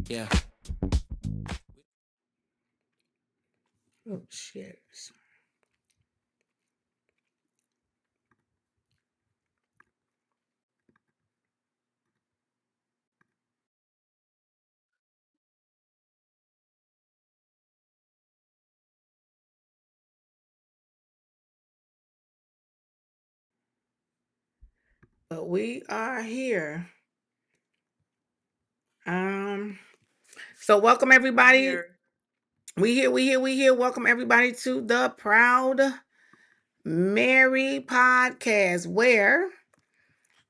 Yeah. Oh, shit. But we are here. So welcome I'm everybody. here. We here. Welcome everybody to the Proud Mary podcast, where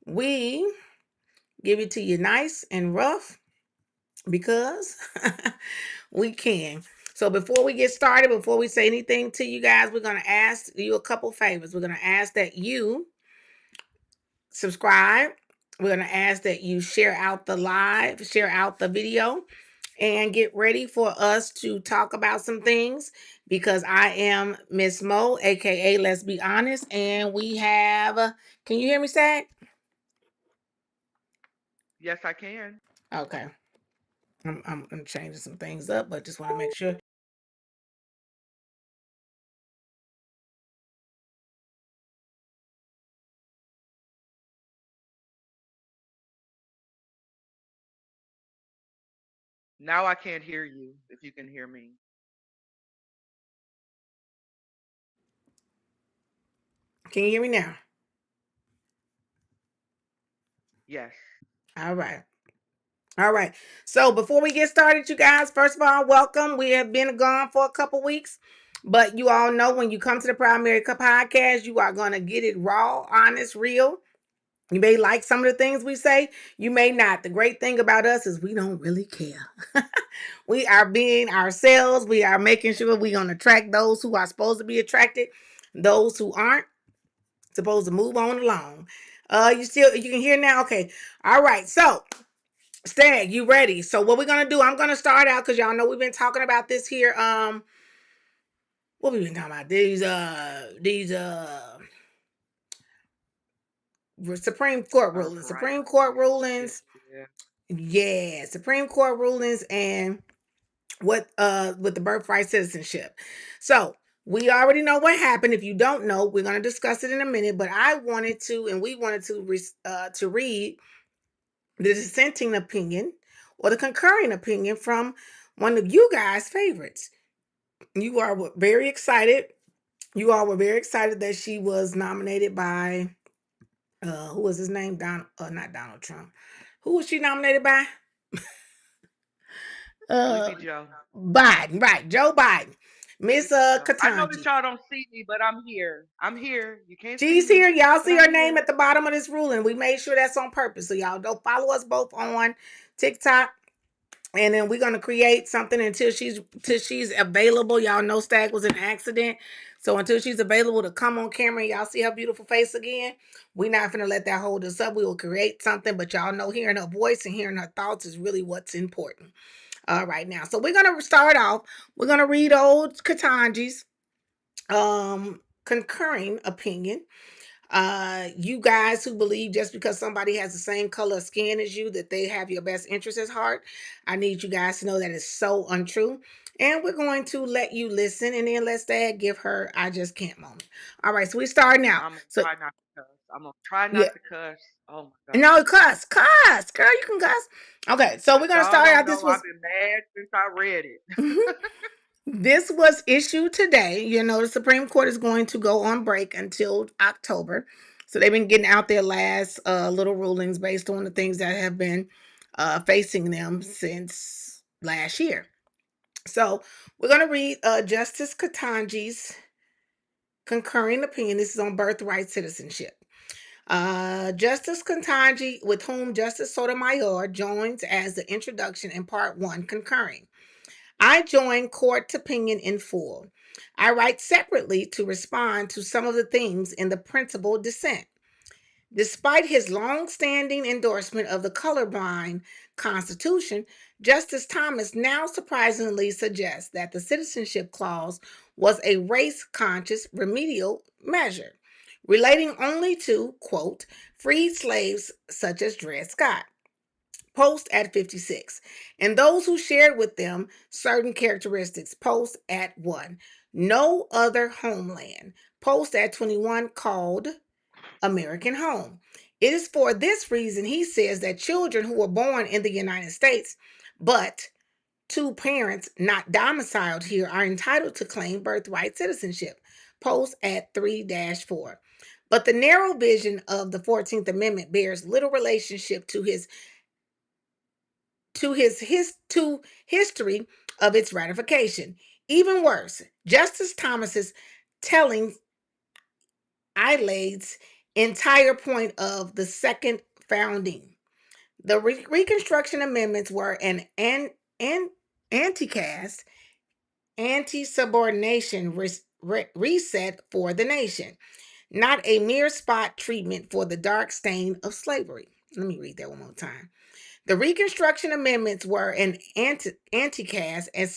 we give it to you nice and rough because we can. So before we get started, before we say anything to you guys, we're going to ask you a couple favors. We're going to ask that you subscribe. We're going to ask that you share out the live, share out the video, and get ready for us to talk about some things because I am Miss Mo, aka Let's Be Honest, and we have. Can you hear me, Zach? Yes, I can. Okay, I'm changing some things up, but just want to make sure. Now I can't hear you if you can hear me. Can you hear me now? Yes. All right. All right. So before we get started, you guys, first of all, welcome. We have been gone for a couple weeks, but you all know when you come to the Proud Mary podcast, you are going to get it raw, honest, real. You may like some of the things we say, you may not. The great thing about us is we don't really care. We are being ourselves. We are making sure we're going to attract those who are supposed to be attracted, those who aren't supposed to move on along. You can hear now? Okay. All right. So, Stag, you ready? So what we're gonna do, I'm gonna start out because y'all know we've been talking about this here. What we been talking about? These Supreme Court rulings. Birthright. Supreme Court Yeah. rulings. Yeah. Yeah, Supreme Court rulings and what with the birthright citizenship. So we already know what happened. If you don't know, we're gonna discuss it in a minute. But I wanted to, and we wanted to read the dissenting opinion or the concurring opinion from one of you guys' favorites. You are very excited. You all were very excited that she was nominated by who was his name? Not Donald Trump. Who was she nominated by? Uh Sleepy Joe. Biden, right? Joe Biden. Miss Sleepy Joe. I know that Katanji. y'all don't see me, but I'm here. I'm here. You can't see She's me, here. Y'all but see I'm her name here. at the bottom of this ruling. We made sure that's on purpose. So y'all don't follow us both on TikTok. And then we're gonna create something until she's available. Y'all know Stag was an accident. So until she's available to come on camera and y'all see her beautiful face again, we're not gonna let that hold us up. We will create something, but y'all know hearing her voice and hearing her thoughts is really what's important. All right, now. So we're gonna start off. We're gonna read old Katanji's concurring opinion. You guys who believe just because somebody has the same color of skin as you that they have your best interest at heart, I need you guys to know that is so untrue. And we're going to let you listen and then let Dad give her I just can't moment. All right, so we start now. I'm gonna So try not to cuss. I'm gonna try yeah. not to cuss. Oh my No, God. cuss. Girl, you can cuss. Okay, so we're But gonna y'all start don't out. This know I've was been mad since I read it. This was issued today. You know, the Supreme Court is going to go on break until October. So they've been getting out their last little rulings based on the things that have been facing them since last year. So we're going to read Justice Katanji's concurring opinion. This is on birthright citizenship. Justice Katanji, with whom Justice Sotomayor joins as the introduction in part one, concurring. I join court opinion in full. I write separately to respond to some of the things in the principal dissent. Despite his long-standing endorsement of the colorblind Constitution, Justice Thomas now surprisingly suggests that the citizenship clause was a race-conscious remedial measure, relating only to, quote, freed slaves such as Dred Scott. post at 56. And those who shared with them certain characteristics, post at 1. No other homeland, post at 21, called American home. It is for this reason he says that children who were born in the United States but two parents not domiciled here are entitled to claim birthright citizenship. Post at 3-4. But the narrow vision of the 14th Amendment bears little relationship to history of its ratification. Even worse, Justice Thomas's telling Idade's entire point of the second founding. The Reconstruction Amendments were an anti-caste, anti-subordination reset for the nation, not a mere spot treatment for the dark stain of slavery. Let me read that one more time. The Reconstruction Amendments were an anti-caste and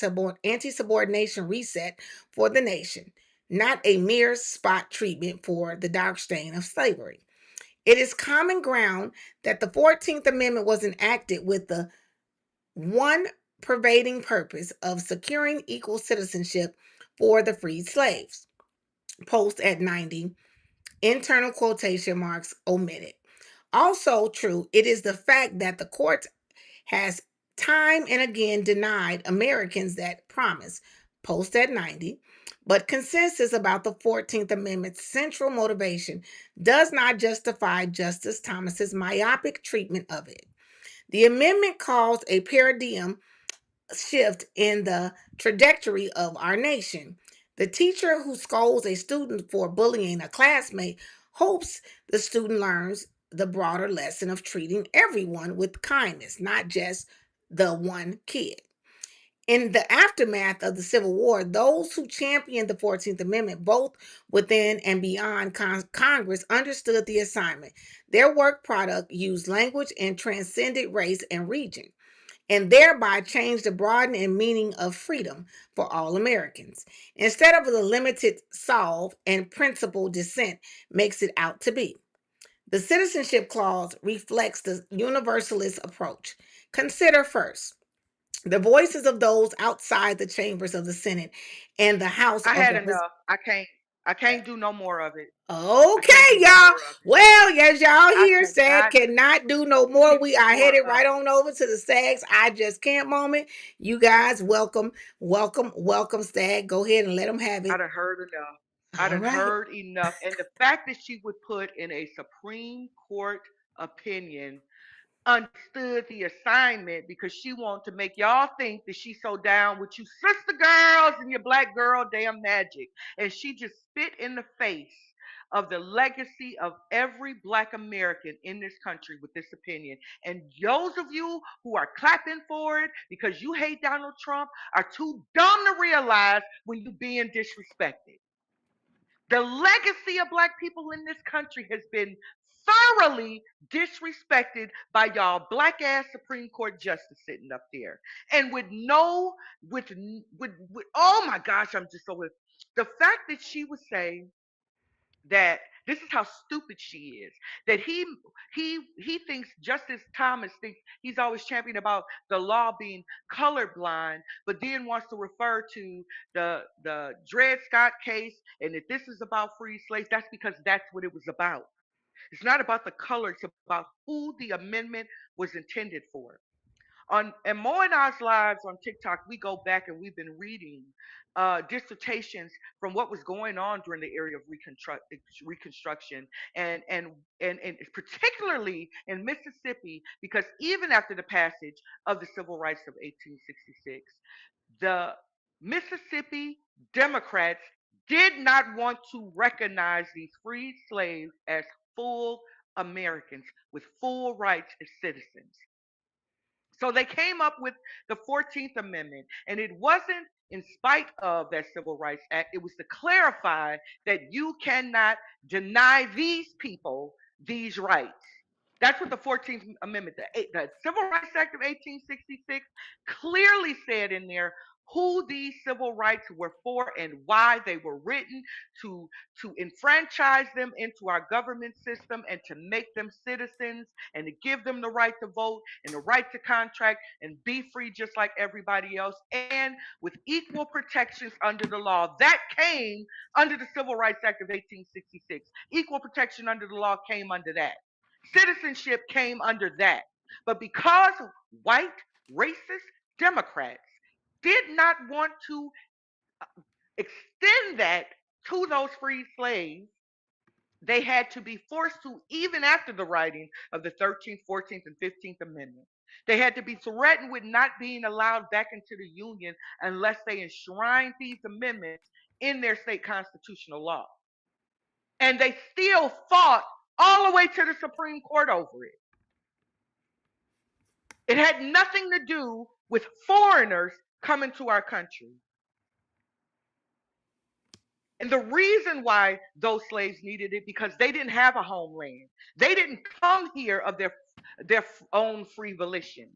anti-subordination reset for the nation, not a mere spot treatment for the dark stain of slavery. It is common ground that the 14th Amendment was enacted with the one pervading purpose of securing equal citizenship for the freed slaves. Post at 90, internal quotation marks omitted. Also true, it is the fact that the court has time and again denied Americans that promise. Post at 90. But consensus about the 14th Amendment's central motivation does not justify Justice Thomas's myopic treatment of it. The amendment caused a paradigm shift in the trajectory of our nation. The teacher who scolds a student for bullying a classmate hopes the student learns the broader lesson of treating everyone with kindness, not just the one kid. In the aftermath of the Civil War, those who championed the 14th Amendment, both within and beyond Congress, understood the assignment. Their work product used language and transcended race and region, and thereby changed the broadening and meaning of freedom for all Americans, instead of the limited solve and principled dissent makes it out to be. The Citizenship Clause reflects the universalist approach. Consider first the voices of those outside the chambers of the Senate and the House I of had Representatives. enough. I can't do no more of it. I Okay, can't do no y'all. more of it. Well, as y'all I here said, cannot cannot do no more. get We are more headed of right it. on over to the Stags. I just can't moment. You guys, welcome, welcome, welcome, Stag. Go ahead and let them have I it. done heard enough. I All done right. heard enough. And the fact that she would put in a Supreme Court opinion understood the assignment because she wanted to make y'all think that she's so down with you sister girls and your black girl damn magic. And she just spit in the face of the legacy of every black American in this country with this opinion. And those of you who are clapping for it because you hate Donald Trump are too dumb to realize when you're being disrespected. The legacy of black people in this country has been thoroughly disrespected by y'all black ass Supreme Court justice sitting up there. And with no, with oh my gosh, I'm just so with the fact that she would say that this is how stupid she is, that he thinks Justice Thomas thinks he's always championing about the law being colorblind, but then wants to refer to the Dred Scott case and that this is about free slaves. That's because that's what it was about. It's not about the color, it's about who the amendment was intended for. On and Mo and I's lives on TikTok, we go back and we've been reading dissertations from what was going on during the area of Reconstruction, and particularly in Mississippi, because even after the passage of the Civil Rights of 1866, the Mississippi Democrats did not want to recognize these freed slaves as full Americans with full rights as citizens. So they came up with the 14th Amendment, and it wasn't in spite of that Civil Rights Act. It was to clarify that you cannot deny these people these rights. That's what the 14th Amendment, the Civil Rights Act of 1866 clearly said in there who these civil rights were for and why they were written to enfranchise them into our government system and to make them citizens and to give them the right to vote and the right to contract and be free just like everybody else and with equal protections under the law. That came under the Civil Rights Act of 1866. Equal protection under the law came under that. Citizenship came under that. But because white racist Democrats did not want to extend that to those freed slaves, they had to be forced to, even after the writing of the 13th, 14th, and 15th Amendment. They had to be threatened with not being allowed back into the Union unless they enshrined these amendments in their state constitutional law. And they still fought all the way to the Supreme Court over it. It had nothing to do with foreigners coming to our country. And the reason why those slaves needed it because they didn't have a homeland. They didn't come here of their own free volition.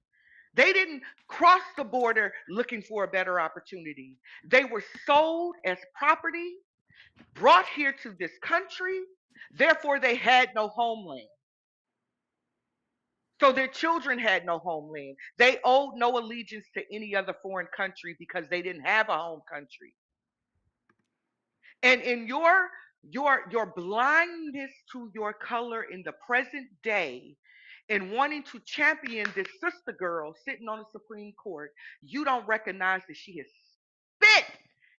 They didn't cross the border looking for a better opportunity. They were sold as property, brought here to this country. Therefore, they had no homeland. So their children had no homeland. They owed no allegiance to any other foreign country because they didn't have a home country. And in your blindness to your color in the present day and wanting to champion this sister girl sitting on the Supreme Court, you don't recognize that she has spit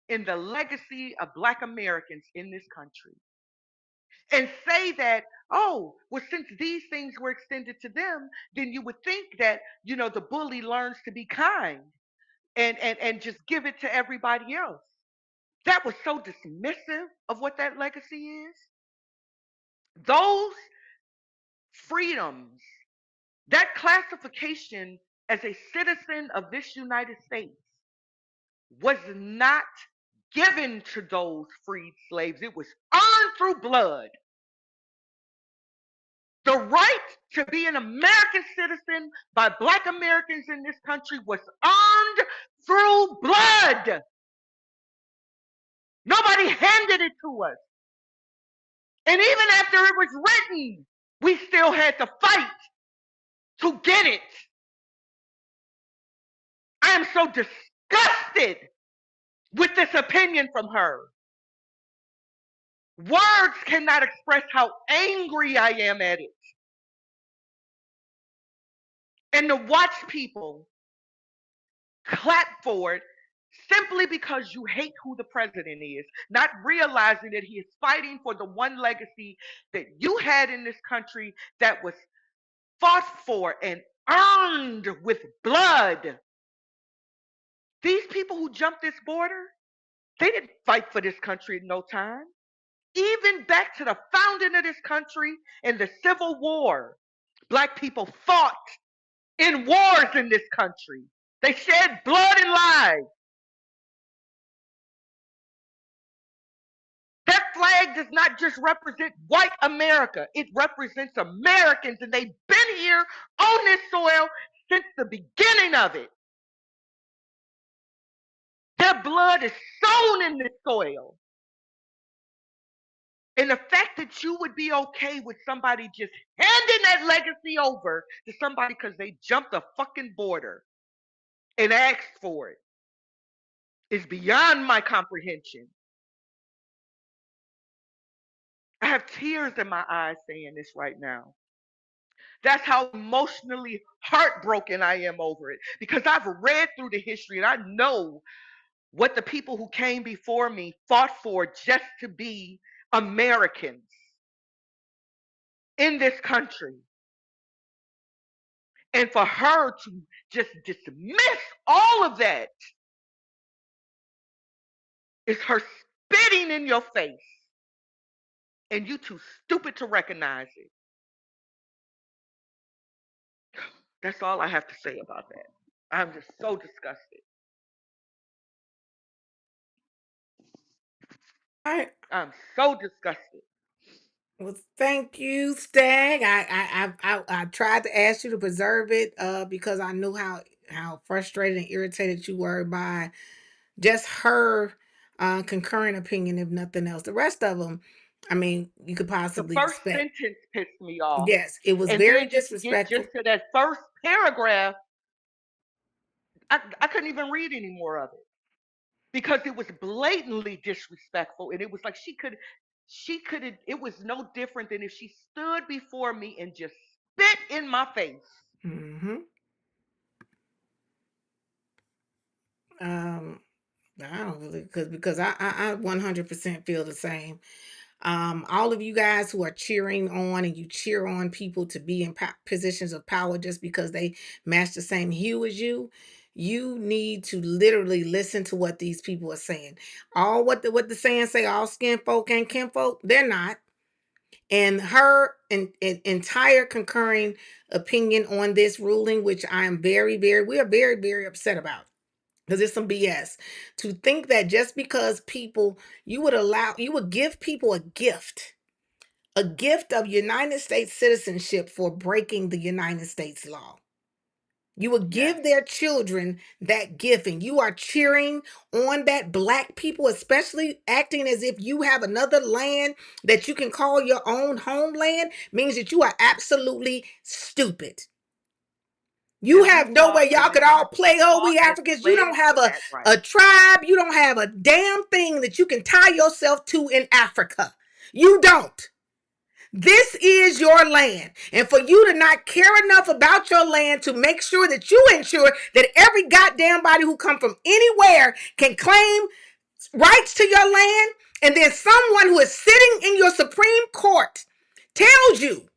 in the legacy of Black Americans in this country. And say that, oh, well, since these things were extended to them, then you would think that, the bully learns to be kind and just give it to everybody else. That was so dismissive of what that legacy is. Those freedoms, that classification as a citizen of this United States was not given to those freed slaves. It was earned through blood. The right to be an American citizen by Black Americans in this country was earned through blood. Nobody handed it to us. And even after it was written, we still had to fight to get it. I am so disgusted with this opinion from her. Words cannot express how angry I am at it. And to watch people clap for it simply because you hate who the president is, not realizing that he is fighting for the one legacy that you had in this country that was fought for and earned with blood. These people who jumped this border, they didn't fight for this country in no time. Even back to the founding of this country and the Civil War, Black people fought in wars in this country. They shed blood and lives. That flag does not just represent white America. It represents Americans, and they've been here on this soil since the beginning of it. Their blood is sown in this soil. And the fact that you would be okay with somebody just handing that legacy over to somebody because they jumped a fucking border and asked for it is beyond my comprehension. I have tears in my eyes saying this right now. That's how emotionally heartbroken I am over it because I've read through the history and I know what the people who came before me fought for just to be Americans in this country. And for her to just dismiss all of that is her spitting in your face. And you too stupid to recognize it. That's all I have to say about that. I'm just so disgusted. All right. I'm so disgusted. Well, thank you, Stag. I tried to ask you to preserve it because I knew how frustrated and irritated you were by Just her concurring opinion, if nothing else. The rest of them, I mean, you could The possibly first expect. sentence pissed me off. Yes, it was And very then to get disrespectful. just to that first paragraph, I couldn't even read any more of it because it was blatantly disrespectful. And it was like she could have, it was no different than if she stood before me and just spit in my face. Hmm. Um, I don't really because I 100% feel the same. All of you guys who are cheering on and you cheer on people to be in positions of power just because they match the same hue as you need to literally listen to what these people are saying. All what the saying say, all skin folk and kinfolk, they're not. And her entire concurring opinion on this ruling, which I am we are very, very upset about because it's some BS to think that just because people, you would give people a gift of United States citizenship for breaking the United States law. You would Yes. give their children that gift, and you are cheering on that black people, especially acting as if you have another land that you can call your own homeland, means that you are absolutely stupid. You And who have no way fought y'all and could all who play, oh, fought we and Africans. You bled don't have for that right? a tribe. You don't have a damn thing that you can tie yourself to in Africa. You don't. This is your land. And for you to not care enough about your land to make sure that you ensure that every goddamn body who come from anywhere can claim rights to your land, and then someone who is sitting in your Supreme Court tells you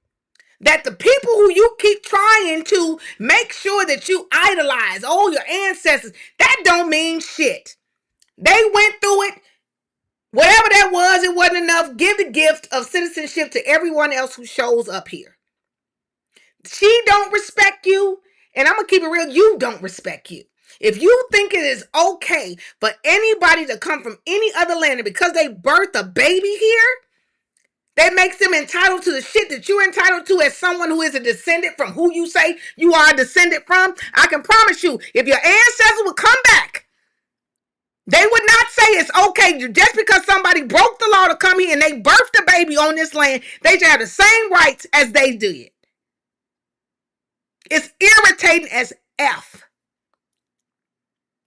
that the people who you keep trying to make sure that you idolize, all your ancestors, that don't mean shit. They went through it. Whatever that was, it wasn't enough. Give the gift of citizenship to everyone else who shows up here. She don't respect you, and I'm gonna keep it real. You don't respect you. If you think it is okay for anybody to come from any other land and because they birthed a baby here, that makes them entitled to the shit that you're entitled to as someone who is a descendant from who you say you are a descendant from. I can promise you, if your ancestors would come back, they would not say it's okay just because somebody broke the law to come here and they birthed a baby on this land. They should have the same rights as they did. It's irritating as F.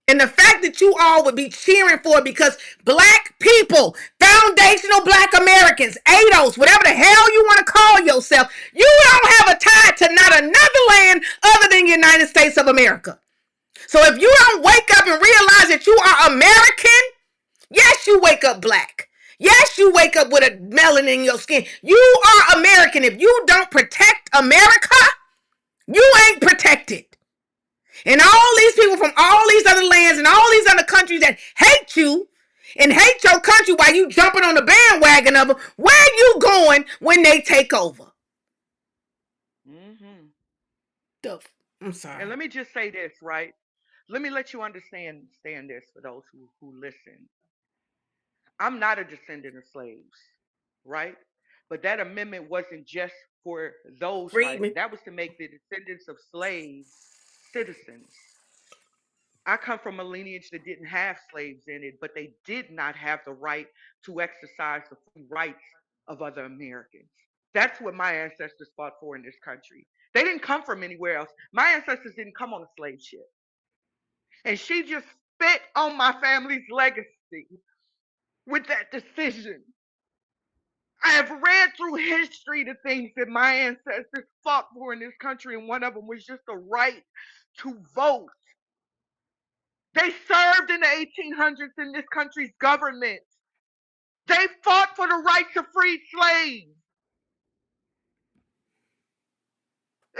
And the fact that you all would be cheering for it because black people, foundational black Americans, ADOS, whatever the hell you want to call yourself, you don't have a tie to not another land other than the United States of America. So if you don't wake up and realize that you are American, yes, you wake up black. Yes, you wake up with a melanin in your skin. You are American. If you don't protect America, you ain't protected. And all these people from all these other lands and all these other countries that hate you and hate your country while you jumping on the bandwagon of them, where you going when they take over? Hmm. The, I'm And sorry. let me just say this, right? Let me let you understand this for those who listen. I'm not a descendant of slaves, right? But that amendment wasn't just for those Read rights. me. That was to make the descendants of slaves citizens. I come from a lineage that didn't have slaves in it, but they did not have the right to exercise the free rights of other Americans. That's what my ancestors fought for in this country. They didn't come from anywhere else. My ancestors didn't come on a slave ship. And she just spit on my family's legacy with that decision. I have read through history the things that my ancestors fought for in this country, and one of them was just the right to vote. They served in the 1800s in this country's government. They fought for the right to free slaves.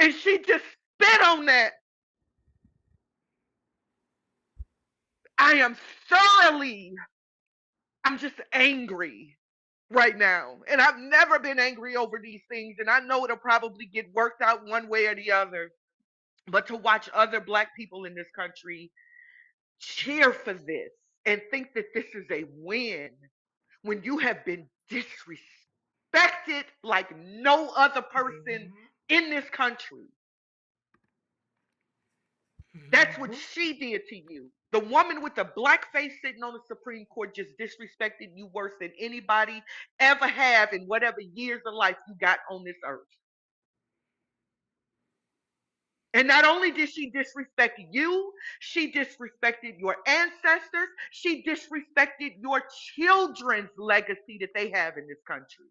And she just spit on that. I am thoroughly, I'm just angry right now. And I've never been angry over these things. And I know it'll probably get worked out one way or the other. But to watch other black people in this country cheer for this and think that this is a win when you have been disrespected like no other person in this country. That's what Mhm. she did to you. The woman with the black face sitting on the Supreme Court just disrespected you worse than anybody ever have in whatever years of life you got on this earth. And not only did she disrespect you, she disrespected your ancestors, she disrespected your children's legacy that they have in this country,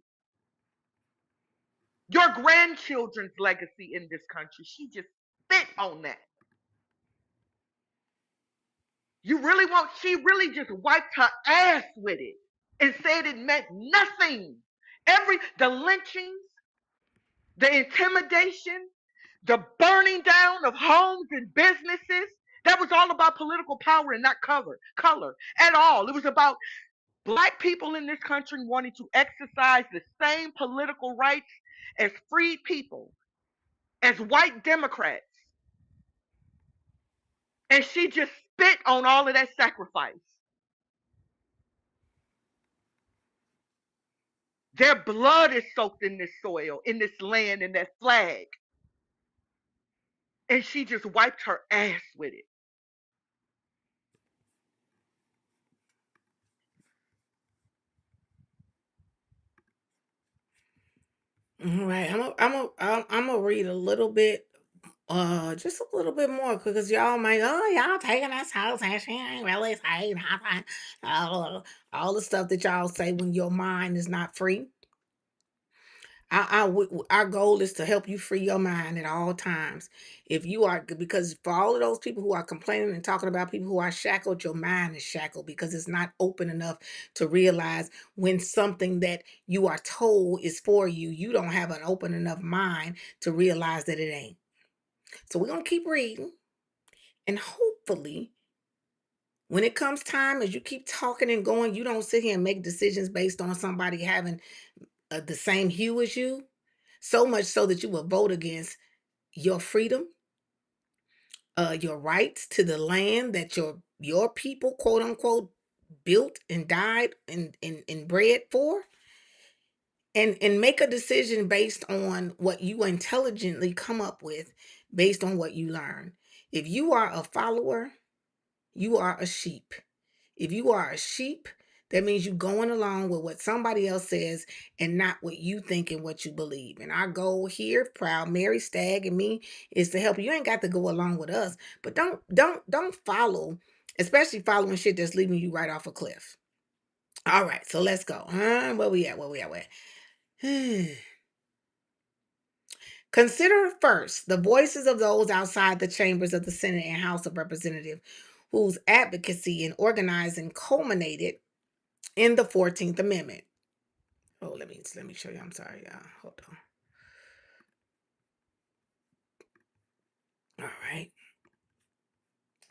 your grandchildren's legacy in this country. She just spit on that. She really just wiped her ass with it and said it meant nothing. The lynchings, the intimidation, the burning down of homes and businesses, that was all about political power and not color at all. It was about black people in this country wanting to exercise the same political rights as freed people, as white Democrats. And she just spit on all of that sacrifice. Their blood is soaked in this soil, in this land, in that flag. And she just wiped her ass with it. All right, I'm gonna read a little bit, just a little bit more because y'all might, oh, y'all taking us house and she ain't really saying nothing. All the stuff that y'all say when your mind is not free. Our goal is to help you free your mind at all times. If you are, because for all of those people who are complaining and talking about people who are shackled, your mind is shackled because it's not open enough to realize when something that you are told is for you, you don't have an open enough mind to realize that it ain't. So we're gonna keep reading, and hopefully, when it comes time, as you keep talking and going, you don't sit here and make decisions based on somebody having the same hue as you. So much so that you will vote against your freedom, your rights to the land that your people, quote unquote, built and died and bred for, and make a decision based on what you intelligently come up with, based on what you learn. If you are a follower, you are a sheep. If you are a sheep, that means you going along with what somebody else says and not what you think and what you believe. And our goal here, Proud Mary Stagg and me, is to help you. You ain't got to go along with us, but don't follow, especially following shit that's leaving you right off a cliff. All right, so let's go. Where we at? Where we at? Where? Consider first the voices of those outside the chambers of the Senate and House of Representatives whose advocacy and organizing culminated in the 14th Amendment. Oh, let me show you. I'm sorry, y'all. Hold on. All right.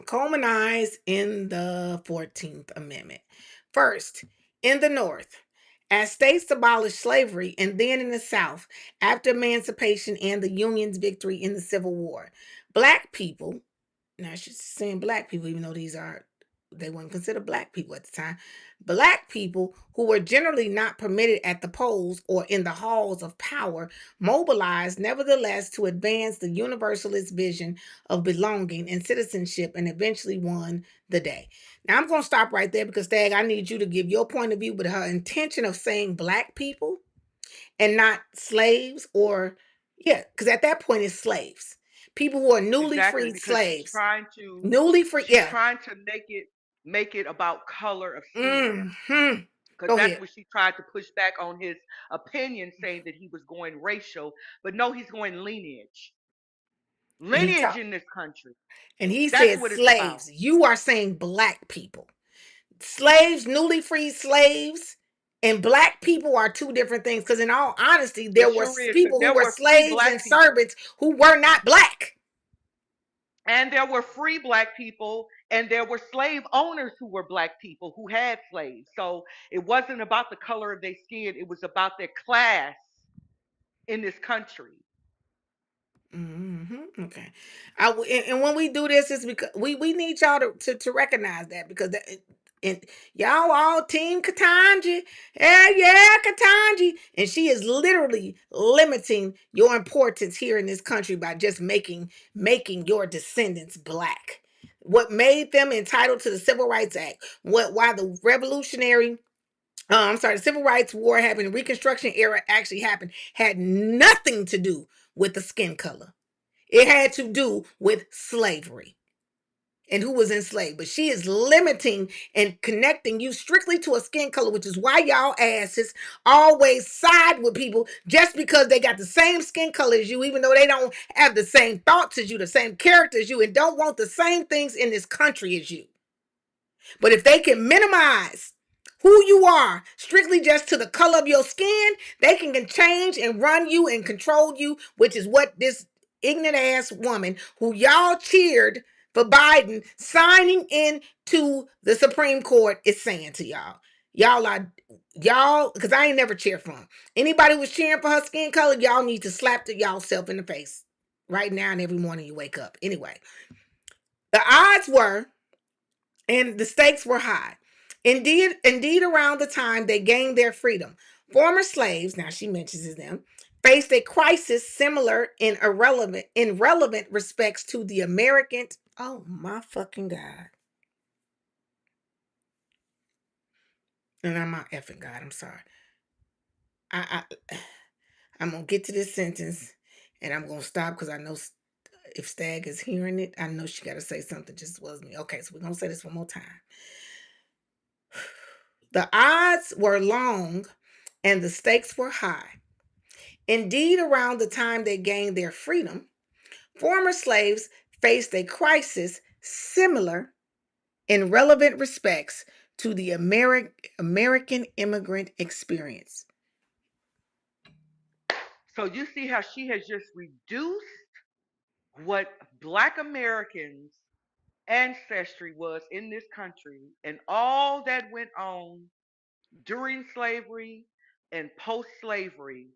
Culminized in the 14th Amendment. First, in the North, as states abolished slavery, and then in the South, after emancipation and the Union's victory in the Civil War, Black people, now she's saying Black people, even though they weren't considered Black people at the time, Black people who were generally not permitted at the polls or in the halls of power mobilized nevertheless to advance the Universalist vision of belonging and citizenship and eventually won the day. Now I'm going to stop right there because, Stag, I need you to give your point of view, but her intention of saying Black people and not slaves, or, yeah, because at that point it's slaves. People who are newly Exactly, freed because slaves. Newly free, she's yeah. trying to make it about color of skin. Hmm. Because Go that's ahead. what she tried to push back on his opinion, saying that he was going racial. But no, he's going lineage. And he Lineage talked in this country. and he That's said what it's about. slaves. You are saying Black people. Slaves, newly freed slaves, and Black people are two different things. Because in all honesty, It there were sure is, because people who there were were free slaves and black people. servants who were not Black. And there were free black people, and there were slave owners who were black people who had slaves. So it wasn't about the color of their skin, it was about their class in this country. Okay. And when we do this, it's because we need y'all to recognize that, because And y'all all team Katanji. Yeah, Katanji. And she is literally limiting your importance here in this country by just making your descendants black. What made them entitled to the Civil Rights Act? Why the the Civil Rights War happened, the Reconstruction era actually happened, had nothing to do with the skin color. It had to do with slavery and who was enslaved. But she is limiting and connecting you strictly to a skin color, which is why y'all asses always side with people just because they got the same skin color as you, even though they don't have the same thoughts as you, the same character as you, and don't want the same things in this country as you. But if they can minimize who you are strictly just to the color of your skin, they can change and run you and control you, which is what this ignorant ass woman who y'all cheered for Biden signing into the Supreme Court is saying to y'all. Y'all, because I ain't never cheered for him. Anybody who was cheering for her skin color, y'all need to slap y'all self in the face right now and every morning you wake up. Anyway, the odds were and the stakes were high. Indeed, around the time they gained their freedom, former slaves, now she mentions them, faced a crisis similar in relevant respects to the American. Oh my fucking God. And I'm not effing God, I'm sorry. I'm gonna get to this sentence and I'm gonna stop because I know if Stag is hearing it, I know she gotta say something just wasn't me. Okay, so we're gonna say this one more time. The odds were long and the stakes were high. Indeed, around the time they gained their freedom, former slaves faced a crisis similar in relevant respects to the American immigrant experience. So you see how she has just reduced what Black Americans' ancestry was in this country and all that went on during slavery and post slavery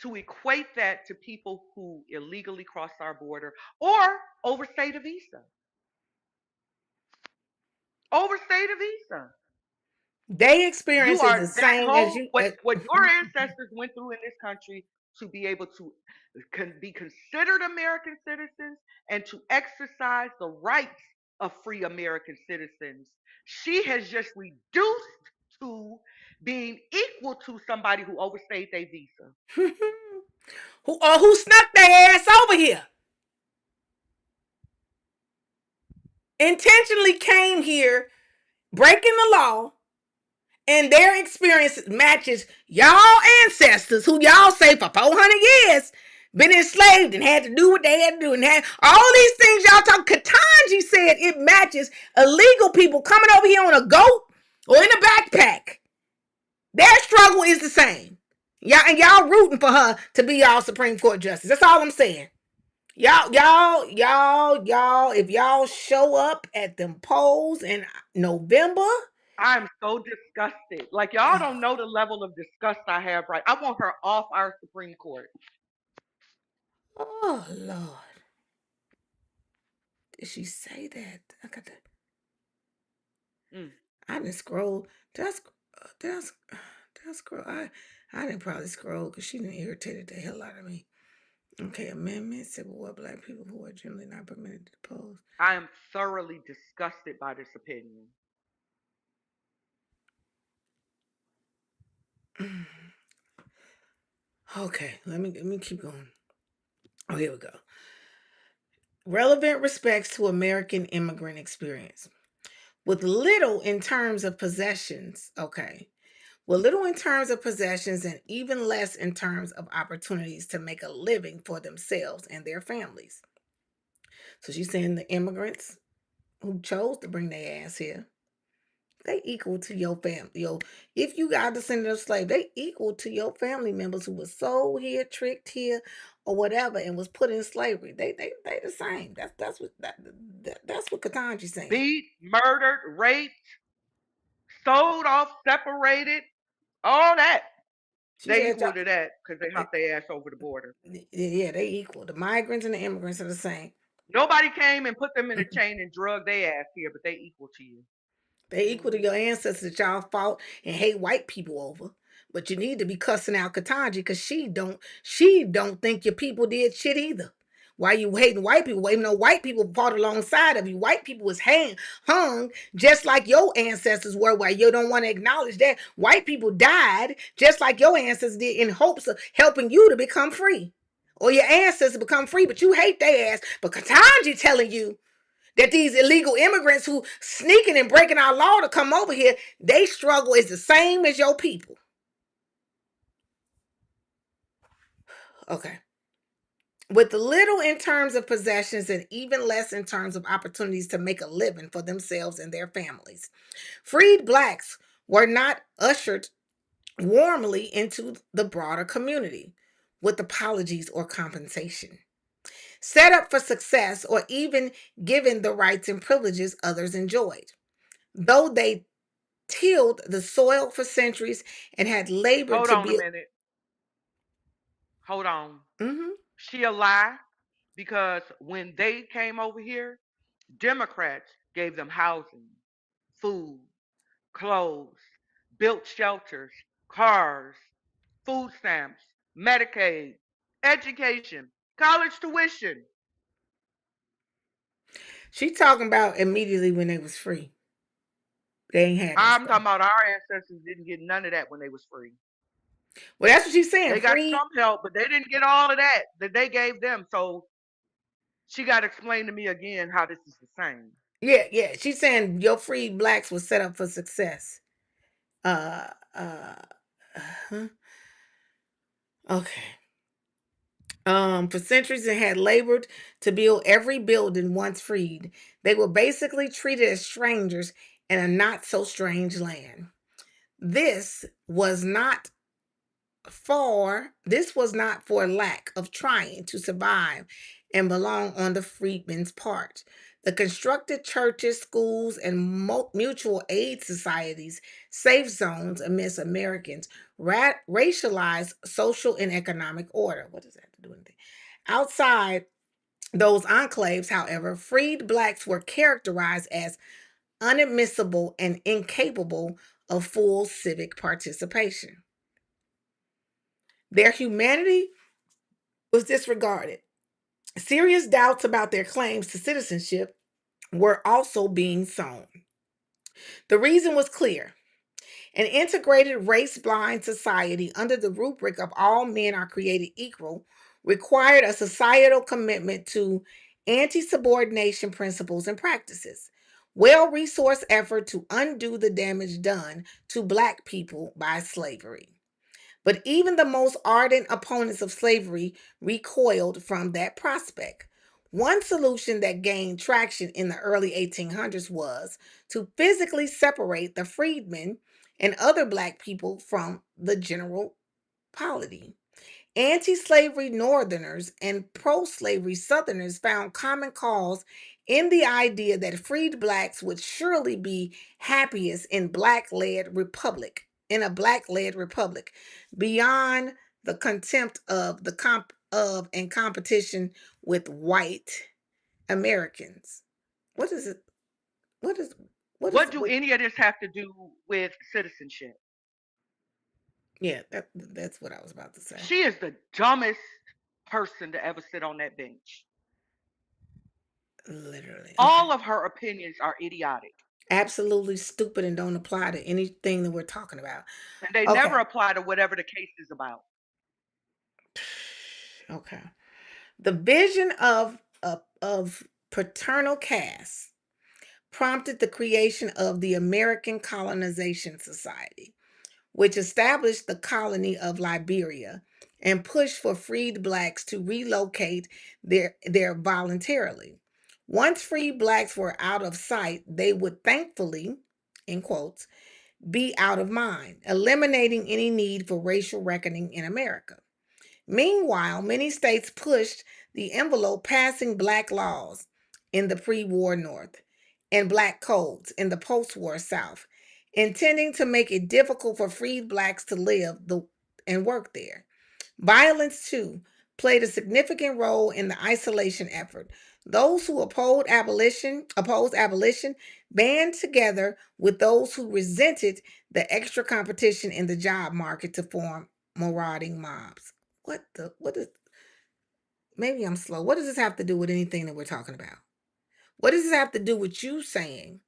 to equate that to people who illegally cross our border or overstayed a visa. Overstayed a visa. They You experience is the are that same as whole you. what your ancestors went through in this country to be able to be considered American citizens and to exercise the rights of free American citizens. She has just reduced to being equal to somebody who overstayed their visa. who snuck their ass over here, intentionally came here, breaking the law, and their experience matches y'all ancestors who y'all say for 400 years been enslaved and had to do what they had to do and had all these things y'all talk. Katanji said it matches illegal people coming over here on a goat or in a backpack. Their struggle is the same. Y'all rooting for her to be y'all Supreme Court justice. That's all I'm saying. Y'all, if y'all show up at them polls in November. I'm so disgusted. Like y'all don't know the level of disgust I have right. I want her off our Supreme Court. Oh Lord. Did she say that? I got to. Mm. I didn't scroll. Did I, did I, did I scroll? I didn't probably scroll because she didn't irritated the hell out of me. Okay, amendment, Civil War, black people who are generally not permitted to pose. I am thoroughly disgusted by this opinion. Okay, let me keep going. Oh, here we go. Relevant respects to American immigrant experience. With little in terms of possessions, okay. With little in terms of possessions and even less in terms of opportunities to make a living for themselves and their families. So she's saying the immigrants who chose to bring their ass here, they equal to your family. If you got descendant of slave, they equal to your family members who was sold here, tricked here, or whatever, and was put in slavery. They the same. That's what Katanji's saying. Beat, murdered, raped, sold off, separated, all that. She They said, equal to that because they they, hopped their ass over the border. yeah, they equal. The migrants and the immigrants are the same. Nobody came and put them in a chain and drug their ass here, but they equal to you. They equal to Mm-hmm. your ancestors that y'all fought and hate white people over. But you need to be cussing out Katanji because she don't think your people did shit either. Why you hating white people? Well, even though white people fought alongside of you, white people was hung just like your ancestors were. Why you don't want to acknowledge that white people died just like your ancestors did in hopes of helping you to become free, or your ancestors become free. But you hate their ass. But Katanji telling you that these illegal immigrants who sneaking and breaking our law to come over here, they struggle is the same as your people. Okay. With little in terms of possessions and even less in terms of opportunities to make a living for themselves and their families, freed blacks were not ushered warmly into the broader community with apologies or compensation, set up for success, or even given the rights and privileges others enjoyed. Though they tilled the soil for centuries and had labored Hold to on a build. minute. Hold on. Mhm. She a lie because when they came over here, Democrats gave them housing, food, clothes, built shelters, cars, food stamps, Medicaid, education, college tuition. She talking about immediately when they was free. They ain't had that I'm stuff. talking about our ancestors didn't get none of that when they was free. Well, that's what she's saying. They got Free. some help, but they didn't get all of that they gave them. So she got to explain to me again how this is the same. Yeah, yeah. She's saying your free blacks was set up for success. Uh, uh, huh. Okay. For centuries and had labored to build every building once freed. They were basically treated as strangers in a not so strange land. This was not this was not for lack of trying to survive and belong on the freedmen's part. The constructed churches, schools, and mutual aid societies, safe zones amidst Americans, racialized social and economic order. What does that have to do with anything? Outside those enclaves, however, freed blacks were characterized as unadmissible and incapable of full civic participation. Their humanity was disregarded. Serious doubts about their claims to citizenship were also being sown. The reason was clear. An integrated race blind society under the rubric of all men are created equal required a societal commitment to anti subordination principles and practices, well resourced effort to undo the damage done to Black people by slavery. But even the most ardent opponents of slavery recoiled from that prospect. One solution that gained traction in the early 1800s was to physically separate the freedmen and other Black people from the general polity. Anti slavery Northerners and pro slavery Southerners found common cause in the idea that freed blacks would surely be happiest in a black led republic, beyond the contempt of the comp of and competition with white Americans. What is it? What is what is What do what any of this have to do with citizenship? yeah, that's what I was about to say. She is the dumbest person to ever sit on that bench. Literally. Okay. All of her opinions are idiotic, Absolutely stupid and don't apply to anything that we're talking about. and they never Okay. apply to whatever the case is about. Okay. The vision of paternal caste prompted the creation of the American Colonization Society, which established the colony of Liberia and pushed for freed blacks to relocate there voluntarily. Once freed blacks were out of sight, they would thankfully, in quotes, be out of mind, eliminating any need for racial reckoning in America. Meanwhile, many states pushed the envelope, passing black laws in the pre war North and black codes in the post war South, intending to make it difficult for freed blacks to live and work there. Violence, too, played a significant role in the isolation effort. Those who opposed abolition band together with those who resented the extra competition in the job market to form marauding mobs. What is maybe I'm slow. What does this have to do with anything that we're talking about? What does this have to do with you saying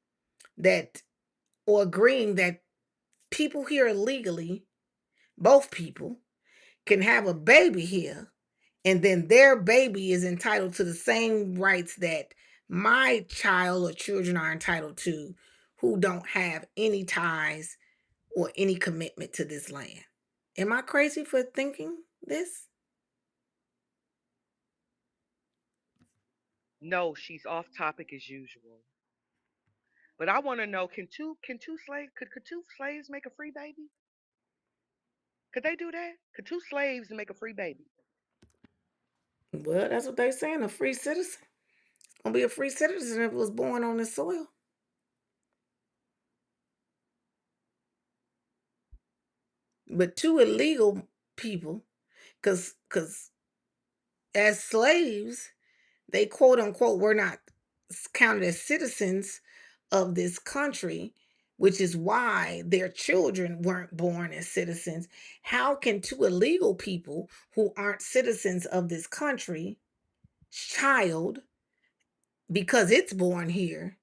that or agreeing that people here illegally, both people, can have a baby here and then their baby is entitled to the same rights that my child or children are entitled to who don't have any ties or any commitment to this land? Am I crazy for thinking this? No, she's off topic as usual. But I want to know, could two slaves make a free baby? Could they do that? Could two slaves make a free baby? Well, that's what they're saying. A free citizen. Gonna be a free citizen if it was born on this soil. But two illegal people, because as slaves, they quote unquote were not counted as citizens of this country, which is why their children weren't born as citizens. How can two illegal people who aren't citizens of this country child, because it's born here,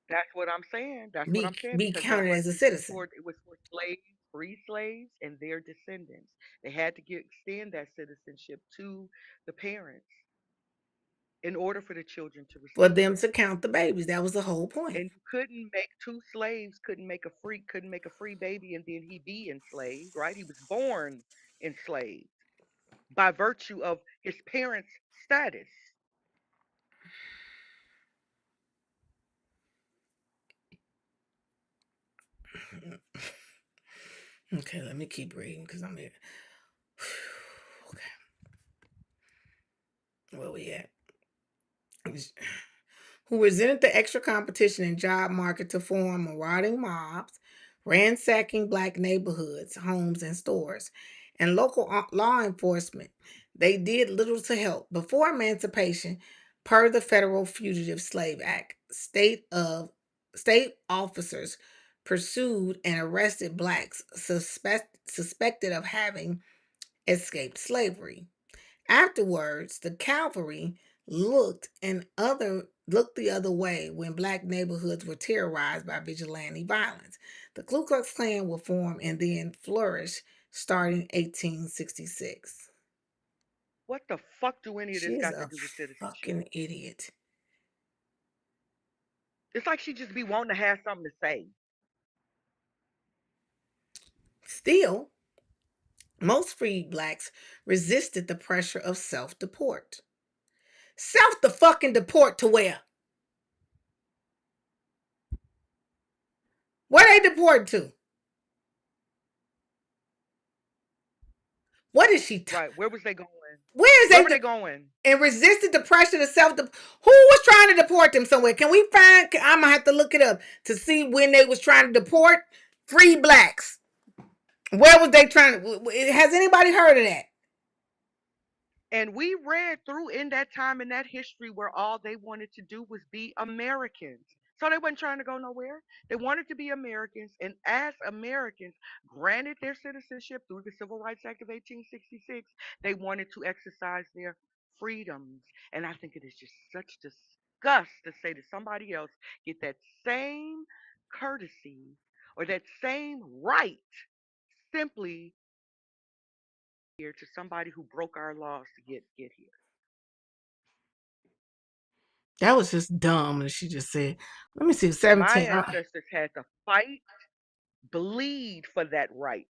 That's what I'm saying. That's what be I'm saying be because it counted was as a it was citizen? for it was for slaves, free slaves, and their descendants. They had to extend that citizenship to the parents in order for the children to For receive them it. to count the babies. That was the whole point. And you couldn't make two slaves couldn't make a free baby and then he be enslaved, right? He was born enslaved by virtue of his parents' status. Okay, let me keep reading because I'm here. Okay, where we at? Who resented the extra competition in job market to form marauding mobs, ransacking black neighborhoods, homes, and stores, and local law enforcement. They did little to help. Before emancipation, per the Federal Fugitive Slave Act, state officers pursued and arrested blacks suspected of having escaped slavery. Afterwards, the cavalry looked the other way when black neighborhoods were terrorized by vigilante violence. The Ku Klux Klan will form and then flourish starting 1866. What the fuck do any of She this is got to a do with citizenship? fucking idiot. It's like she just be wanting to have something to say. Still, most freed blacks resisted the pressure of self-deport. Self the fucking deport to where? Where they deport to? What is she? Right. Where was they going? Where is Where were they? they going? And resisted the pressure to self. Who was trying to deport them somewhere? Can we find? I'm gonna have to look it up to see when they was trying to deport free blacks. Where was they trying to? Has anybody heard of that? And we read through in that time in that history where all they wanted to do was be Americans. So they weren't trying to go nowhere. They wanted to be Americans. And as Americans, granted their citizenship through the Civil Rights Act of 1866, they wanted to exercise their freedoms. And I think it is just such disgust to say that somebody else get that same courtesy or that same right simply here to somebody who broke our laws to get here. That was just dumb. And she just said, "Let me see, My 17." ancestors had to fight, bleed for that right.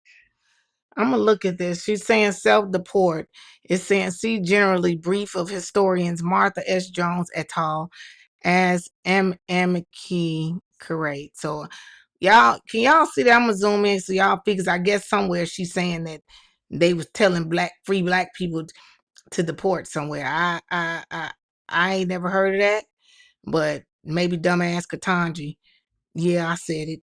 I'm gonna look at this. She's saying self-deport. It's saying see generally brief of historians Martha S. Jones et al. As M. Key Curate. So y'all, can y'all see that? I'm gonna zoom in so y'all figures. I guess somewhere she's saying that they was telling free black people to deport somewhere. I ain't never heard of that, but maybe dumbass Katanji. Yeah, I said it.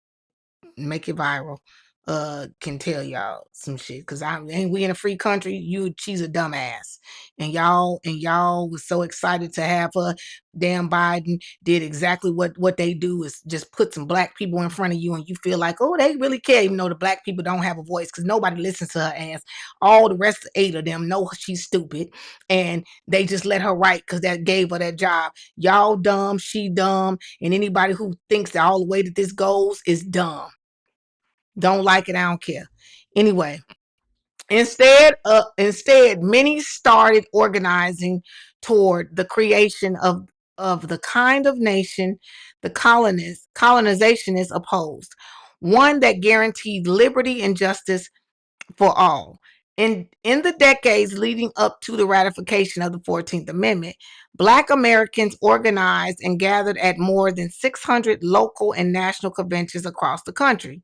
Make it viral. can tell y'all some shit, because I ain't we in a free country. She's a dumbass, and y'all was so excited to have her. Damn, Biden did exactly what they do, is just put some black people in front of you, and you feel like, oh, they really care, even though the black people don't have a voice, because nobody listens to her ass. All the rest, 8 of them, know she's stupid, and they just let her write because that gave her that job. Y'all dumb, she dumb, and anybody who thinks that all the way that this goes is dumb. Don't like it, I don't care. Anyway, instead, many started organizing toward the creation of the kind of nation the colonization is opposed, one that guaranteed liberty and justice for all. In the decades leading up to the ratification of the 14th Amendment, Black Americans organized and gathered at more than 600 local and national conventions across the country.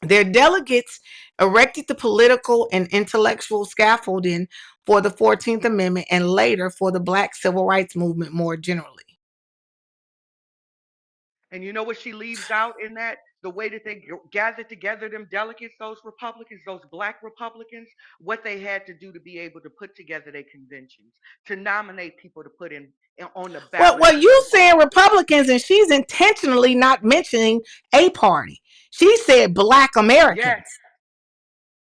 Their delegates erected the political and intellectual scaffolding for the 14th Amendment and later for the Black Civil Rights Movement more generally. And you know what she leaves out in that? The way that they gathered together them delegates, those Republicans, those black Republicans, what they had to do to be able to put together their conventions, to nominate people to put in on the Well, ballot to you go for saying office. Republicans, and she's intentionally not mentioning a party. She said Black Yes, Americans,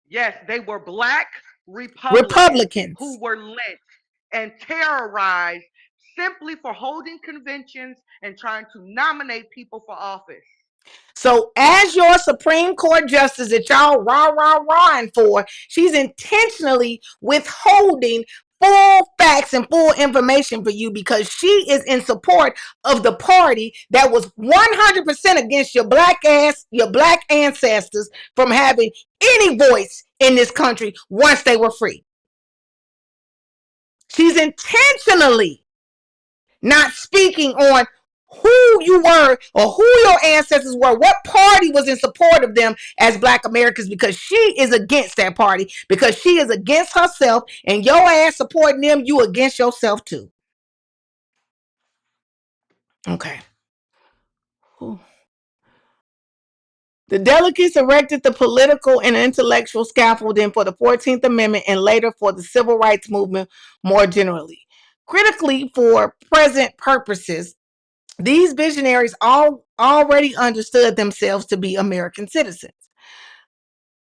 yes, they were black Republicans who Republicans. were lynched and terrorized simply for holding conventions and trying to nominate people for office. So, as your Supreme Court justice that y'all rahing for, she's intentionally withholding full facts and full information for you because she is in support of the party that was 100% against your black ass, your black ancestors from having any voice in this country once they were free. She's intentionally not speaking on who you were or who your ancestors were, what party was in support of them as Black Americans, because she is against that party, because she is against herself, and your ass supporting them, you against yourself too. Okay. Whew. The delegates erected the political and intellectual scaffolding for the 14th Amendment and later for the Civil Rights Movement more generally. Critically, for present purposes, these visionaries already understood themselves to be American citizens.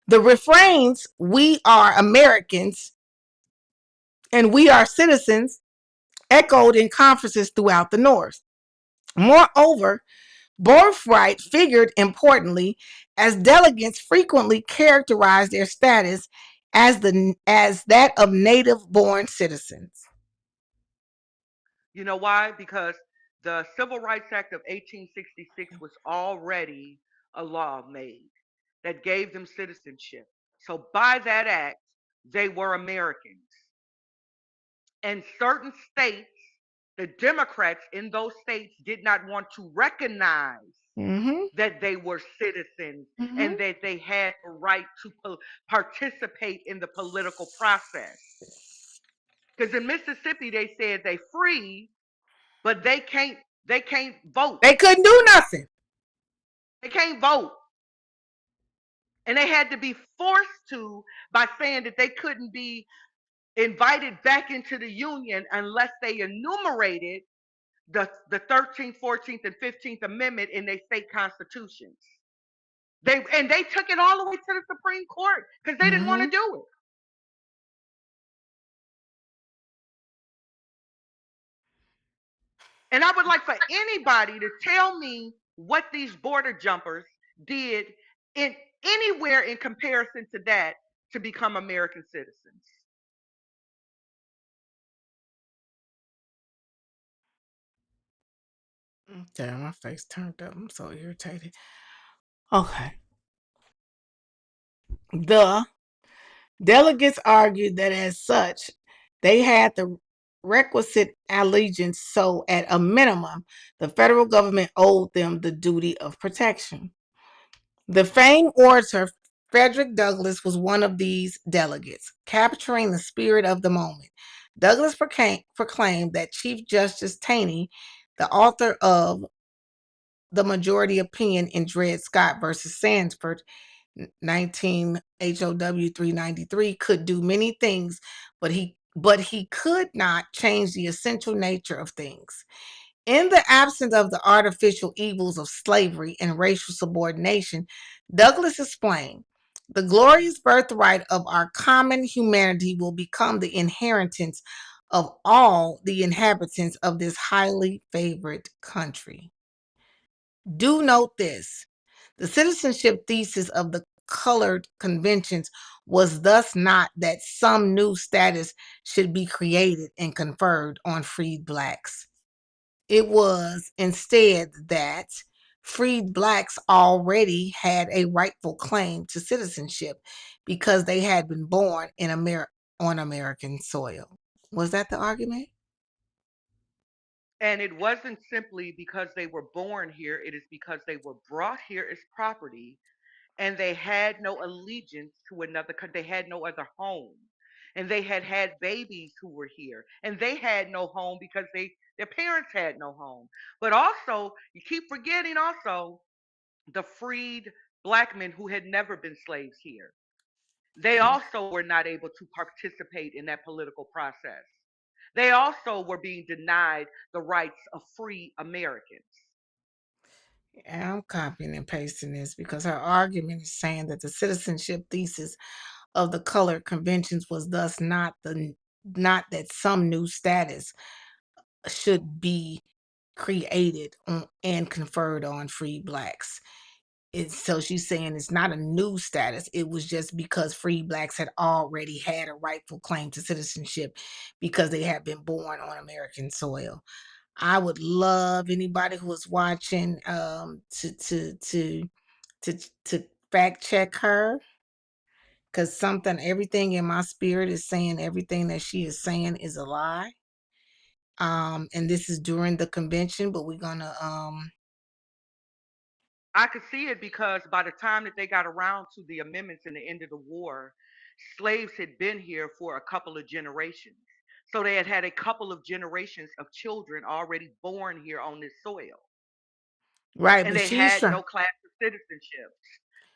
The refrains, "We are Americans" and "We are citizens," echoed in conferences throughout the North. Moreover, birthright figured importantly, as delegates frequently characterized their status as that of native-born citizens. You know why? Because the Civil Rights Act of 1866 was already a law made that gave them citizenship. So by that act, they were Americans. And certain states, the Democrats in those states did not want to recognize Mm-hmm. that they were citizens and Mm-hmm. that they had the right to participate in the political process. Because in Mississippi, they said they free, but they can't vote. They couldn't do nothing. They can't vote. And they had to be forced to by saying that they couldn't be invited back into the union unless they enumerated the 13th, 14th, and 15th Amendment in their state constitutions. They took it all the way to the Supreme Court because they didn't want Mm-hmm. to do it. And I would like for anybody to tell me what these border jumpers did in anywhere in comparison to that to become American citizens. Damn, my face turned up. I'm so irritated. Okay. The delegates argued that as such, they had the requisite allegiance, so at a minimum, the federal government owed them the duty of protection. The famed orator Frederick Douglass was one of these delegates, capturing the spirit of the moment. Douglass proclaimed that Chief Justice Taney, the author of the majority opinion in Dred Scott versus Sanford, 19 HOW 393, could do many things, but he could not change the essential nature of things. In the absence of the artificial evils of slavery and racial subordination, Douglas explained, the glorious birthright of our common humanity will become the inheritance of all the inhabitants of this highly favored country. Do note this: the citizenship thesis of the colored conventions was thus not that some new status should be created and conferred on freed blacks. It was instead that freed blacks already had a rightful claim to citizenship because they had been born on American soil. Was that the argument? And it wasn't simply because they were born here, it is because they were brought here as property and they had no allegiance to another country. They had no other home. And they had had babies who were here and they had no home because their parents had no home. But also, you keep forgetting also the freed black men who had never been slaves here. They also were not able to participate in that political process. They also were being denied the rights of free Americans. Yeah, I'm copying and pasting this because her argument is saying that the citizenship thesis of the colored conventions was thus not that some new status should be created and conferred on free blacks. So she's saying it's not a new status. It was just because free blacks had already had a rightful claim to citizenship because they had been born on American soil. I would love anybody who is watching to fact check her, because something everything in my spirit is saying everything that she is saying is a lie. And this is during the convention, but we're gonna I could see it because by the time that they got around to the amendments and the end of the war, slaves had been here for a couple of generations. So they had had a couple of generations of children already born here on this soil. right, And but they she's had trying no class of citizenship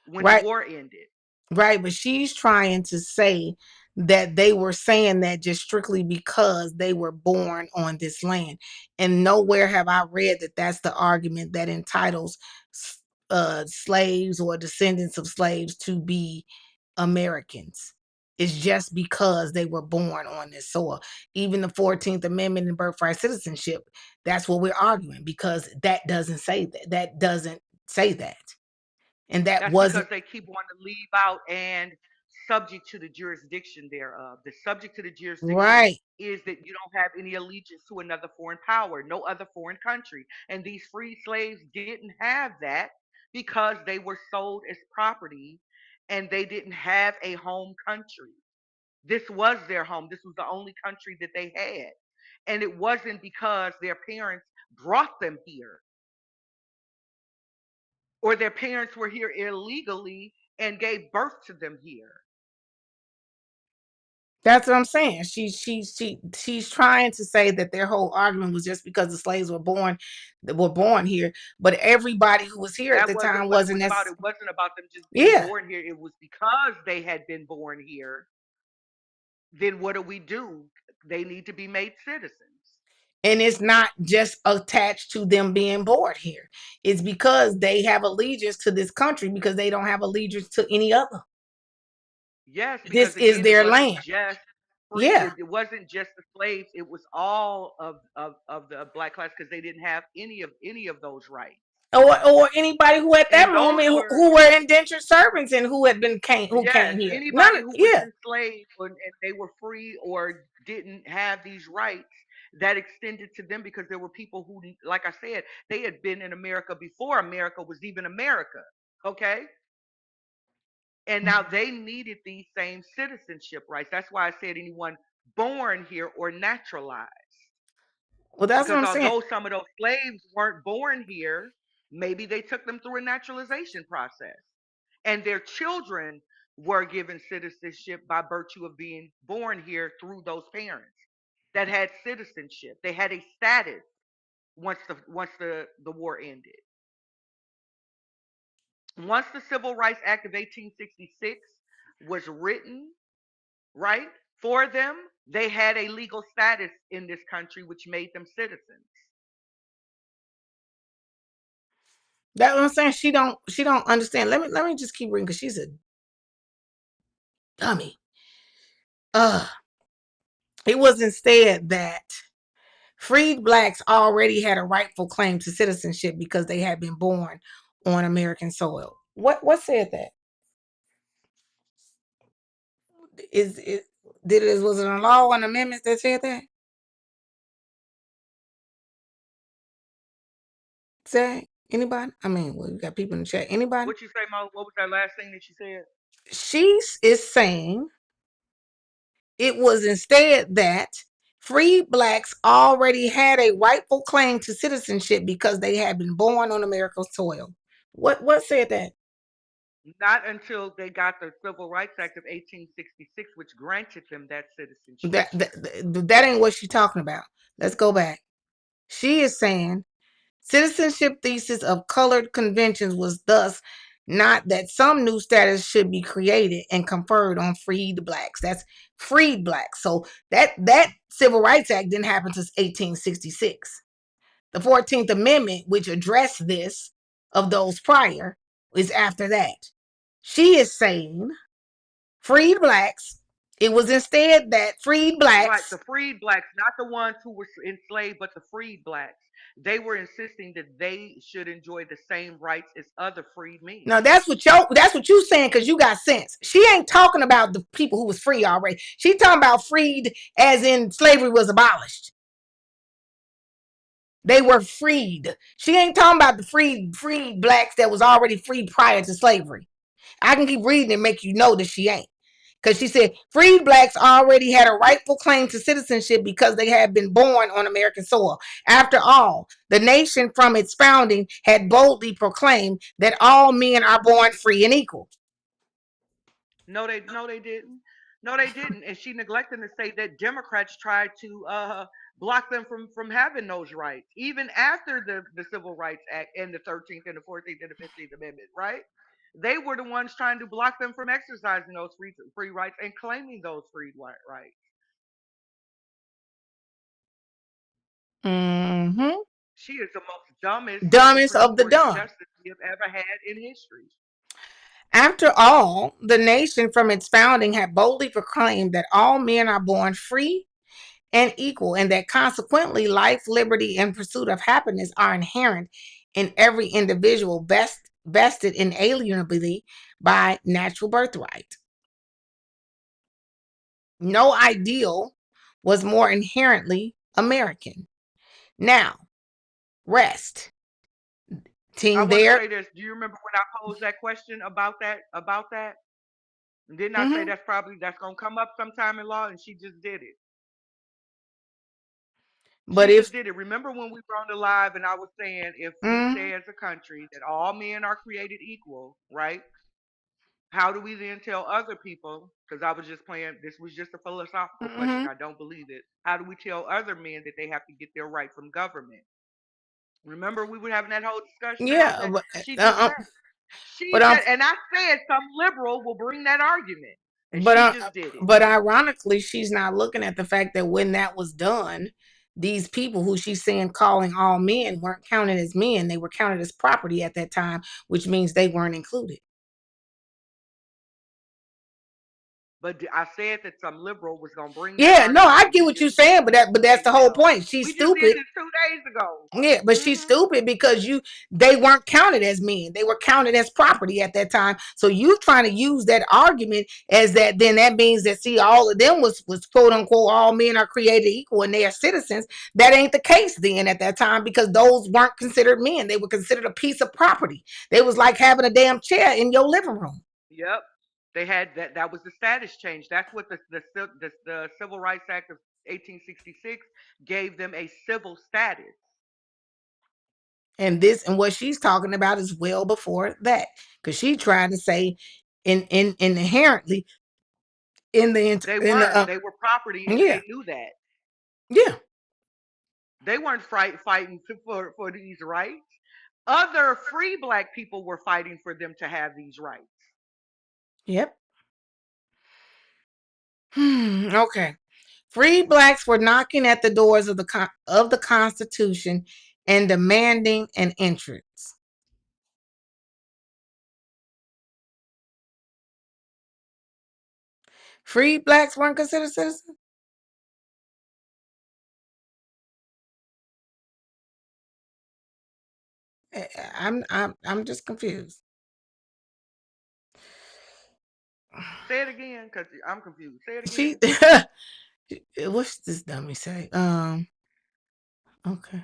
when the right. war ended. Right, but she's trying to say that they were saying that just strictly because they were born on this land. And nowhere have I read that that's the argument that entitles slaves or descendants of slaves to be Americans. It's just because they were born on this soil. Even the 14th Amendment and birthright citizenship, that's what we're arguing because that doesn't say that. That doesn't say that. And that That's because wasn't they keep wanting to leave out and subject to the jurisdiction thereof. The subject to the jurisdiction right. is that you don't have any allegiance to another foreign power, no other foreign country. And these free slaves didn't have that because they were sold as property and they didn't have a home country. This was their home. This was the only country that they had. And it wasn't because their parents brought them here or their parents were here illegally and gave birth to them here. That's what I'm saying. She's trying to say that their whole argument was just because the slaves were born here, but everybody who was here at That the wasn't time what it wasn't was about. necessarily. It wasn't about them just being Yeah, born here. It was because they had been born here. Then what do? They need to be made citizens. and it's not just attached to them being born here. It's because they have allegiance to this country because they don't have allegiance to any other. Yes, This because is again, it their wasn't land. just free. Yeah, It wasn't just the slaves. It was all of the black class because they didn't have any of those rights. or anybody who at that And those moment were who were indentured servants and who yes, came here. None anybody of who was yeah. enslaved and they were free or didn't have these rights that extended to them because there were people who, like I said, they had been in America before America was even America. Okay. And now they needed these same citizenship rights. That's why I said anyone born here or naturalized. Well, that's what Because I'm saying. although some of those slaves weren't born here, maybe they took them through a naturalization process. And their children were given citizenship by virtue of being born here through those parents that had citizenship. They had a status once the war ended. Once the Civil Rights Act of 1866 was written, right, for them, they had a legal status in this country, which made them citizens. That's what I'm saying. She don't understand. Let me just keep reading because she's a dummy. Uh it was instead that freed blacks already had a rightful claim to citizenship because they had been born on American soil. What said that? Is it did it was it a law and amendments that said that? Say anybody? I mean, well, you got people in the chat. Anybody? What you say, Mo? What was that last thing that you said? She is saying it was instead that free blacks already had a rightful claim to citizenship because they had been born on America's soil. What said that? Not until they got the Civil Rights Act of 1866, which granted them that citizenship. That ain't what she's talking about. Let's go back. She is saying citizenship thesis of colored conventions was thus not that some new status should be created and conferred on freed blacks. That's freed blacks. So that Civil Rights Act didn't happen until 1866. The 14th Amendment, which addressed this of those prior, is after that. She is saying freed blacks. It was instead that freed Right, blacks. the freed blacks, not the ones who were enslaved, but the freed blacks. They were insisting that they should enjoy the same rights as other freed men. Now that's what you saying because you got sense. She ain't talking about the people who was free already. She talking about freed as in slavery was abolished. They were freed. She ain't talking about the freed blacks that was already free prior to slavery. I can keep reading and make you know that she ain't. Because she said freed blacks already had a rightful claim to citizenship because they had been born on American soil. After all, the nation from its founding had boldly proclaimed that all men are born free and equal. No, they didn't. No, they didn't. And she neglected to say that Democrats tried to block them from having those rights, even after the Civil Rights Act and the 13th and the 14th and the 15th Amendment, right? They were the ones trying to block them from exercising those free rights and claiming those free rights. Mm-hmm. She is the most dumbest Dumbest Supreme of the Court dumb. justice we have ever had in history. After all, the nation from its founding had boldly proclaimed that all men are born free and equal, and that consequently life, liberty, and pursuit of happiness are inherent in every individual vested inalienably by natural birthright. No ideal was more inherently American. Now, rest. I Team want to there. say this. Do you remember when I posed that question about that? About that? And didn't I say Mm-hmm. that's gonna come up sometime in law? And she just did it. But She if just did it. Remember when we were on the live and I was saying if we mm, say as a country that all men are created equal, right? How do we then tell other people? Because I was just playing. This was just a philosophical question. mm-hmm. I don't believe it. How do we tell other men that they have to get their right from government? Remember we were having that whole discussion about Yeah, that. She just uh, said. but She just, and I said some liberal will bring that argument, and but she uh, just did it. but ironically, she's not looking at the fact that when that was done, these people who she's saying calling all men weren't counted as men; they were counted as property at that time, which means they weren't included. But I said that some liberal was gonna bring that Yeah, no, argument, I and get we what you're just did saying, it but that's yesterday. the whole Yeah, point. She's we just did stupid. it 2 days ago. Yeah, but she's Hmm. stupid because they weren't counted as men. They were counted as property at that time. So you trying to use that argument as that then that means that see all of them was quote unquote all men are created equal and they are citizens. That ain't the case then at that time because those weren't considered men. They were considered a piece of property. They was like having a damn chair in your living room. Yep, they had that. That was the status change. That's what the Civil Rights Act of 1866 gave them a civil status. And what she's talking about is well before that. Because she's trying to say in inherently They in the weren't. They were property, and yeah. they knew that. Yeah. They weren't fighting for these rights. Other free black people were fighting for them to have these rights. Yep. Okay. Free blacks were knocking at the doors of the Constitution and demanding an entrance. Free blacks weren't considered citizens. I'm just confused. Say it again, because I'm confused. Say it She again. what's this dummy say? Okay.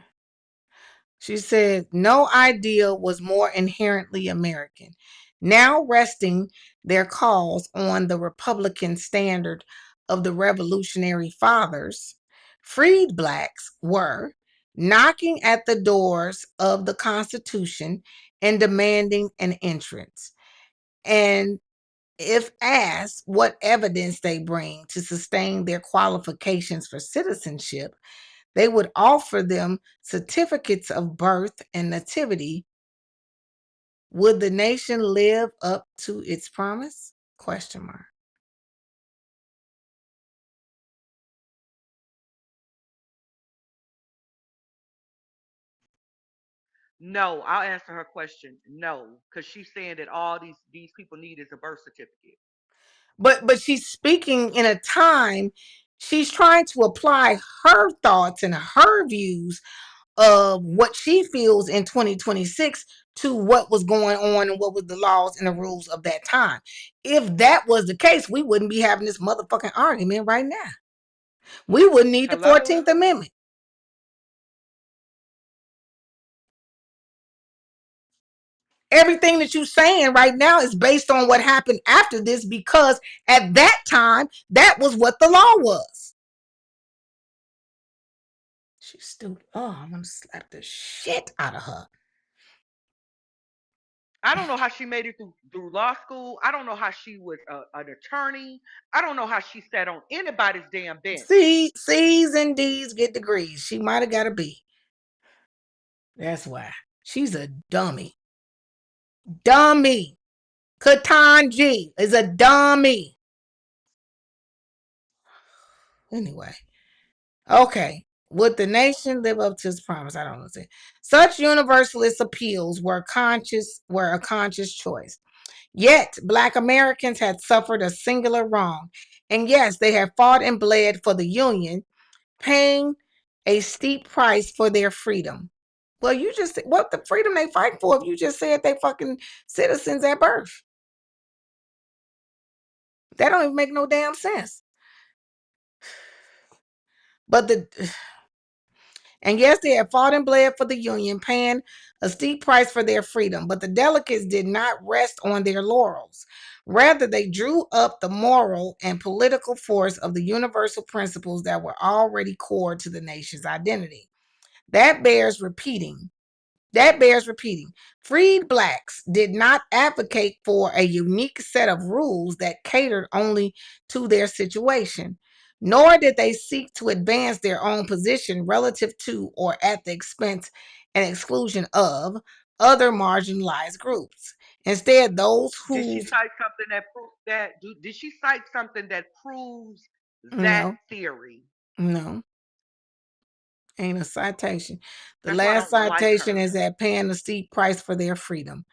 She said no idea was more inherently American. Now resting their cause on the Republican standard of the Revolutionary Fathers, freed blacks were knocking at the doors of the Constitution and demanding an entrance. And if asked what evidence they bring to sustain their qualifications for citizenship, they would offer them certificates of birth and nativity. Would the nation live up to its promise? Question mark. No, I'll answer her question. No, because she's saying that all these people need is a birth certificate. But she's speaking in a time she's trying to apply her thoughts and her views of what she feels in 2026 to what was going on and what was the laws and the rules of that time. If that was the case, we wouldn't be having this motherfucking argument right now. We wouldn't need the Hello? 14th Amendment. Everything that you're saying right now is based on what happened after this, because at that time, that was what the law was. She's stupid. Oh, I'm going to slap the shit out of her. I don't know how she made it through law school. I don't know how she was an attorney. I don't know how she sat on anybody's damn bench. C's and D's get degrees. She might have got a B. That's why. She's a dummy. Dummy. Katanji is a dummy. Anyway. Okay. Would the nation live up to its promise? I don't know. Such universalist appeals were a conscious choice. Yet, Black Americans had suffered a singular wrong. And yes, they had fought and bled for the Union, paying a steep price for their freedom. Well, you just, what the freedom they fight for if you just said they fucking citizens at birth? That don't even make no damn sense. But and yes, they had fought and bled for the Union, paying a steep price for their freedom. But the delegates did not rest on their laurels. Rather, they drew up the moral and political force of the universal principles that were already core to the nation's identity. That bears repeating. Freed blacks did not advocate for a unique set of rules that catered only to their situation, nor did they seek to advance their own position relative to or at the expense and exclusion of other marginalized groups. Instead, those Did she whose cite something that proves that? Did she cite something that proves that no, theory? no, ain't a citation. The That's why I last don't like citation her. is at paying a steep price for their freedom.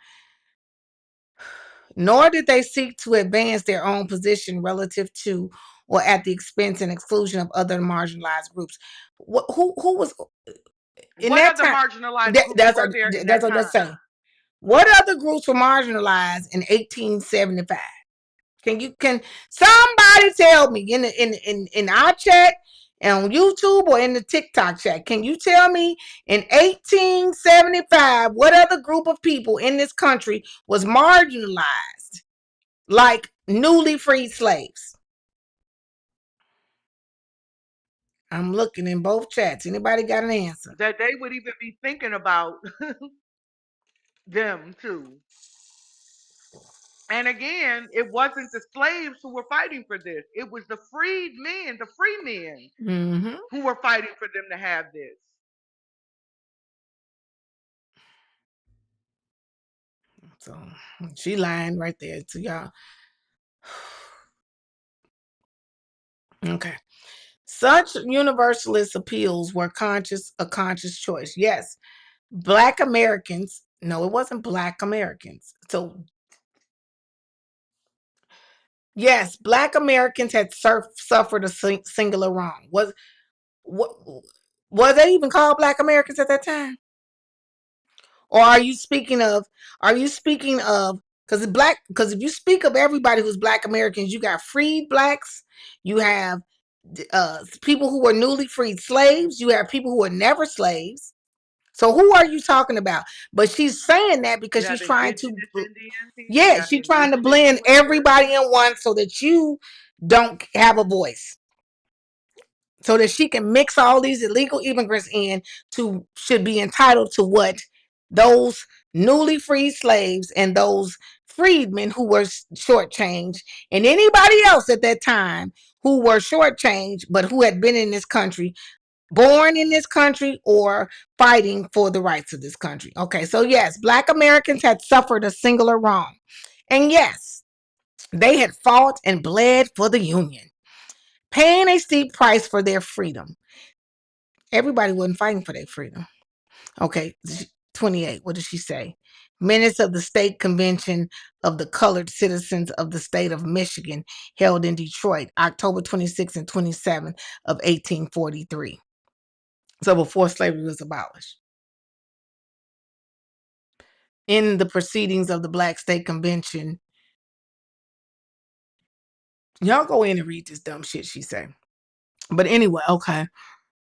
Nor did they seek to advance their own position relative to or at the expense and exclusion of other marginalized groups. Who was in What that other time? marginalized groups were there in That's that what they're time? saying. What other groups were marginalized in 1875? Can somebody tell me in our chat and on YouTube or in the TikTok chat? Can you tell me in 1875 what other group of people in this country was marginalized like newly freed slaves? I'm looking in both chats. Anybody got an answer? That they would even be thinking about them too. And again, it wasn't the slaves who were fighting for this. It was the freed men, the free men, Mm-hmm. who were fighting for them to have this. So she lying right there to y'all. Okay. Such universalist appeals were a conscious choice. Yes, Black Americans. No, it wasn't Black Americans. So yes, Black Americans had suffered a singular wrong. What was they even called Black Americans at that time? Or are you speaking of? Are you speaking of? Because if you speak of everybody who's Black Americans, you got freed blacks, you have people who were newly freed slaves, you have people who were never slaves. So who are you talking about? But she's saying that because You she's have trying to, indigenous Indian people. You yeah, have she's trying to indigenous blend everybody Americans. in one so that you don't have a voice, so that she can mix all these illegal immigrants in to should be entitled to what those newly freed slaves and those freedmen who were shortchanged and anybody else at that time who were shortchanged but who had been in this country, born in this country or fighting for the rights of this country. Okay, so yes, Black Americans had suffered a singular wrong. And yes, they had fought and bled for the Union, paying a steep price for their freedom. Everybody wasn't fighting for their freedom. Okay, 28. What did she say? Minutes of the state convention of the colored citizens of the state of Michigan held in Detroit, October 26th and 27th of 1843. So before slavery was abolished. In the proceedings of the Black State Convention, y'all go in and read this dumb shit she said. But anyway, okay.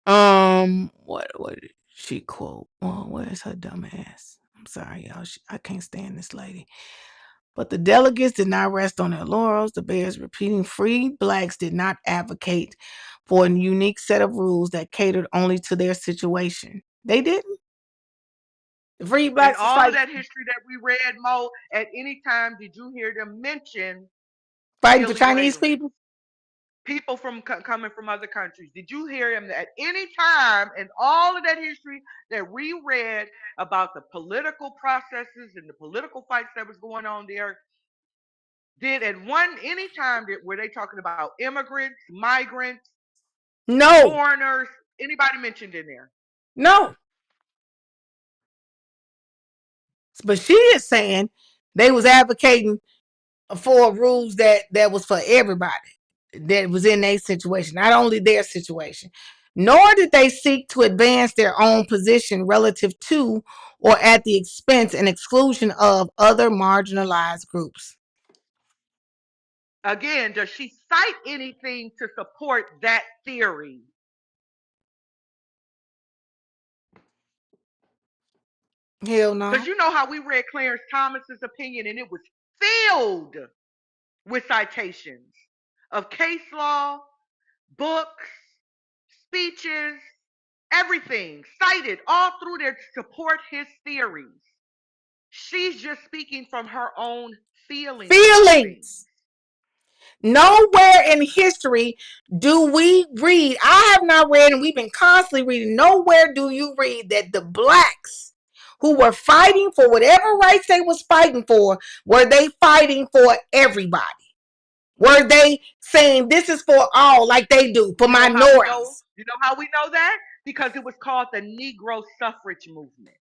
What did she quote? Oh, where's her dumb ass? I'm sorry, y'all. I can't stand this lady. But the delegates did not rest on their laurels. The Bears repeating freed blacks did not advocate for a unique set of rules that catered only to their situation. They didn't. The freed In blacks was all of fighting, that history that we read, Mo, at any time did you hear them mention fighting for illegal Chinese aliens? people. People from coming from other countries. Did you hear him at any time in all of that history that we read about the political processes and the political fights that was going on there? Did at one any time were they talking about immigrants, migrants, No, foreigners? Anybody mentioned in there? no. But she is saying they was advocating for rules that was for everybody that was in their situation, not only their situation. Nor did they seek to advance their own position relative to or at the expense and exclusion of other marginalized groups. Again, does she cite anything to support that theory? Hell Because no. you know how we read Clarence Thomas's opinion and it was filled with citations of case law, books, speeches, everything cited all through there to support his theories. She's just speaking from her own feelings about things. Feelings. Nowhere in history do we read, I have not read, and we've been constantly reading, nowhere do you read that the blacks who were fighting for whatever rights they was fighting for, were they fighting for everybody? Were they saying this is for all like they do for You know how we know? minorities? You know how we know that? Because it was called the Negro suffrage movement.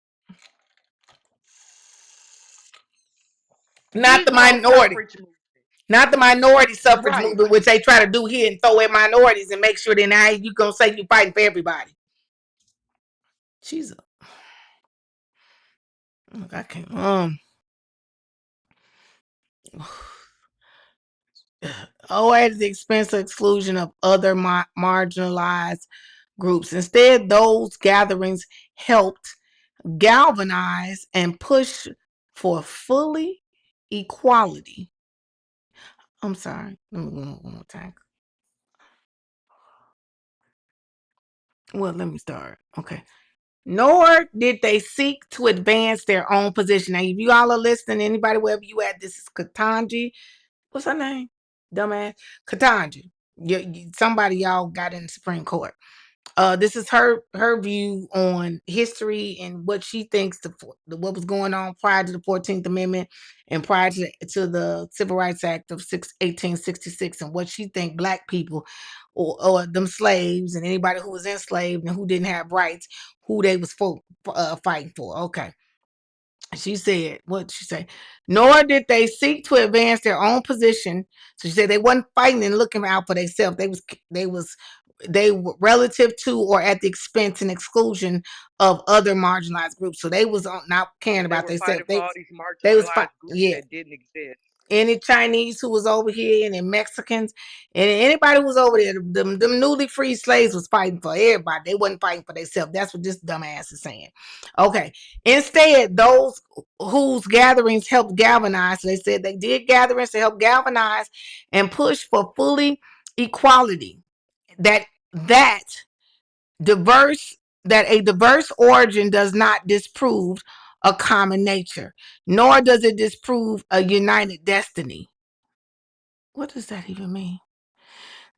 Not the Negro minority. suffrage movement. Not the minority suffrage Right. movement, which they try to do here and throw at minorities and make sure that now you gonna say you fighting for everybody. She's a look, I can't oh, at the expense of exclusion of other marginalized groups. Instead, those gatherings helped galvanize and push for fully equality. I'm sorry. Let me go one more time. Well, let me start. Okay. Nor did they seek to advance their own position. Now, if you all are listening, anybody, wherever you at, this is Katanji. What's her name? Dumbass. Katanji. Somebody y'all got in the Supreme Court. This is her view on history and what she thinks what was going on prior to the 14th Amendment and prior to the Civil Rights Act of 1866, and what she think black people or them slaves and anybody who was enslaved and who didn't have rights, who they was fighting for. Okay. She said, what she say? Nor did they seek to advance their own position. So she said they wasn't fighting and looking out for themselves. They were relative to or at the expense and exclusion of other marginalized groups. So they was not caring They about were themselves. fighting for all these They was marginalized groups yeah, that didn't exist. any Chinese who was over here and the Mexicans and anybody who was over there, them newly freed slaves was fighting for everybody. They wasn't fighting for themselves. That's what this dumbass is saying. Okay. Instead, those whose gatherings helped galvanize, so they said they did gatherings to help galvanize and push for fully equality. That diverse that a diverse origin does not disprove a common nature, nor does it disprove a united destiny. What does that even mean?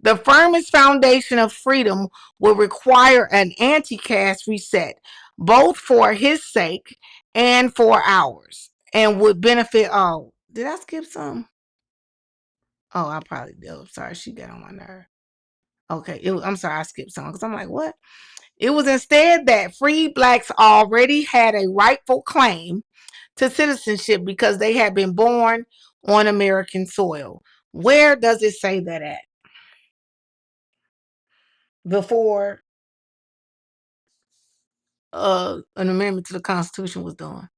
The firmest foundation of freedom will require an anti-caste reset, both for his sake and for ours, and would benefit all. Did I skip some? Oh, I probably did. I'm sorry, she got on my nerve. Okay, I'm sorry, I skipped some because I'm like, what? It was instead that free blacks already had a rightful claim to citizenship because they had been born on American soil. Where does it say that at? Before an amendment to the Constitution was done.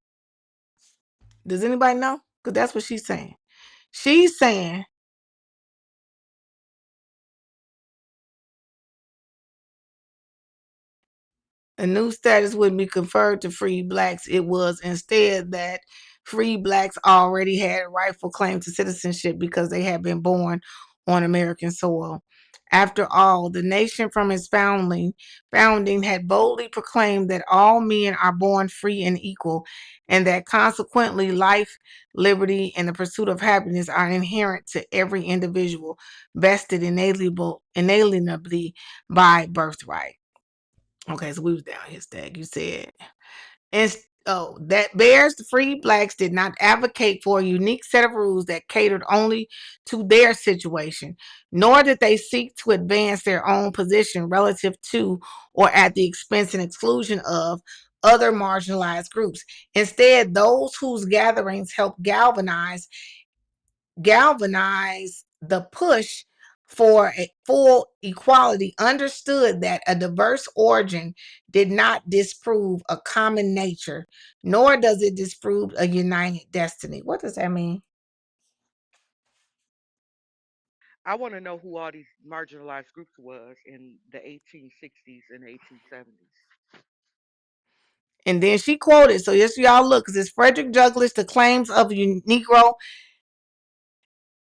Does anybody know? Because that's what she's saying. She's saying a new status would be conferred to free blacks. It was instead that free blacks already had a rightful claim to citizenship because they had been born on American soil. After all, the nation from its founding had boldly proclaimed that all men are born free and equal, and that consequently life, liberty, and the pursuit of happiness are inherent to every individual, vested inalienably by birthright. Okay, so we was down here, Stag. You said, and that bears the free blacks did not advocate for a unique set of rules that catered only to their situation, nor did they seek to advance their own position relative to or at the expense and exclusion of other marginalized groups. Instead, those whose gatherings helped galvanize the push for a full equality understood that a diverse origin did not disprove a common nature, nor does it disprove a united destiny. What does that mean? I want to know who all these marginalized groups was in the 1860s and 1870s. And then she quoted, so yes, y'all look, because it's Frederick Douglass, The Claims of a Negro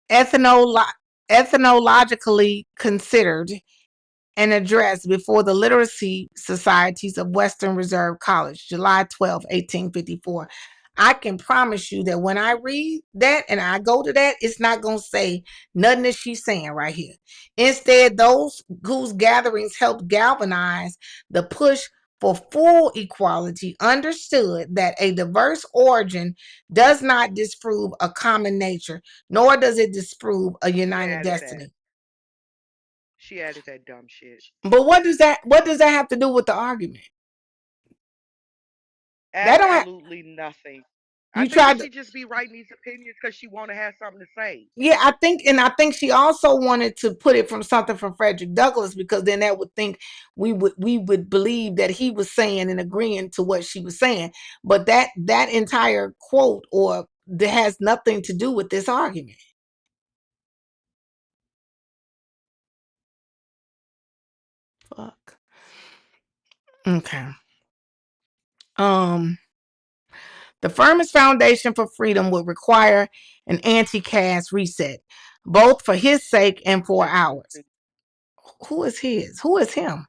Ethnolo- Ethnologically Considered, an address before the Literacy Societies of Western Reserve College, July 12, 1854. I can promise you that when I read that and I go to that, it's not going to say nothing that she's saying right here. Instead, those whose gatherings helped galvanize the push for full equality understood that a diverse origin does not disprove a common nature, nor does it disprove a She united added that. destiny. She added that dumb shit. But what does that have to do with the argument? That don't have, Absolutely nothing. I you think that tried to, she just be writing these opinions because she want to have something to say. yeah, I think she also wanted to put it from something from Frederick Douglass, because then that would think we would believe that he was saying and agreeing to what she was saying. But that entire quote or that has nothing to do with this argument. Fuck. Okay. Um the firmest foundation for freedom would require an anti-caste reset, both for his sake and for ours. Sexist. Who is his? Who is him?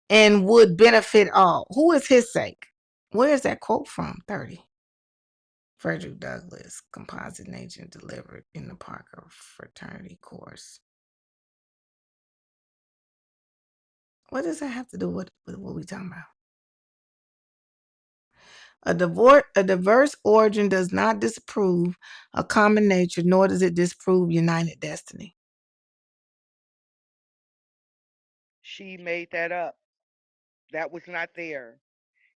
And would benefit all. Who is his sake? Where is that quote from? 30. Frederick Douglass, composite nature delivered in the Parker fraternity course. What does that have to do with what we talking about? A diverse origin does not disprove a common nature, nor does it disprove united destiny. She made that up. That was not there.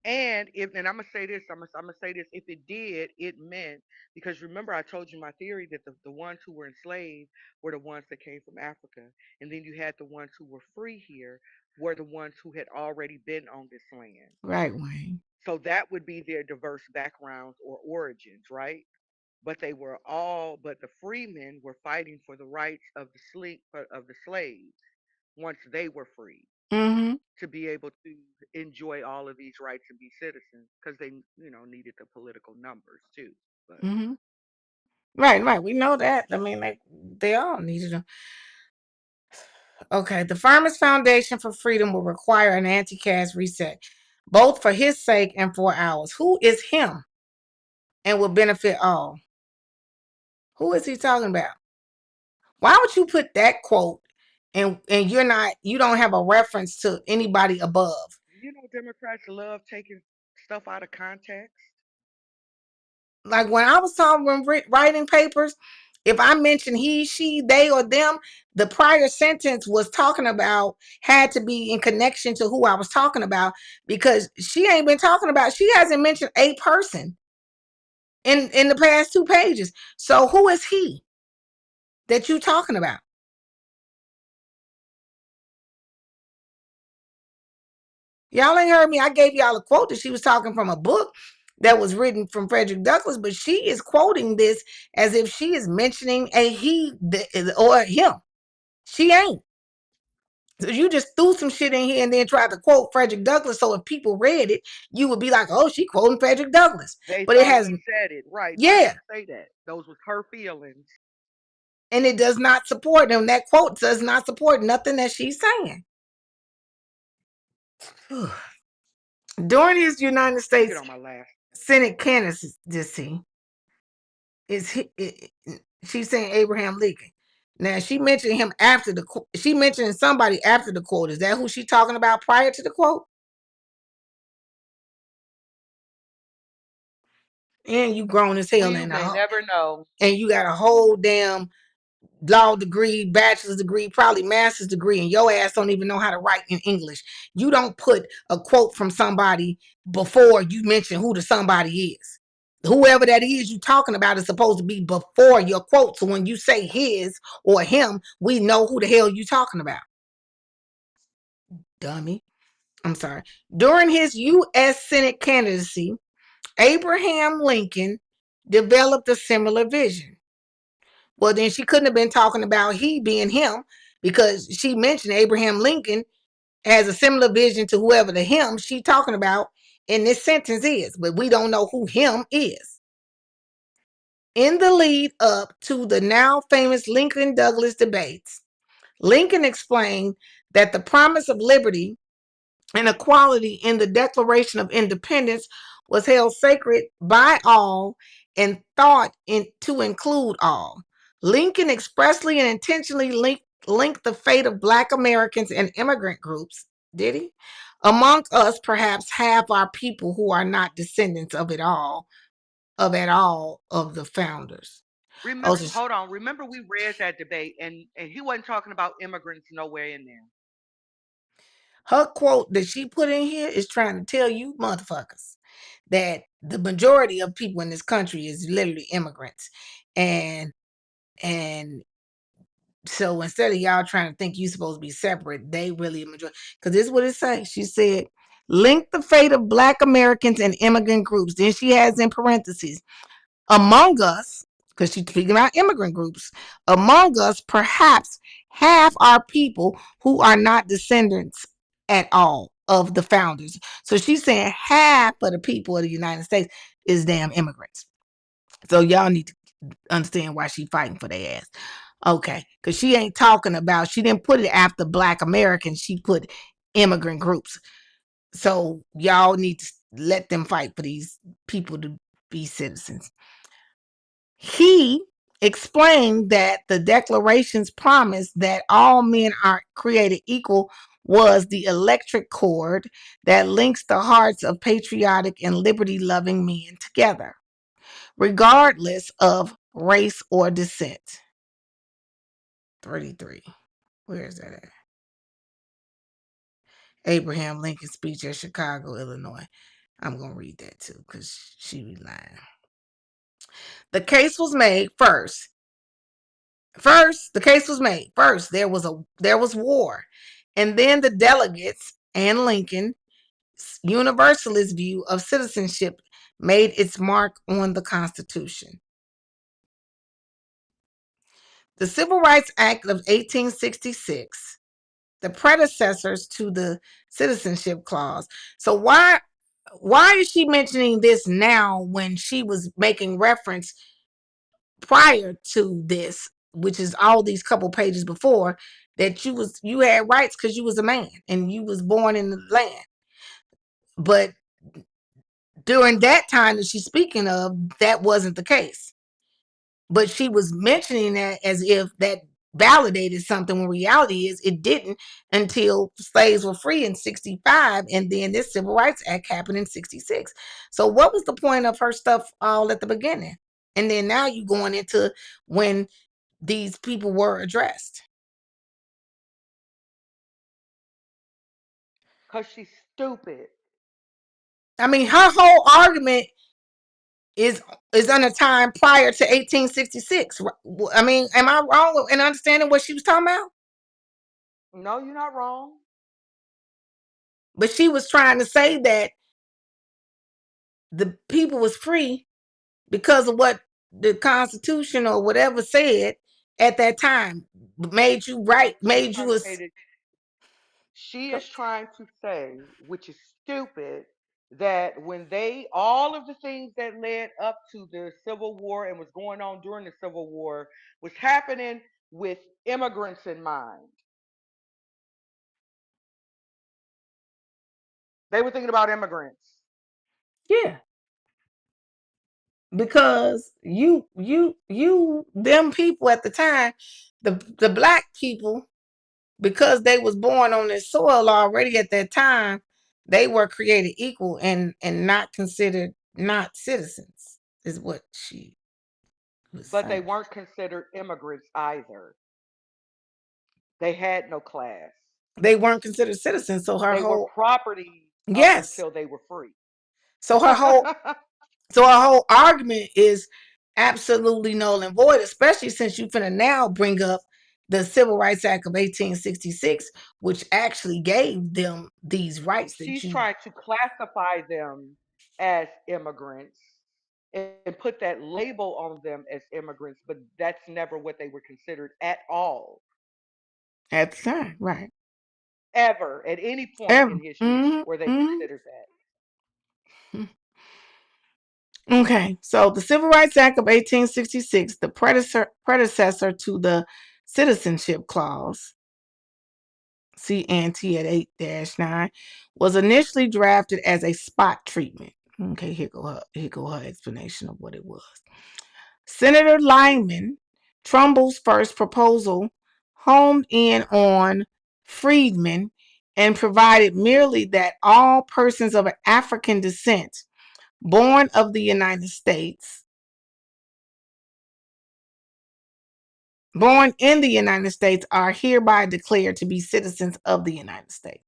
And I'm gonna say this, I'm gonna say this. If it did, it meant, because remember I told you my theory that the ones who were enslaved were the ones that came from Africa, and then you had the ones who were free here were the ones who had already been on this land. Right, Wayne. So that would be their diverse backgrounds or origins, right? But the freemen were fighting for the rights of of the slaves once they were free Mm-hmm. to be able to enjoy all of these rights and be citizens because they, needed the political numbers too. But Mm-hmm. Right, right. We know that. I mean, like they all needed them. Okay. The Farmers Foundation for Freedom will require an anti-caste reset, both for his sake and for ours. Who is him and will benefit all? Who is he talking about? Why would you put that quote and you don't have a reference to anybody above? Democrats love taking stuff out of context. Like when I was talking when writing papers, if I mentioned he, she, they, or them, the prior sentence was talking about had to be in connection to who I was talking about because she ain't been talking about. She hasn't mentioned a person in the past 2 pages. So who is he that you talking about? Y'all ain't heard me. I gave y'all a quote that she was talking from a book that was written from Frederick Douglass, but she is quoting this as if she is mentioning a he or him. She ain't. So you just threw some shit in here and then tried to quote Frederick Douglass. So if people read it, you would be like, oh, she quoting Frederick Douglass. Based But it on has, he said it, right? But I yeah. didn't say that. Those was her feelings. And it does not support them. That quote does not support nothing that she's saying. During his United You get States on my last. Senate candidacy, she's saying Abraham Lincoln. Now she mentioned him after the quote. She mentioned somebody after the quote. Is that who she talking about prior to the quote? And you grown as hell We may never know. and you got a whole damn law degree, bachelor's degree, probably master's degree, and your ass don't even know how to write in English. You don't put a quote from somebody before you mention who the somebody is. Whoever that is you talking about is supposed to be before your quote. So when you say his or him, we know who the hell you talking about. Dummy. I'm sorry. During his U.S. Senate candidacy, Abraham Lincoln developed a similar vision. Well, then she couldn't have been talking about he being him because she mentioned Abraham Lincoln has a similar vision to whoever the him she talking about in this sentence is, but we don't know who him is. In the lead up to the now famous Lincoln Douglas debates, Lincoln explained that the promise of liberty and equality in the Declaration of Independence was held sacred by all and to include all. Lincoln expressly and intentionally linked the fate of Black Americans and immigrant groups, did he? Among us, perhaps half our people who are not descendants of it all, of at all of the founders. Remember, Also, hold on. Remember, we read that debate, and he wasn't talking about immigrants nowhere in there. her quote that she put in here is trying to tell you motherfuckers that the majority of people in this country is literally immigrants. And and so instead of y'all trying to think you supposed to be separate, they really a majority. Because this is what it says. She said, link the fate of Black Americans and immigrant groups. Then she has in parentheses, among us, because she's speaking about immigrant groups, among us, perhaps half are people who are not descendants at all of the founders. So she's saying half of the people of the United States is damn immigrants. So y'all need to understand why she's fighting for their ass. Okay, because she ain't talking about, she didn't put it after Black Americans, she put immigrant groups. So y'all need to let them fight for these people to be citizens. He explained that the Declaration's promise that all men are created equal was the electric cord that links the hearts of patriotic and liberty loving men together, regardless of race or descent. 33. Where is that at? Abraham Lincoln speech at Chicago, Illinois. I'm going to read that too because she be lying. The case was made first. The case was made. First, there was war. And then the delegates and Lincoln Universalist view of citizenship made its mark on the Constitution. The Civil Rights Act of 1866, the predecessors to the Citizenship Clause. So why is she mentioning this now when she was making reference prior to this, which is all these couple pages before, that you had rights because you was a man and you was born in the land. But during that time that she's speaking of, that wasn't the case. But she was mentioning that as if that validated something, when reality is it didn't until slaves were free in 65, and then this Civil Rights Act happened in 66. So what was the point of her stuff all at the beginning? And then now you going into when these people were addressed. Because she's stupid. I mean, her whole argument is on a time prior to 1866. I mean, am I wrong in understanding what she was talking about? No, you're not wrong. But she was trying to say that the people was free because of what the Constitution or whatever said at that time. Made you right, She's made trying you to a. say that she is trying to say, which is stupid, that when they all of the things that led up to the Civil War and was going on during the Civil War was happening with immigrants in mind. They were thinking about immigrants. Yeah, because them people at the time, the black people, because they was born on this soil already at that time, they were created equal and not considered not citizens, is what she was But they saying. weren't considered immigrants either. They had no class. They weren't considered citizens, so her They were whole. property up Yes. until they were free. So her whole so her whole argument is absolutely null and void, especially since you finna now bring up the Civil Rights Act of 1866, which actually gave them these rights that She's you. trying to classify them as immigrants and put that label on them as immigrants, but that's never what they were considered at all, At the time, right? ever, at any point Ever. in history where they Mm-hmm. considered that. Okay, so the Civil Rights Act of 1866, the predecessor to the Citizenship Clause, CNT at 8-9, was initially drafted as a spot treatment. Okay, here go her explanation of what it was. Senator Lyman Trumbull's first proposal homed in on freedmen and provided merely that all persons of African descent born of the United States, born in the United States, are hereby declared to be citizens of the United States.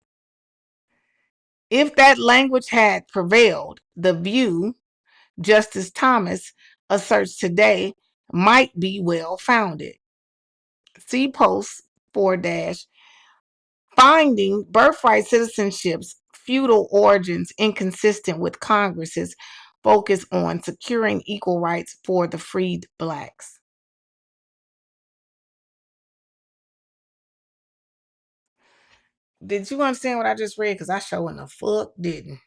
If that language had prevailed, the view Justice Thomas asserts today might be well founded. See Post 4 finding birthright citizenship's feudal origins inconsistent with Congress's focus on securing equal rights for the freed blacks. Did you understand what I just read? Because I sure in the fuck didn't.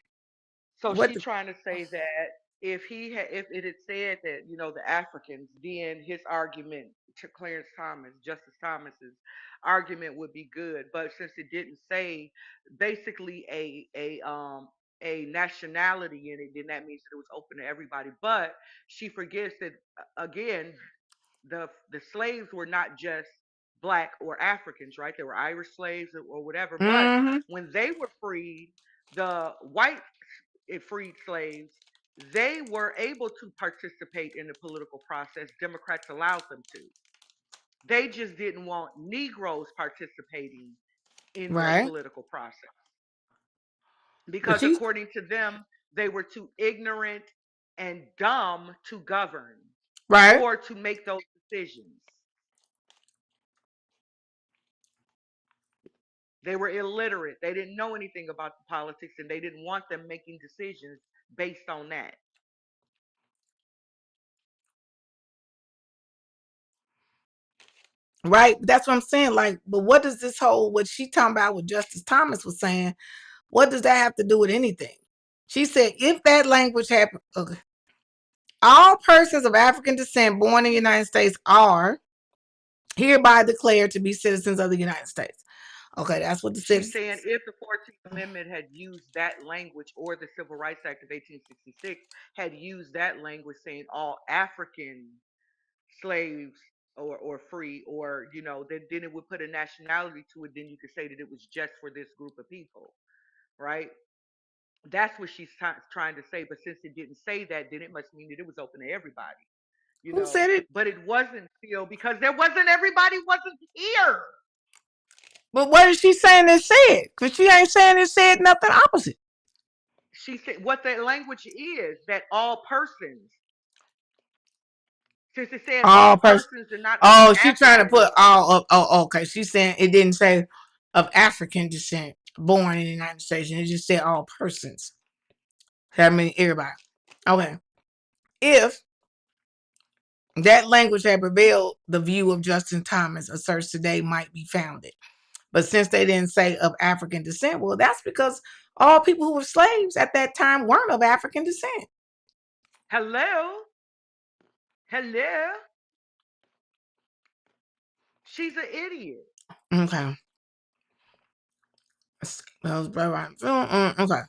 So What she the. trying to say that if it had said that the Africans, then his argument to Clarence Thomas, Justice Thomas's argument would be good. But since it didn't say basically a nationality in it, then that means that it was open to everybody. But she forgets that again, the slaves were not just black or Africans, right? They were Irish slaves or whatever. But Hmm. when they were freed, the white freed slaves, they were able to participate in the political process. Democrats allowed them to. They just didn't want Negroes participating in the Right. political process But because, she's according to them, they were too ignorant and dumb to govern right. or to make those decisions. They were illiterate. They didn't know anything about the politics and they didn't want them making decisions based on that. Right. That's what I'm saying. Like, but what does this whole what she talking about what Justice Thomas was saying? What does that have to do with anything? She said if that language happened, okay, all persons of African descent born in the United States are hereby declared to be citizens of the United States. Okay, that's what the She's saying citizens. if the 14th Amendment had used that language or the Civil Rights Act of 1866 had used that language saying all African slaves or free or then it would put a nationality to it, then you could say that it was just for this group of people, right? That's what she's trying to say. But since it didn't say that, then it must mean that it was open to everybody, Who said it? but it wasn't still because there wasn't everybody wasn't here. But what is she saying it said? Because she ain't saying it said nothing opposite. She said what the language is that all persons, since it said all All person. persons and not only Oh, she trying to Africans. put all of. Oh, okay. She's saying it didn't say of African descent born in the United States. And it just said all persons. That means everybody. Okay. If that language had prevailed, the view of Justin Thomas asserts today might be founded. But since they didn't say of African descent, well, that's because all people who were slaves at that time weren't of African descent. Hello, hello. She's an idiot. Okay. Okay.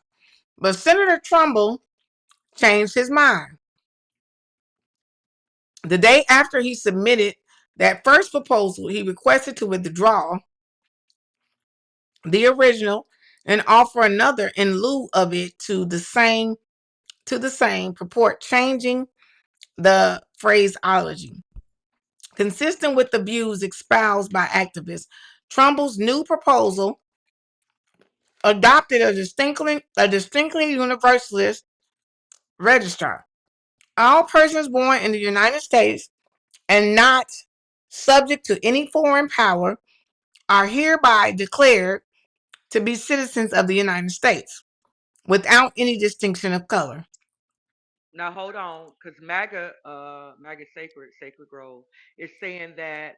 But Senator Trumbull changed his mind. The day after he submitted that first proposal, he requested to withdraw the original and offer another in lieu of it to the same purport, changing the phraseology. Consistent with the views espoused by activists, Trumbull's new proposal adopted a distinctly universalist registrar. All persons born in the United States and not subject to any foreign power are hereby declared to be citizens of the United States without any distinction of color. Now hold on, because MAGA Sacred Grove is saying that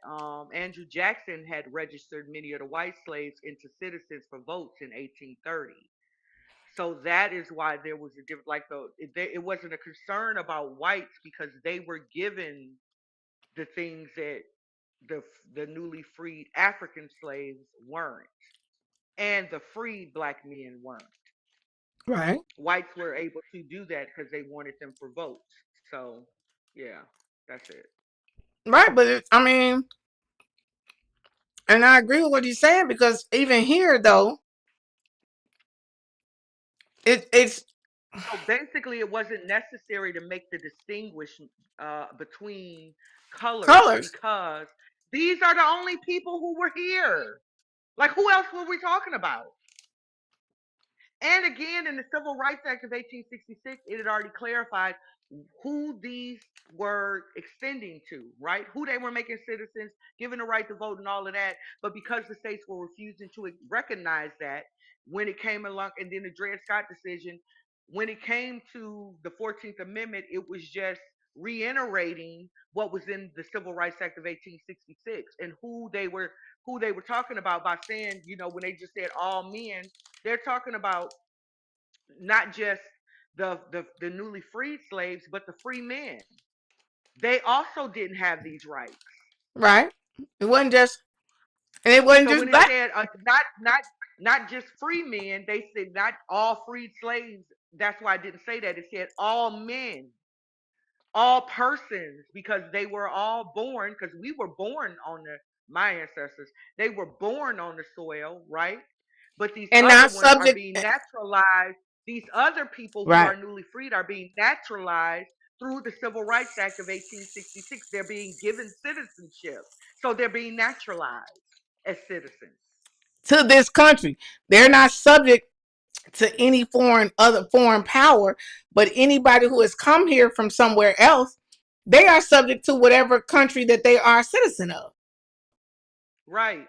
Andrew Jackson had registered many of the white slaves into citizens for votes in 1830. So that is why there was a different, like it wasn't a concern about whites because they were given the things that the the newly freed African slaves weren't, and the freed black men weren't. Right. Whites were able to do that because they wanted them for votes. So, yeah, that's it. Right. But I mean, and I agree with what he's saying because even here, though, it's So basically, it wasn't necessary to make the distinguish between colors colors. because these are the only people who were here. Like, who else were we talking about? And again, in the Civil Rights Act of 1866, it had already clarified who these were extending to, right? Who they were making citizens, given the right to vote, and all of that. But because the states were refusing to recognize that, when it came along, and then the Dred Scott decision, when it came to the 14th Amendment, it was just reiterating what was in the Civil Rights Act of 1866 and who they were talking about by saying, when they just said all men, they're talking about not just the newly freed slaves, but the free men. They also didn't have these rights. Right. It wasn't just, and it wasn't So when just it black. said not just free men, they said not all freed slaves. That's why I didn't say that. It said all men, all persons, because they were all born. Because we were born on my ancestors, they were born on the soil, right? But these And other not ones are subject. being naturalized. These other people who Right. are newly freed are being naturalized through the Civil Rights Act of 1866. They're being given citizenship. So they're being naturalized as citizens. To this country, they're not subject to any foreign power, but anybody who has come here from somewhere else, they are subject to whatever country that they are a citizen of. Right.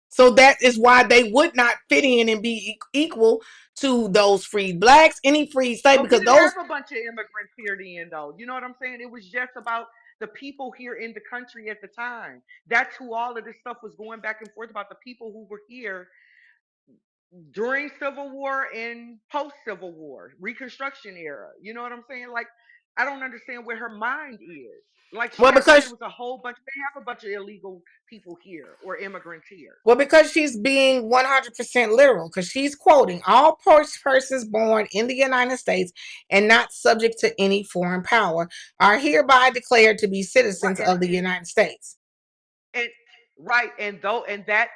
So that is why they would not fit in and be equal to those freed blacks, any freed slave, Oh, we because didn't those have a bunch of immigrants here then, though. You know what I'm saying? It was just about the people here in the country at the time. That's who all of this stuff was going back and forth about, the people who were here during Civil War and post Civil War, Reconstruction era. You know what I'm saying? Like, I don't understand where her mind is. Like she well acts like it because was a whole bunch. They have a bunch of illegal people here or immigrants here. well because she's being 100% literal, because she's quoting all persons born in the United States and not subject to any foreign power are hereby declared to be Right. citizens of the United States. And right, and though, and that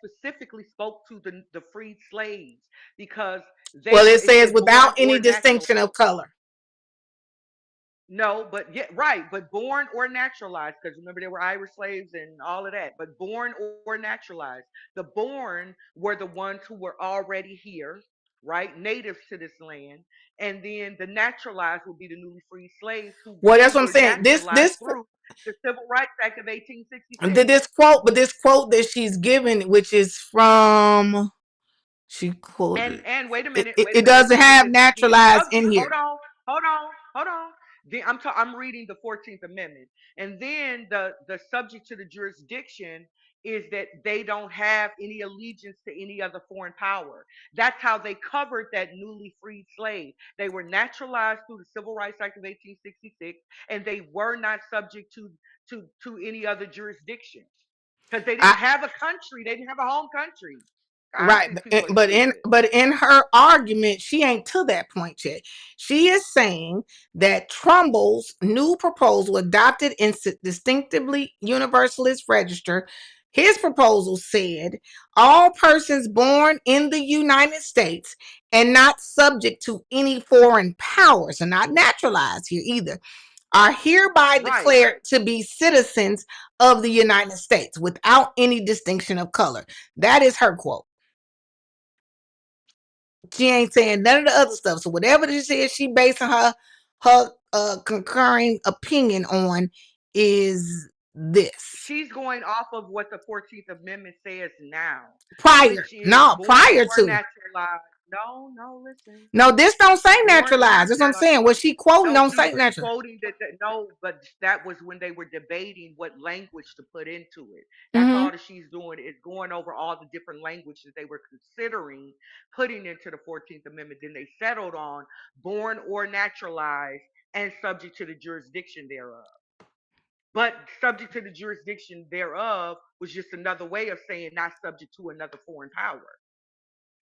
specifically spoke to the freed slaves, because they Well, were, it it says said born without any or natural. distinction of color. No, but yeah, right, but born or naturalized, because remember there were Irish slaves and all of that, but born or naturalized. The born were the ones who were already here, right, natives to this land, and then the naturalized would be the newly freed slaves Well, that's who what I'm were saying. This naturalized this through the Civil Rights Act of did 1866. this quote, but this quote that she's given, which is from, she quoted, And it wait a minute, doesn't have because the naturalized in subject. here. Hold on. I'm reading the 14th Amendment, and then the subject to the jurisdiction is that they don't have any allegiance to any other foreign power. That's how they covered that newly freed slave. They were naturalized through the Civil Rights Act of 1866, and they were not subject to any other jurisdiction because they didn't I, have a country. They didn't have a home country. Gosh, Right, these people are but in stupid. her argument, she ain't to that point yet. She is saying that Trumbull's new proposal, adopted in distinctively universalist register, his proposal said all persons born in the United States and not subject to any foreign powers, and not naturalized here either, are hereby Right. declared to be citizens of the United States without any distinction of color. That is her quote. She ain't saying none of the other stuff. So whatever this is, she basing her concurring opinion on is this. She's going off of what the 14th Amendment says now, Prior, which is no, born prior or to. naturalized. No, no, listen. No, this don't say Born or naturalized. That's what I'm naturalized. saying. What she quoting No, don't she say was natural. quoting that, no, but that was when they were debating what language to put into it. That's Mm-hmm. all that she's doing, is going over all the different languages they were considering putting into the 14th Amendment. Then they settled on born or naturalized and subject to the jurisdiction thereof. But subject to the jurisdiction thereof was just another way of saying not subject to another foreign power.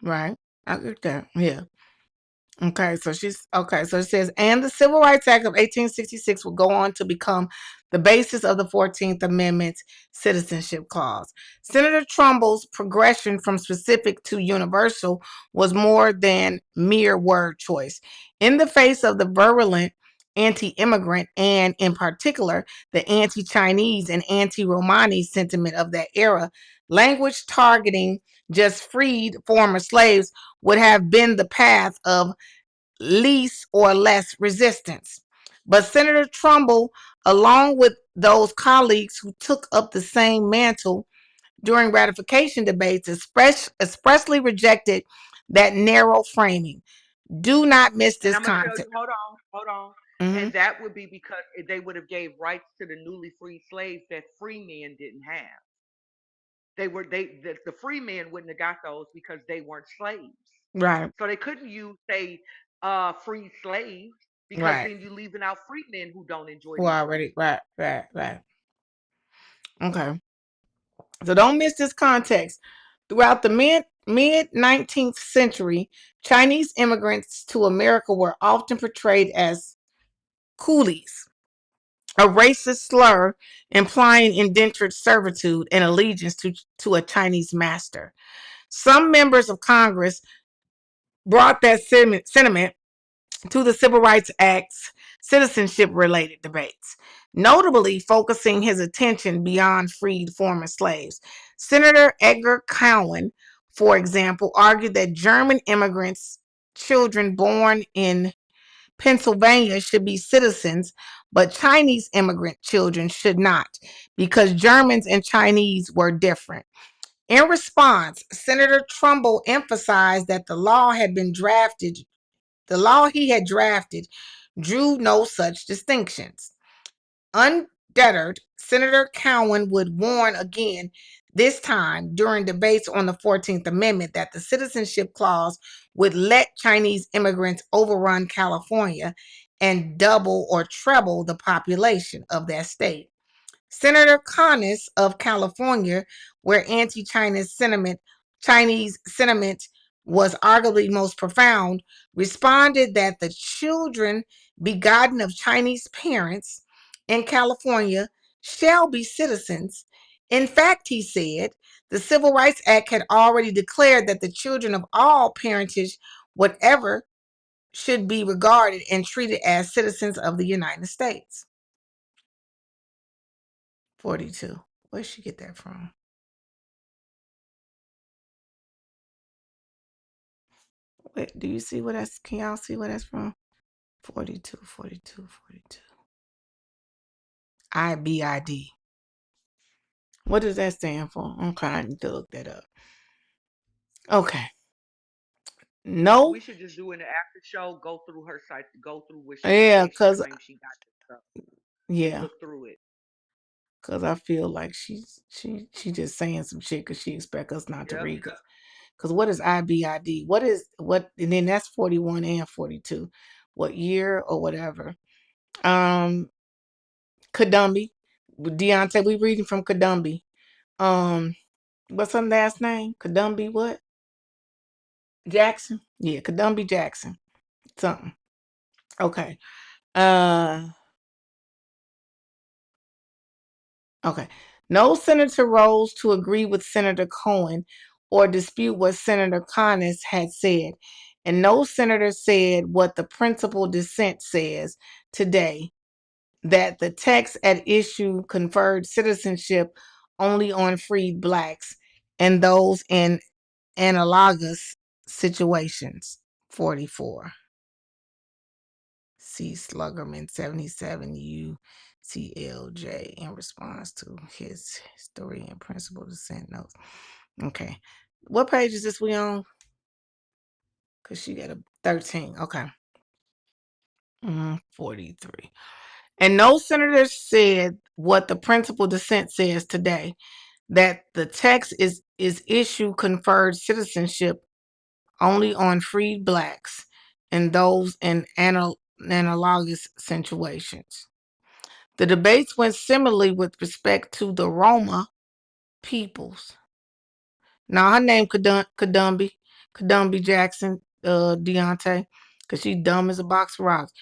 Right. I get that. Yeah. Okay. So it says, and the Civil Rights Act of 1866 will go on to become the basis of the 14th Amendment's Citizenship Clause. Senator Trumbull's progression from specific to universal was more than mere word choice. In the face of the virulent anti-immigrant and, in particular, the anti-Chinese and anti-Romani sentiment of that era, language targeting just freed former slaves would have been the path of least or less resistance. But Senator Trumbull, along with those colleagues who took up the same mantle during ratification debates, expressly rejected that narrow framing. Do not miss And this I'm gonna tell concept. you, hold on. Mm-hmm. And that would be because they would have gave rights to the newly freed slaves that free men didn't have. The free men wouldn't have got those because they weren't slaves. Right, So they couldn't use, say, freed slaves, because right. then you're leaving out free men who don't enjoy Well, these already, rights. right. Okay. So don't miss this context. Throughout the mid 19th century, Chinese immigrants to America were often portrayed as coolies a racist slur implying indentured servitude and allegiance to a Chinese master. Some members of Congress brought that sentiment to the Civil Rights Act's citizenship related debates, notably focusing his attention beyond freed former slaves. Senator Edgar Cowan, for example, argued that German immigrants' children born in Pennsylvania should be citizens, but Chinese immigrant children should not, because Germans and Chinese were different. In response, Senator Trumbull emphasized that the law he had drafted drew no such distinctions. Undeterred, Senator Cowan would warn again, this time during debates on the 14th Amendment, that the citizenship clause would let Chinese immigrants overrun California and double or treble the population of that state. Senator Conness of California, where Chinese sentiment was arguably most profound, responded that the children begotten of Chinese parents in California shall be citizens. In fact, he said, the Civil Rights Act had already declared that the children of all parentage, whatever, should be regarded and treated as citizens of the United States. 42. Where'd she get that from? Wait, do you see what that's, can y'all see where that's from? 42, 42, 42. IBID. What does that stand for? Okay, I need to look that up. Okay. No. We should just do in the after show, go through her site, go through Yeah, where she cause claims she got this stuff. yeah, Look through it. cause I feel like she just saying some shit because she expect us not to Yep. read. Cause what is IBID? What is what? And then that's 41 and 42. What year or whatever? Um, Kadumbi. Deontay, we reading from Kadumbi. Um, what's her last name? Kadumbi what? Jackson? Yeah, Kadumbi Jackson. Something. Okay. Uh okay. No senator rose to agree with Senator Cohen or dispute what Senator Conness had said. And no senator said what the principal dissent says today, that the text at issue conferred citizenship only on freed blacks and those in analogous situations. 44. C. Sluggerman 77 UCLJ in response to his history and principal dissent notes. Okay. What page is this we on? Because she got a 13. Okay. 43. And no senator said what the principal dissent says today, that the text is issue conferred citizenship only on freed blacks and those in analogous situations. The debates went similarly with respect to the Roma peoples. Now her name Kadumbi Jackson, Deontay, because she's dumb as a box of rocks.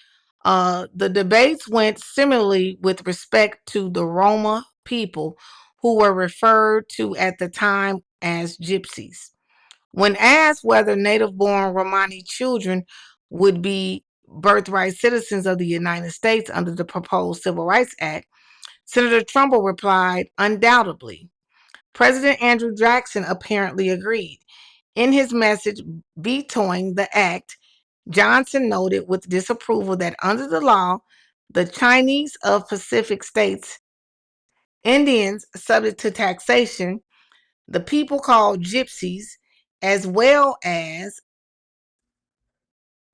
The debates went similarly with respect to the Roma people, who were referred to at the time as gypsies. When asked whether native-born Romani children would be birthright citizens of the United States under the proposed Civil Rights Act, Senator Trumbull replied, undoubtedly. President Andrew Jackson apparently agreed. In his message vetoing the act, Johnson noted with disapproval that under the law, the Chinese of Pacific states, Indians subject to taxation, the people called gypsies, as well as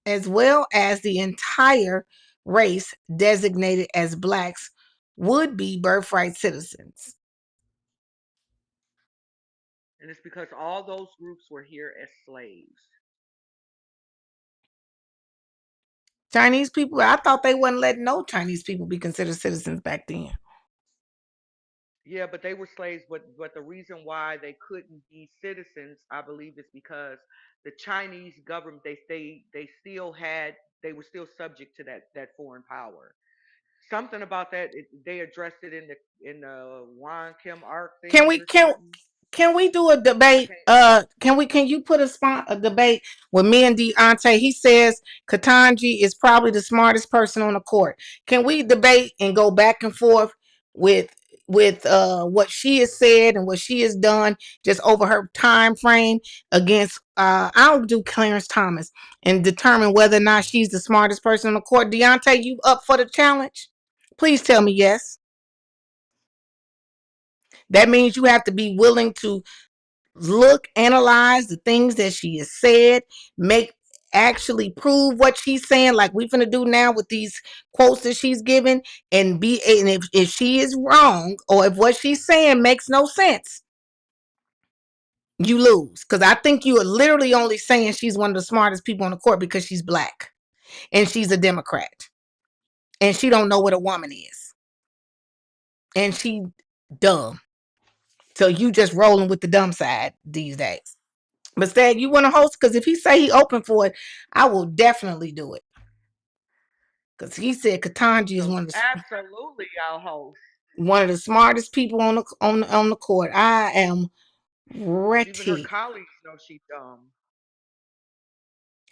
the entire race designated as blacks, would be birthright citizens. And it's because all those groups were here as slaves. Chinese people, I thought they wasn't letting no Chinese people be considered citizens back then. Yeah, but they were slaves. But the reason why they couldn't be citizens, I believe, is because the Chinese government they still had they were still subject to that foreign power. Something about that. They addressed it in the Juan Kim Arc Can thing we or can something. can we do a I debate? can't. Can you put a debate with me and Deontay? He says Katanji is probably the smartest person on the court. Can we debate and go back and forth with what she has said and what she has done just over her time frame against I'll do Clarence Thomas and determine whether or not she's the smartest person on the court. Deontay, you up for the challenge? Please tell me yes. That means you have to be willing to look, analyze the things that she has said, make actually prove what she's saying, like we're gonna do now with these quotes that she's given, and if she is wrong or if what she's saying makes no sense, you lose. Because I think you are literally only saying she's one of the smartest people on the court because she's black and she's a Democrat and she don't know what a woman is and she dumb. So you just rolling with the dumb side these days. But Stag, you want to host? Because if he say he open for it, I will definitely do it. Because he said Katanji is Absolutely, I'll host. one of the smartest people on the court. I am Even her ready. colleagues know she's dumb.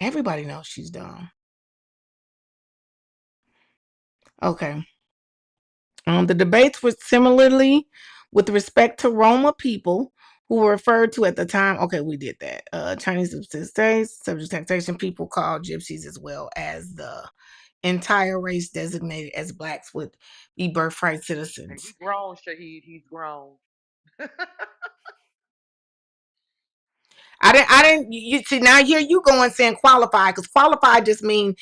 Everybody knows she's dumb. Okay. The debates were similarly with respect to Roma people who were referred to at the time. Okay, we did that. Chinese states, subject taxation people called gypsies as well as the entire race designated as blacks would be birthright And he citizens. grown, Shahid. He's grown. I didn't, you see, now here you go and saying qualified, because qualified just mean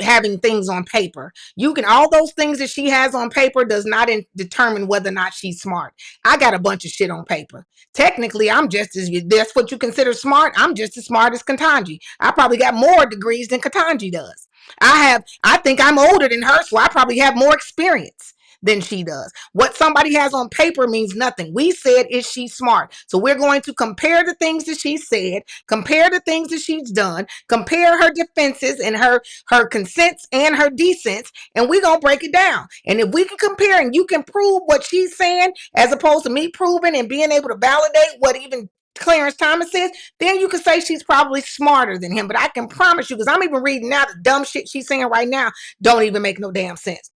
having things on paper. You can, all those things that she has on paper does not determine whether or not she's smart. I got a bunch of shit on paper. Technically, I'm just as, that's what you consider smart. I'm just as smart as Katanji. I probably got more degrees than Katanji does. I think I'm older than her, so I probably have more experience than she does. What somebody has on paper means nothing. We said, is she smart? So we're going to compare the things that she said, compare the things that she's done, compare her defenses and her consents and her dissents, and we're going to break it down. And if we can compare and you can prove what she's saying as opposed to me proving and being able to validate what even Clarence Thomas says, then you can say she's probably smarter than him. But I can promise you, because I'm even reading now, the dumb shit she's saying right now don't even make no damn sense.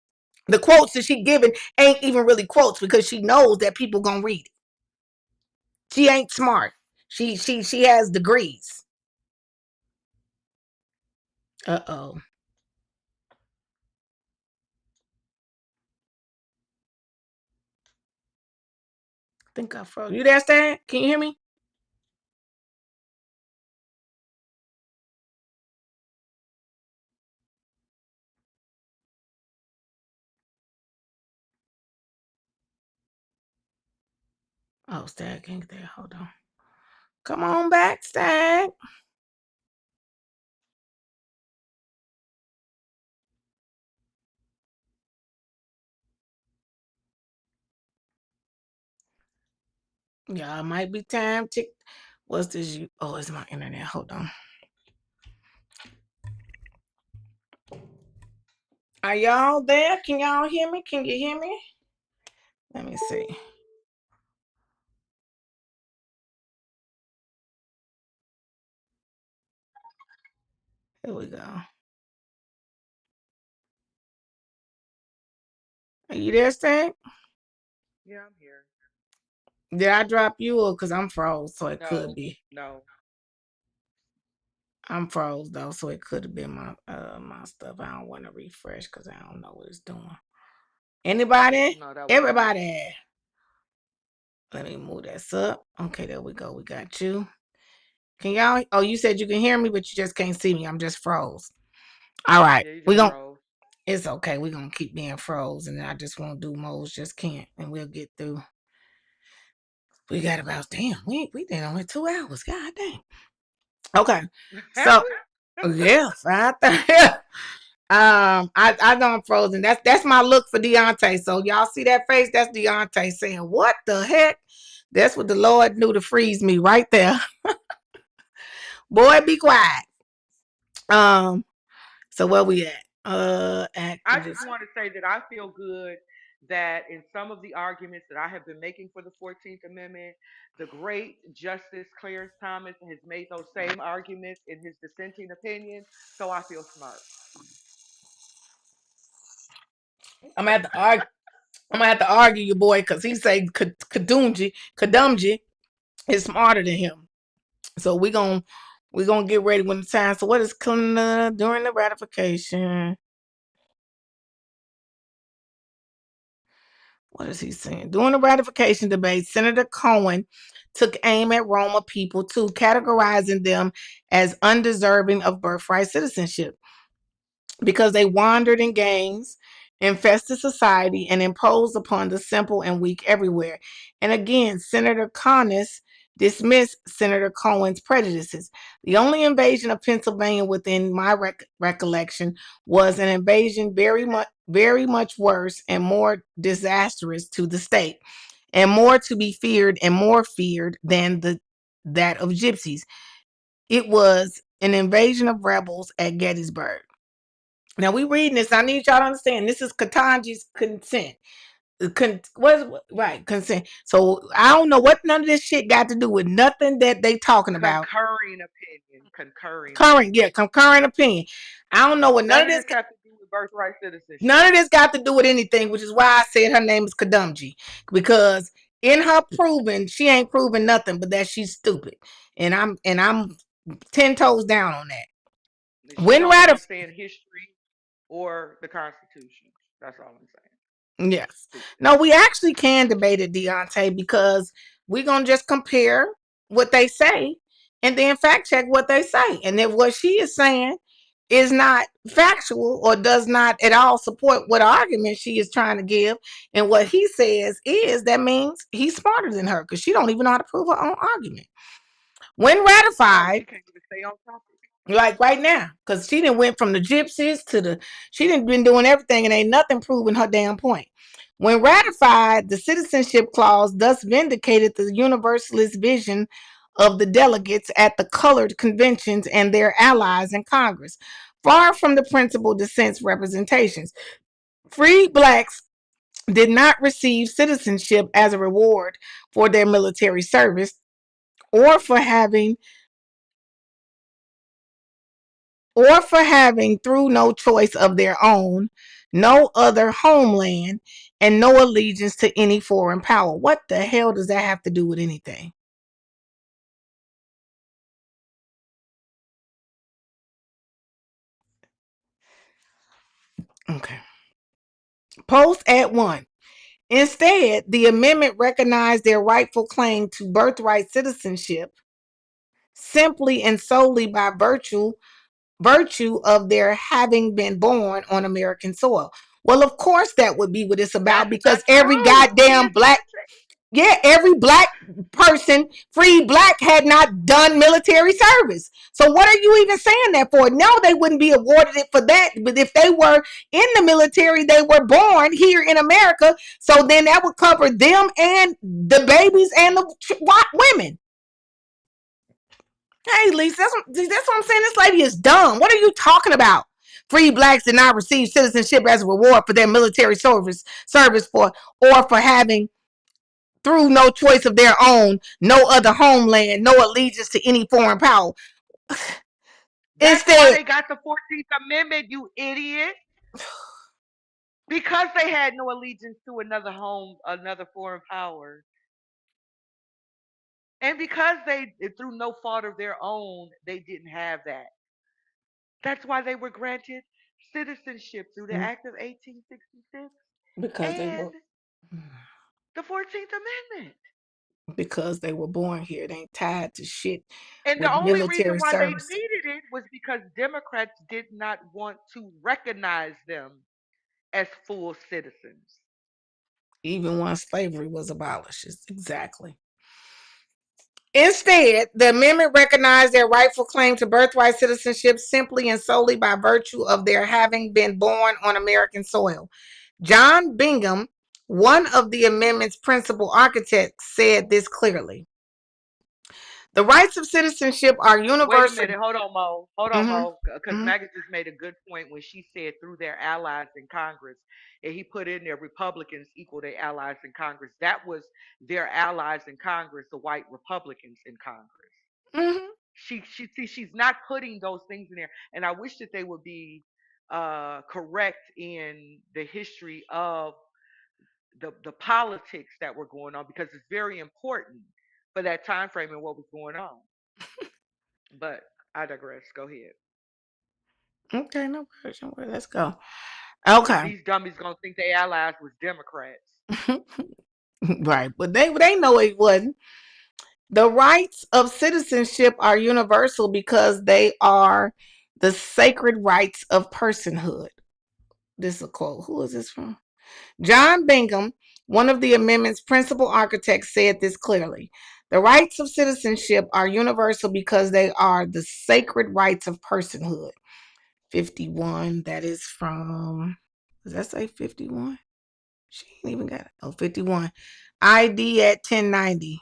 The quotes that she giving ain't even really quotes because she knows that people gonna read it. She ain't smart. She has degrees. Uh-oh. I think I froze. You there, Stan? Can you hear me? Oh, Stag ain't there. Hold on. Come on back, Stag. Yeah, it might be time. Tick. What's this? You? Oh, it's my internet. Hold on. Are y'all there? Can y'all hear me? Can you hear me? Let me see. Here we go. Are you there, Stag? Yeah, I'm here. Did I drop you or because I'm froze? So it could No, be. no, I'm froze though, so it could have been my stuff. I don't want to refresh because I don't know what it's doing. Anybody? no. That was me. Everybody. Let me move this up. Okay, there we go. We got you. Can y'all? Oh, you said you can hear me, but you just can't see me. I'm just froze. All right, Yeah, you we just gon' froze. It's okay. We're gonna keep being froze, and I just won't do modes. Just can't, and we'll get through. We got about damn. We did only 2 hours. God dang. Okay, Have so we? yeah, 5:30. I know I'm frozen. That's my look for Deontay. So y'all see that face? That's Deontay saying, "What the heck?" That's what the Lord knew to freeze me right there. Boy, be quiet. Um, so where we at? I Activists. just want to say that I feel good that in some of the arguments that I have been making for the 14th Amendment, the great Justice Clarence Thomas has made those same arguments in his dissenting opinion. So I feel smart. I'm gonna have to argue. I'm gonna have to argue your boy because he say Kadumji is smarter than him. So we gonna get ready when the time. So what is during the ratification? What is he saying? During the ratification debate, Senator Cohen took aim at Roma people too, categorizing them as undeserving of birthright citizenship because they wandered in gangs, infested society, and imposed upon the simple and weak everywhere. And again, Senator Conness dismissed Senator Cohen's prejudices. The only invasion of Pennsylvania within my recollection was an invasion very much worse and more disastrous to the state, and more to be feared and more feared than that of gypsies. It was an invasion of rebels at Gettysburg. Now we reading this. I need y'all to understand. This is Katanji's consent. Right, consent. So I don't know what none of this shit got to do with nothing that they talking about. Concurring opinion. Concurring Current, opinion. yeah, concurrent opinion. I don't know what None of this has to do with birthright none citizenship. of this got to do with anything, which is why I said her name is Kadumji. Because in her proving, she ain't proving nothing but that she's stupid. And I'm 10 toes down on that. She When don't ratified. understand history or the Constitution. That's all I'm saying. Yes. Stupid. No, we actually can debate it, Deontay, because we're going to just compare what they say and then fact check what they say. And if what she is saying is not factual or does not at all support what argument she is trying to give, and what he says is, that means he's smarter than her because she don't even know how to prove her own argument. When Right. ratified, She can't even stay on topic. like right now, because she didn't went from the gypsies to she didn't been doing everything and ain't nothing proving her damn point. When ratified, the citizenship clause thus vindicated the universalist vision of the delegates at the colored conventions and their allies in Congress, far from the principal dissent's representations. Free blacks did not receive citizenship as a reward for their military service or for having through no choice of their own, no other homeland, and no allegiance to any foreign power. What the hell does that have to do with anything? Okay. Post at 1. Instead, the amendment recognized their rightful claim to birthright citizenship simply and solely by virtue of their having been born on American soil. Well, of course that would be what it's about, That's because not every true. goddamn black, yeah, every black person, free black, had not done military service. So what are you even saying that for? No, they wouldn't be awarded it for that. But if they were in the military, they were born here in America. So then that would cover them and the babies and the white women. Hey, Lisa, that's what I'm saying. This lady is dumb. What are you talking about? Free blacks did not receive citizenship as a reward for their military service for or for having through no choice of their own, no other homeland, no allegiance to any foreign power. That's why Instead, they got the 14th Amendment, you idiot. Because they had no allegiance to another home, another foreign power. And because they, through no fault of their own, they didn't have that. That's why they were granted citizenship through the Act of 1866 because they and were the 14th Amendment. born here. It ain't tied to shit And the with only reason military why they service. needed it was because Democrats did not want to recognize them as full citizens. Even once slavery was abolished. Exactly. Instead, the amendment recognized their rightful claim to birthright citizenship simply and solely by virtue of their having been born on American soil. John Bingham, one of the amendment's principal architects, said this clearly. The rights of citizenship are Wait a universal. minute. Hold on, Mo. Hold on, Mm-hmm. Mo. Because Mm-hmm. Maggie just made a good point when she said through their allies in Congress. And he put in there Republicans equal their allies in Congress. That was their allies in Congress, the white Republicans in Congress. Mm-hmm. She's not putting those things in there. And I wish that they would be correct in the history of the politics that were going on because it's very important for that time frame and what was going on. But I digress. Go ahead. Okay, no worries, no worries. Let's go. Because Okay. these dummies gonna think they allies was Democrats. Right, but they know it wasn't. The rights of citizenship are universal because they are the sacred rights of personhood. This is a quote. Who is this from? John Bingham, one of the amendment's principal architects, said this clearly. The rights of citizenship are universal because they are the sacred rights of personhood. 51, that is from, does that say 51? She ain't even got it. Oh, 51. ID at 1090.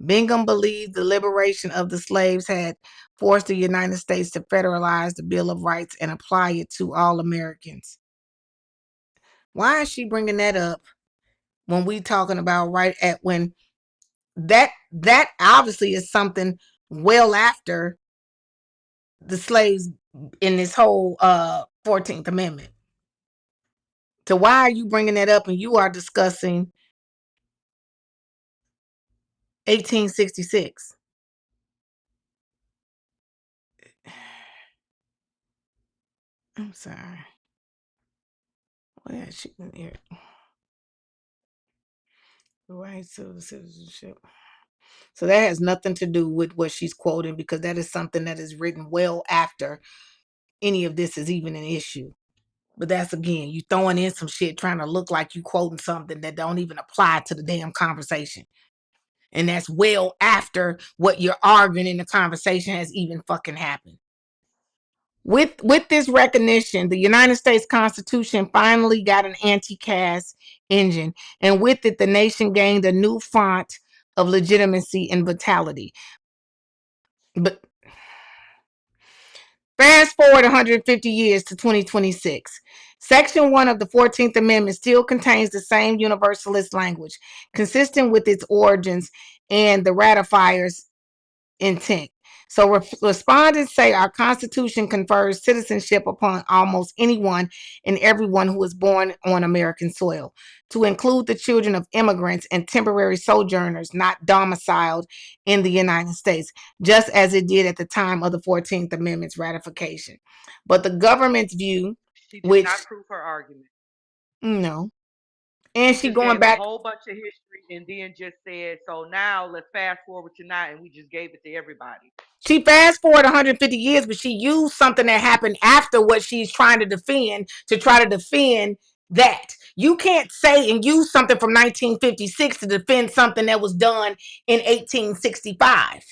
Bingham believed the liberation of the slaves had forced the United States to federalize the Bill of Rights and apply it to all Americans. Why is she bringing that up when we talking about right at when that obviously is something well after the slaves in this whole 14th Amendment. So why are you bringing that up and you are discussing 1866? I'm sorry. Where is she in here? The rights of citizenship. So that has nothing to do with what she's quoting because that is something that is written well after any of this is even an issue. But that's again, you throwing in some shit trying to look like you quoting something that don't even apply to the damn conversation. And that's well after what you're arguing in the conversation has even fucking happened. With this recognition, the United States Constitution finally got an anti-caste engine, and with it, the nation gained a new font of legitimacy and vitality. But fast forward 150 years to 2026. Section 1 of the 14th Amendment still contains the same universalist language, consistent with its origins and the ratifiers' intent. So respondents say our Constitution confers citizenship upon almost anyone and everyone who is born on American soil, to include the children of immigrants and temporary sojourners not domiciled in the United States, just as it did at the time of the 14th Amendment's ratification. But the government's view, She did which, not prove her argument. no, and She she just going gave a back. whole bunch of history and then just said, so now let's fast forward to now, and we just gave it to everybody. She fast forward 150 years, but she used something that happened after what she's trying to try to defend that. You can't say and use something from 1956 to defend something that was done in 1865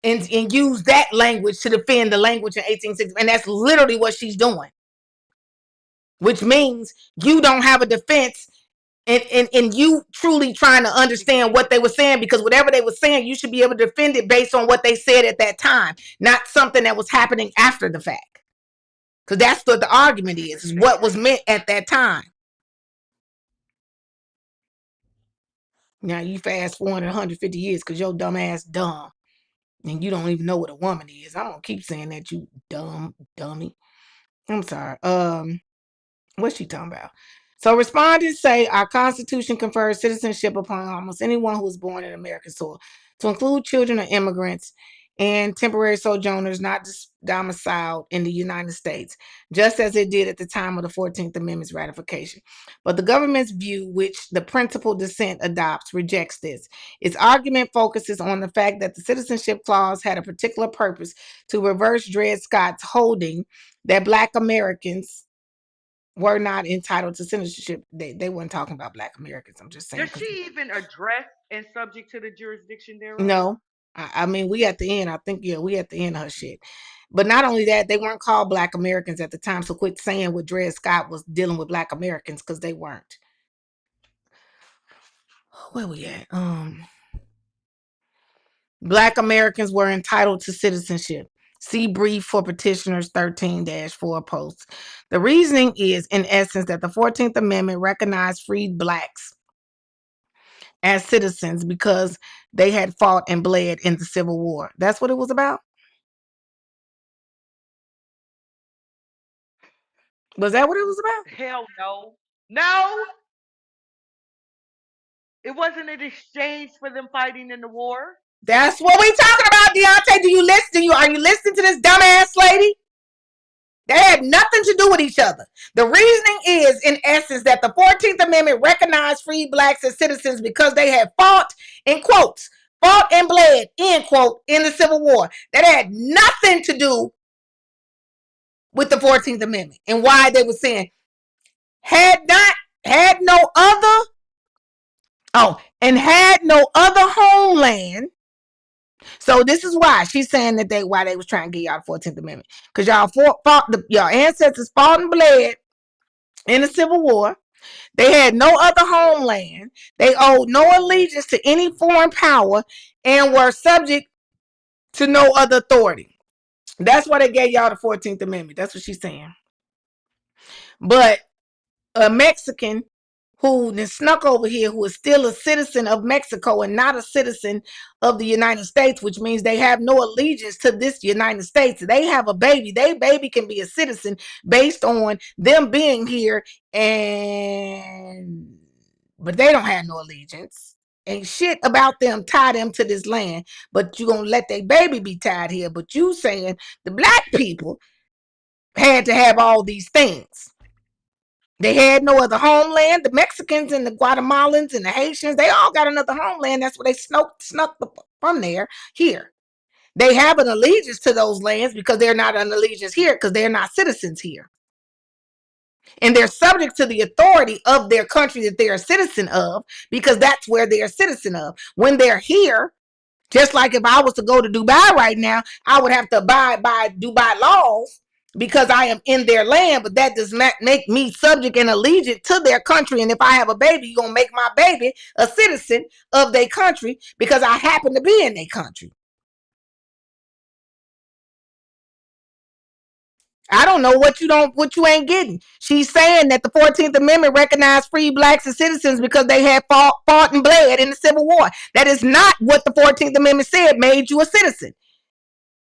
and use that language to defend the language in 1860. And that's literally what she's doing, which means you don't have a defense and you truly trying to understand what they were saying, because whatever they were saying, you should be able to defend it based on what they said at that time, not something that was happening after the fact. Because that's what the argument is what was meant at that time. Now you fast forward 150 years because your dumb ass dumb and you don't even know what a woman is. I'm gonna keep saying that, you dumb dummy. I'm sorry. What's she talking about? So respondents say our Constitution confers citizenship upon almost anyone who was born in American soil, to include children of immigrants and temporary sojourners not domiciled in the United States, just as it did at the time of the 14th Amendment's ratification. But the government's view, which the principal dissent adopts, rejects this. Its argument focuses on the fact that the citizenship clause had a particular purpose, to reverse Dred Scott's holding that Black Americans were not entitled to citizenship. They weren't talking about Black Americans. I'm just saying Does because she even address and subject to the jurisdiction thereof? no, I mean we at the end. I think yeah, we at the end of her shit. But not only that, they weren't called Black Americans at the time. So quit saying what Dred Scott was dealing with Black Americans, because they weren't. Where we at? Black Americans were entitled to citizenship. See brief for petitioners 13-4 posts. The reasoning is, in essence, that the 14th Amendment recognized freed blacks as citizens because they had fought and bled in the Civil War. That's what it was about? Was that what it was about? Hell no. No, it wasn't an exchange for them fighting in the war. That's what we talking about, Deontay. Do you listen? Are you listening to this dumbass lady? They had nothing to do with each other. The reasoning is, in essence, that the 14th Amendment recognized free blacks as citizens because they had fought, in quotes, fought and bled, end quote, in the Civil War. That had nothing to do with the 14th Amendment and why they were saying, had no other, and had no other homeland. So this is why she's saying that why they was trying to get y'all the 14th Amendment. Because y'all ancestors fought and bled in the Civil War. They had no other homeland. They owed no allegiance to any foreign power and were subject to no other authority. That's why they gave y'all the 14th Amendment. That's what she's saying. But a Mexican who snuck over here, who is still a citizen of Mexico and not a citizen of the United States, which means they have no allegiance to this United States. They have a baby. Their baby can be a citizen based on them being here, but they don't have no allegiance. Ain't shit about them tie them to this land, but you gonna let their baby be tied here. But you saying the black people had to have all these things. They had no other homeland. The Mexicans and the Guatemalans and the Haitians, they all got another homeland. That's where they snuck from there here. They have an allegiance to those lands because they're not an allegiance here because they're not citizens here. And they're subject to the authority of their country that they're a citizen of because that's where they're a citizen of. When they're here, just like if I was to go to Dubai right now, I would have to abide by Dubai laws because I am in their land, but that does not make me subject and allegiant to their country. And if I have a baby, you're going to make my baby a citizen of their country because I happen to be in their country. I don't know what you ain't getting. She's saying that the 14th Amendment recognized free blacks as citizens because they had fought and bled in the Civil War. That is not what the 14th Amendment said made you a citizen.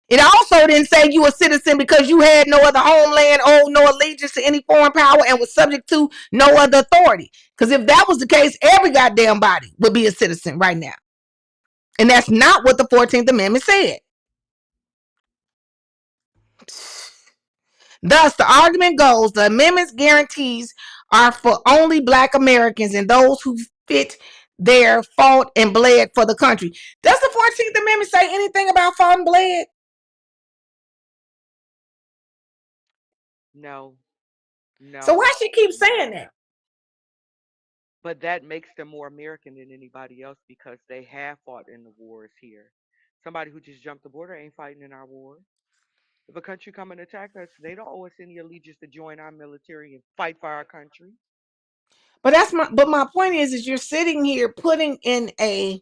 It also didn't say you a citizen because you had no other homeland, owed no allegiance to any foreign power, and was subject to no other authority. Because if that was the case, every goddamn body would be a citizen right now. And that's not what the 14th Amendment said. Thus, the argument goes the amendment's guarantees are for only black Americans and those who fit their fought and bled for the country. Does the 14th Amendment say anything about fought and bled? No, So no, why she keep saying no. that? But that makes them more American than anybody else because they have fought in the wars here. Somebody who just jumped the border ain't fighting in our wars. If a country come and attack us, they don't owe us any allegiance to join our military and fight for our country. But my point is you're sitting here putting in a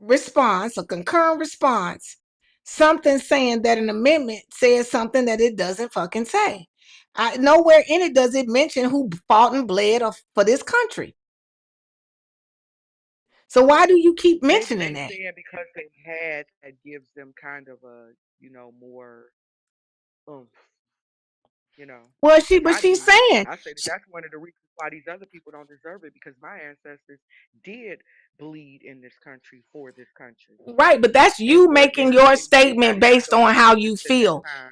response, a concurrent response, something saying that an amendment says something that it doesn't fucking say. Nowhere in it does it mention who fought and bled for this country. So why do you keep Maybe mentioning they that? saying because they had that gives them kind of a, more oomph, you know, Well, because but I she's do. saying I say that that's one of the reasons why these other people don't deserve it because my ancestors did bleed in this country for this country right, but that's and you making your they got statement based entitled on how you allegiance at that feel. time.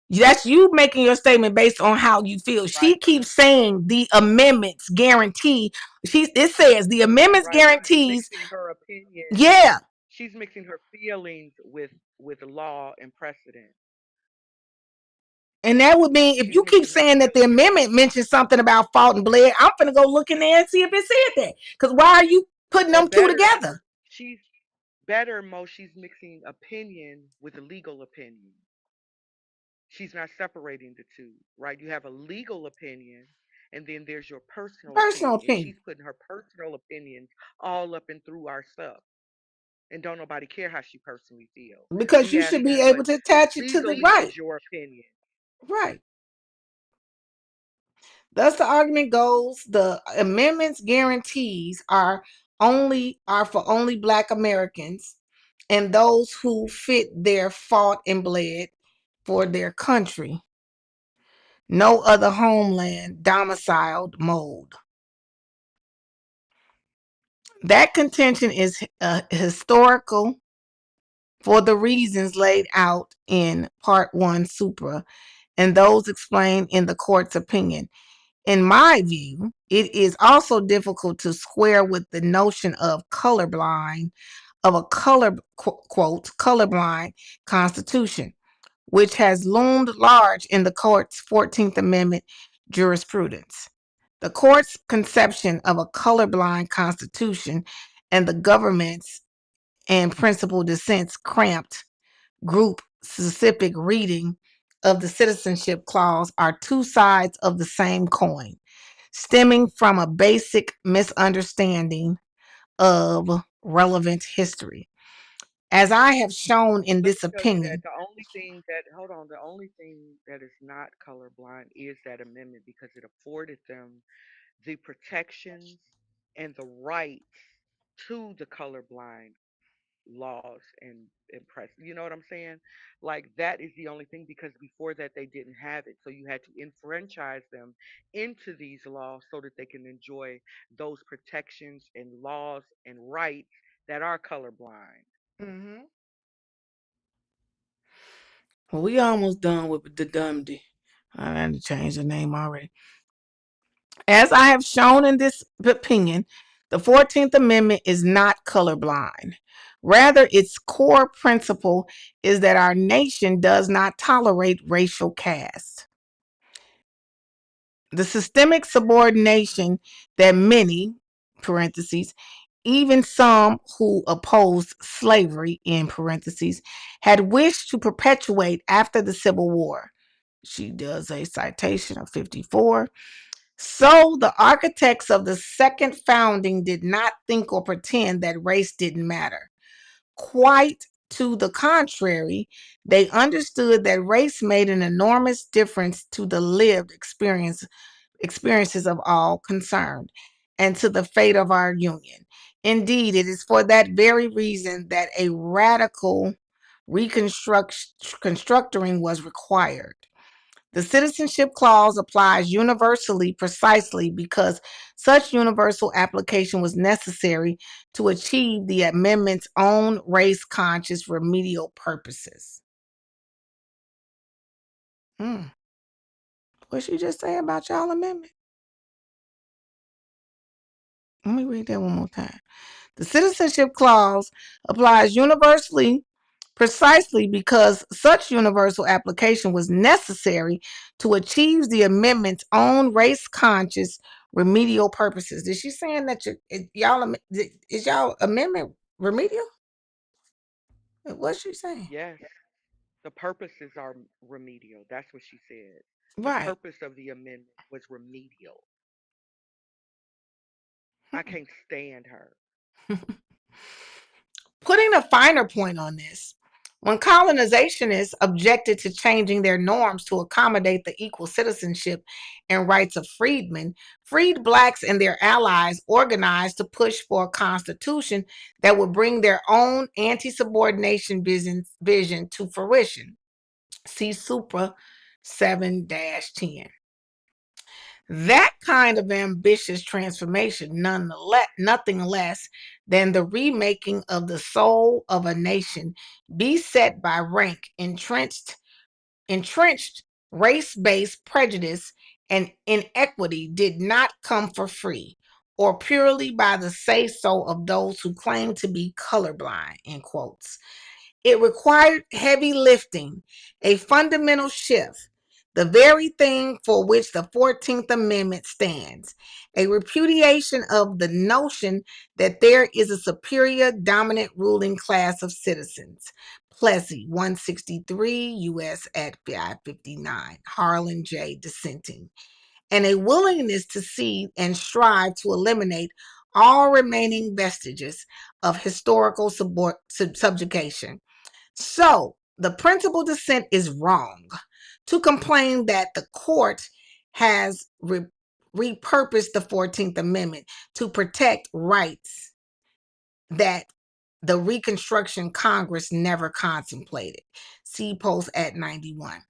That's you making your statement based on how you feel. She Right, keeps saying the amendments guarantee. It says the amendments right. She's guarantees. mixing her opinion. Yeah, She's mixing her feelings with law and precedent. and that would mean if She's you keep mixing her saying that the feelings with amendment mentions something about fault and bled, I'm gonna go look in there and see if it said that. Because why are you putting or them two better. together? She's better, Mo. She's mixing opinion with legal opinion. She's not separating the two, right? You have a legal opinion, and then there's your personal Personal opinion, and opinion. she's putting her personal opinions all up and through our stuff. and don't nobody care how she personally feels. because We you ask should be that, but able to attach it to the legally right. is your opinion. Right. Thus the argument goes, the amendments guarantees are for only black Americans and those who fit their fought and bled for their country. No other homeland domiciled mode. That contention is historical for the reasons laid out in Part 1 Supra and those explained in the court's opinion. In my view, it is also difficult to square with the notion of colorblind, of a quote, colorblind constitution, which has loomed large in the court's 14th Amendment jurisprudence. The court's conception of a colorblind constitution and the government's and principal dissent's cramped group specific reading of the citizenship clause are two sides of the same coin, stemming from a basic misunderstanding of relevant history. As I have shown in Let this me tell you that opinion, the only thing that, hold on, the only thing that is not colorblind is that amendment because it afforded them the protections and the rights to the colorblind laws and press. You know what I'm saying? Like that is the only thing because before that they didn't have it. So you had to enfranchise them into these laws so that they can enjoy those protections and laws and rights that are colorblind. Mhm. Well, we almost done with the Dundee. I had to change the name already. As I have shown in this opinion, the 14th Amendment is not colorblind. Rather, its core principle is that our nation does not tolerate racial caste. The systemic subordination that many, parentheses, even some who opposed slavery, in parentheses, had wished to perpetuate after the Civil War. She does a citation of 54. So the architects of the second founding did not think or pretend that race didn't matter. Quite to the contrary, they understood that race made an enormous difference to the lived experiences of all concerned and to the fate of our union. Indeed, it is for that very reason that a radical reconstructing was required. The citizenship clause applies universally precisely because such universal application was necessary to achieve the amendment's own race conscious remedial purposes. Hmm. What she just say about y'all amendment? Let me read that one more time. The citizenship clause applies universally precisely because such universal application was necessary to achieve the amendment's own race conscious remedial purposes. Is she saying that y'all is y'all amendment remedial? What's she saying? Yes, the purposes are remedial. That's what she said. The Right. purpose of the amendment was remedial. I can't stand her. Putting a finer point on this, when colonizationists objected to changing their norms to accommodate the equal citizenship and rights of freedmen, freed blacks and their allies organized to push for a constitution that would bring their own anti-subordination vision to fruition. See Supra 7-10. That kind of ambitious transformation, nonetheless, nothing less than the remaking of the soul of a nation, beset by rank, entrenched race-based prejudice and inequity, did not come for free, or purely by the say-so of those who claim to be colorblind, in quotes. It required heavy lifting, a fundamental shift, the very thing for which the 14th Amendment stands, a repudiation of the notion that there is a superior dominant ruling class of citizens. Plessy, 163 U.S. at 559, Harlan J. dissenting, and a willingness to see and strive to eliminate all remaining vestiges of historical subjugation. So, the principal dissent is wrong to complain that the court has repurposed the 14th Amendment to protect rights that the Reconstruction Congress never contemplated. See Post at 91.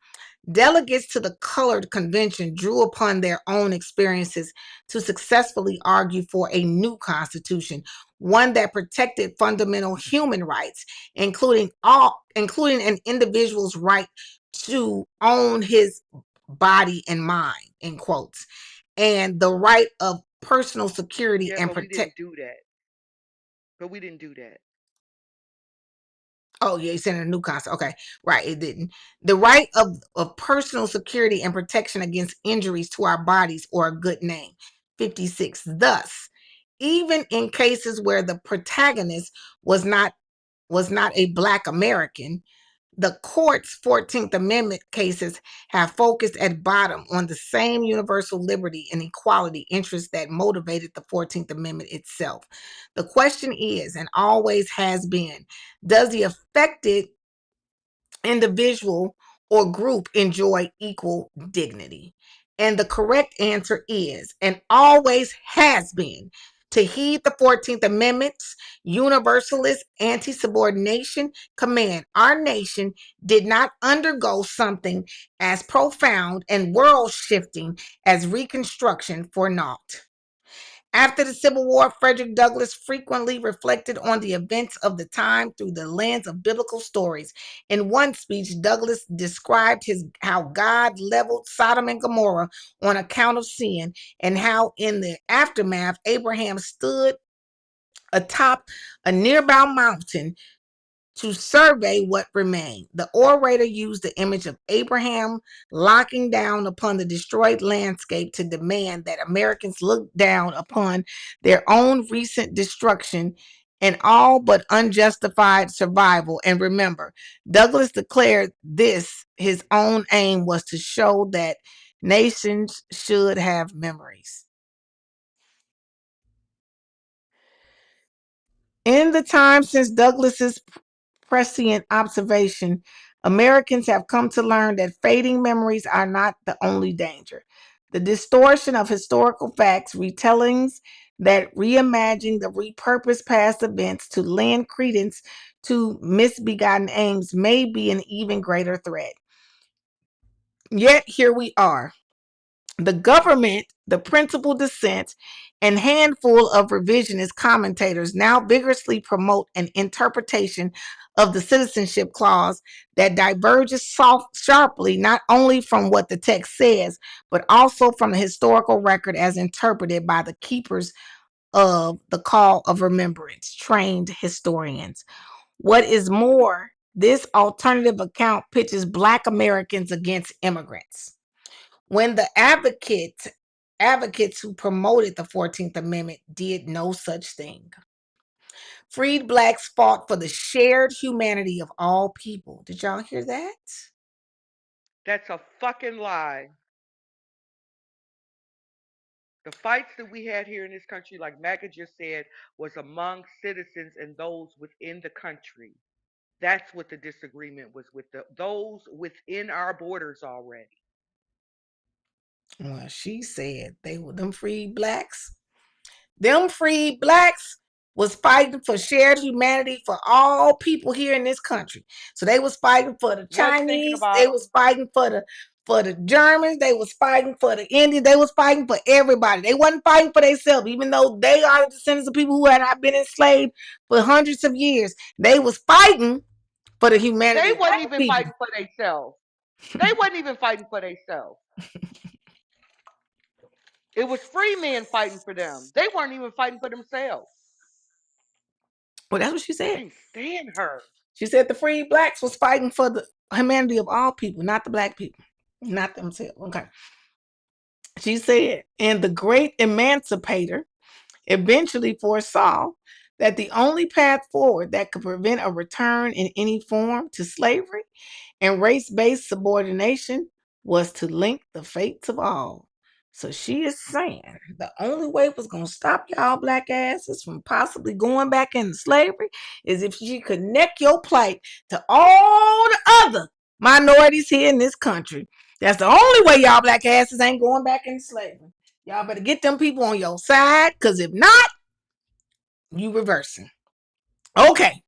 Delegates to the colored convention drew upon their own experiences to successfully argue for a new constitution, one that protected fundamental human rights, including an individual's right to own his body and mind, in quotes, and the right of personal security Yeah, and but we protect. didn't do that. But we didn't do that. Oh, yeah, you said a new concept. Okay, right, it didn't. The right of personal security and protection against injuries to our bodies or a good name. 56. Thus, even in cases where the protagonist was not a Black American, the court's 14th Amendment cases have focused at bottom on the same universal liberty and equality interests that motivated the 14th Amendment itself. The question is, and always has been, does the affected individual or group enjoy equal dignity? And the correct answer is, and always has been, to heed the 14th Amendment's universalist anti subordination command. Our nation did not undergo something as profound and world shifting as Reconstruction for naught. After the Civil War, Frederick Douglass frequently reflected on the events of the time through the lens of biblical stories. In one speech, Douglass described how God leveled Sodom and Gomorrah on account of sin, and how in the aftermath, Abraham stood atop a nearby mountain to survey what remained. The orator used the image of Abraham looking down upon the destroyed landscape to demand that Americans look down upon their own recent destruction and all but unjustified survival. And remember, Douglas declared this his own aim was to show that nations should have memories. In the time since Douglas's prescient observation, Americans have come to learn that fading memories are not the only danger. The distortion of historical facts, retellings that reimagine the repurposed past events to lend credence to misbegotten aims may be an even greater threat. Yet here we are. The government, the principal dissent, and handful of revisionist commentators now vigorously promote an interpretation of the citizenship clause that diverges sharply not only from what the text says, but also from the historical record as interpreted by the keepers of the call of remembrance, trained historians. What is more, this alternative account pitches Black Americans against immigrants. When the advocates who promoted the 14th Amendment did no such thing. Freed Blacks fought for the shared humanity of all people. Did y'all hear that? That's a fucking lie. The fights that we had here in this country, like Maggie just said, was among citizens and those within the country. That's what the disagreement was with those within our borders already. Well, she said they were them freed blacks. Them freed blacks was fighting for shared humanity for all people here in this country. So they was fighting for the Wasn't thinking Chinese, about they them. was fighting for the Germans, they was fighting for the Indians, they was fighting for everybody. They wasn't fighting for themselves, even though they are the descendants of people who had not been enslaved for hundreds of years. They was fighting for the humanity They of wasn't black even people. fighting for themselves. They wasn't even fighting for themselves. It was free men fighting for them. They weren't even fighting for themselves. Well, that's what she said. Can't stand her. She said the freed blacks was fighting for the humanity of all people, not the black people, not themselves. Okay. She said, and the great emancipator eventually foresaw that the only path forward that could prevent a return in any form to slavery and race based subordination was to link the fates of all. So she is saying the only way was going to stop y'all black asses from possibly going back into slavery is if she connect your plight to all the other minorities here in this country. That's the only way y'all black asses ain't going back into slavery. Y'all better get them people on your side, because if not, you reversing. Okay.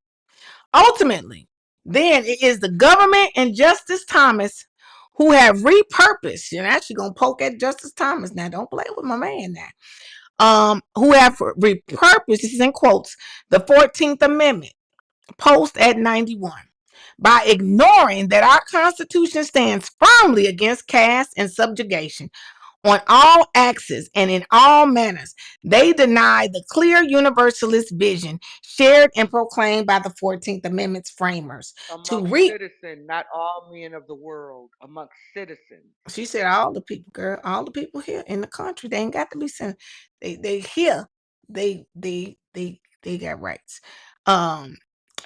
Ultimately, then it is the government and Justice Thomas who have repurposed. You're actually gonna poke at Justice Thomas now. Don't play with my man now. Who have repurposed, this is in quotes, the 14th Amendment, post at 91, by ignoring that our Constitution stands firmly against caste and subjugation on all axes and in all manners. They deny the clear universalist vision shared and proclaimed by the 14th Amendment's framers. To Amongst re citizens, not all men of the world, amongst citizens. She said all the people, girl, all the people here in the country, they ain't got to be sent. They here. They got rights. Um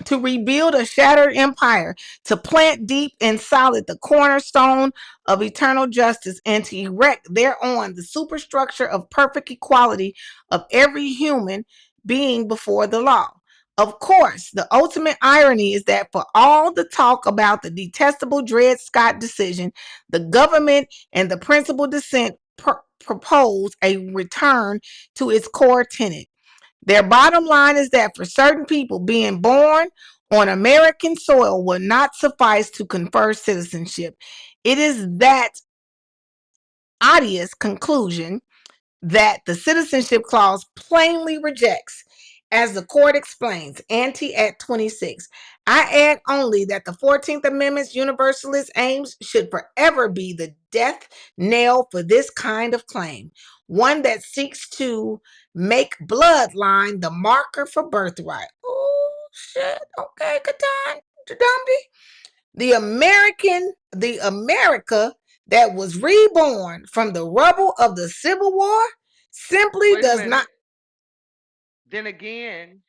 to rebuild a shattered empire, to plant deep and solid the cornerstone of eternal justice, and to erect thereon the superstructure of perfect equality of every human being before the law. Of course, the ultimate irony is that for all the talk about the detestable Dred Scott decision, the government and the principal dissent propose a return to its core tenet. Their bottom line is that for certain people, being born on American soil will not suffice to confer citizenship. It is that odious conclusion that the citizenship clause plainly rejects. As the court explains, ante at 26, I add only that the 14th Amendment's universalist aims should forever be the death knell for this kind of claim, one that seeks to make bloodline the marker for birthright. Oh, shit. Okay, good time, Dumpty. The America that was reborn from the rubble of the Civil War simply Wait a does not. minute. Then again,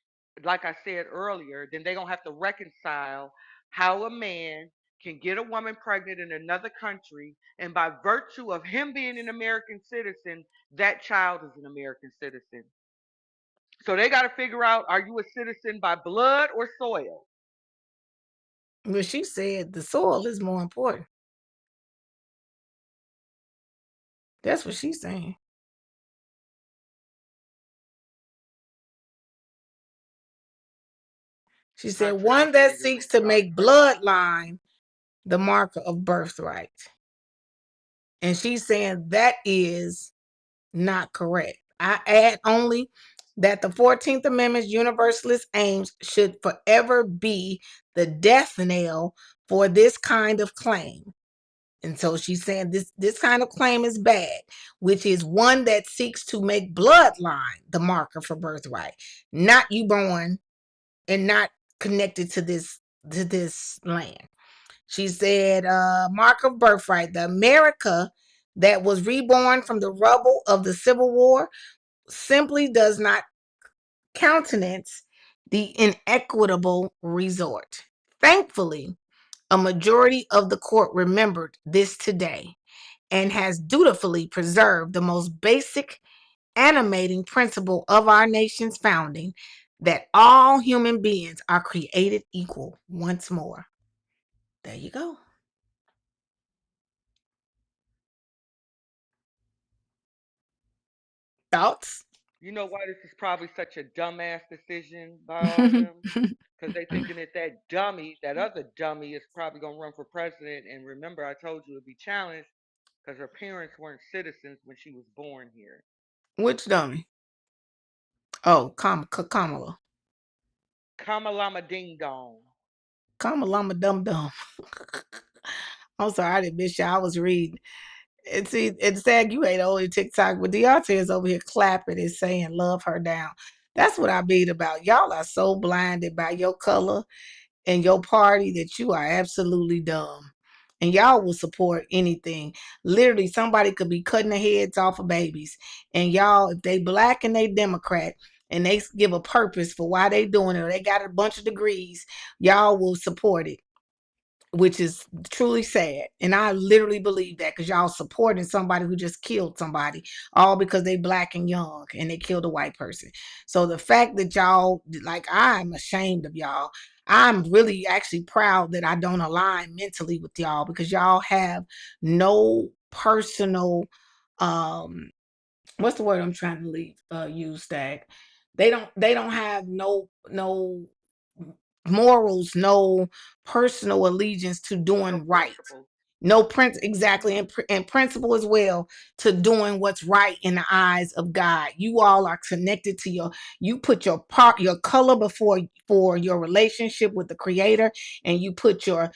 like I said earlier, then they're going to have to reconcile how a man can get a woman pregnant in another country, and by virtue of him being an American citizen, that child is an American citizen. So they got to figure out, are you a citizen by blood or soil? Well, she said the soil is more important. That's what she's saying. She said one that Contradictory to seeks to read off make first. bloodline the marker of birthright. And she's saying that is not correct. I add only that the 14th Amendment's universalist aims should forever be the death knell for this kind of claim. And so she's saying this kind of claim is bad, which is one that seeks to make bloodline the marker for birthright, not you born and not connected to this land. She said, mark of birthright, the America that was reborn from the rubble of the Civil War simply does not countenance the inequitable resort. Thankfully, a majority of the court remembered this today and has dutifully preserved the most basic animating principle of our nation's founding, that all human beings are created equal once more. There you go. Thoughts? You know why this is probably such a dumbass decision by all of them? Because they thinking that that dummy, that other dummy, is probably gonna run for president. And remember, I told you it'd be challenged because her parents weren't citizens when she was born here. Which dummy? Oh, Kamala. Kamalama Ding Dong. Kamala dum dum. I'm sorry, I didn't miss you. I was reading. And see, and Sag, you ain't only TikTok, but Deontay is over here clapping and saying, love her down. That's what I mean about y'all are so blinded by your color and your party that you are absolutely dumb. And y'all will support anything. Literally, somebody could be cutting the heads off of babies. And y'all, if they black and they Democrat and they give a purpose for why they doing it, or they got a bunch of degrees, y'all will support it. which is truly sad. And I literally believe that because y'all supporting somebody who just killed somebody, all because they black and young and they killed a white person. So the fact that y'all, like, I'm ashamed of y'all. I'm really actually proud that I don't align mentally with y'all because y'all have no personal, um what's the word I'm trying to use, Stag. They don't have no morals, no personal allegiance to No doing right. principles. No prince exactly, and principle as well to doing what's right in the eyes of God. You all are connected to you put your color before for your relationship with the creator, and you put your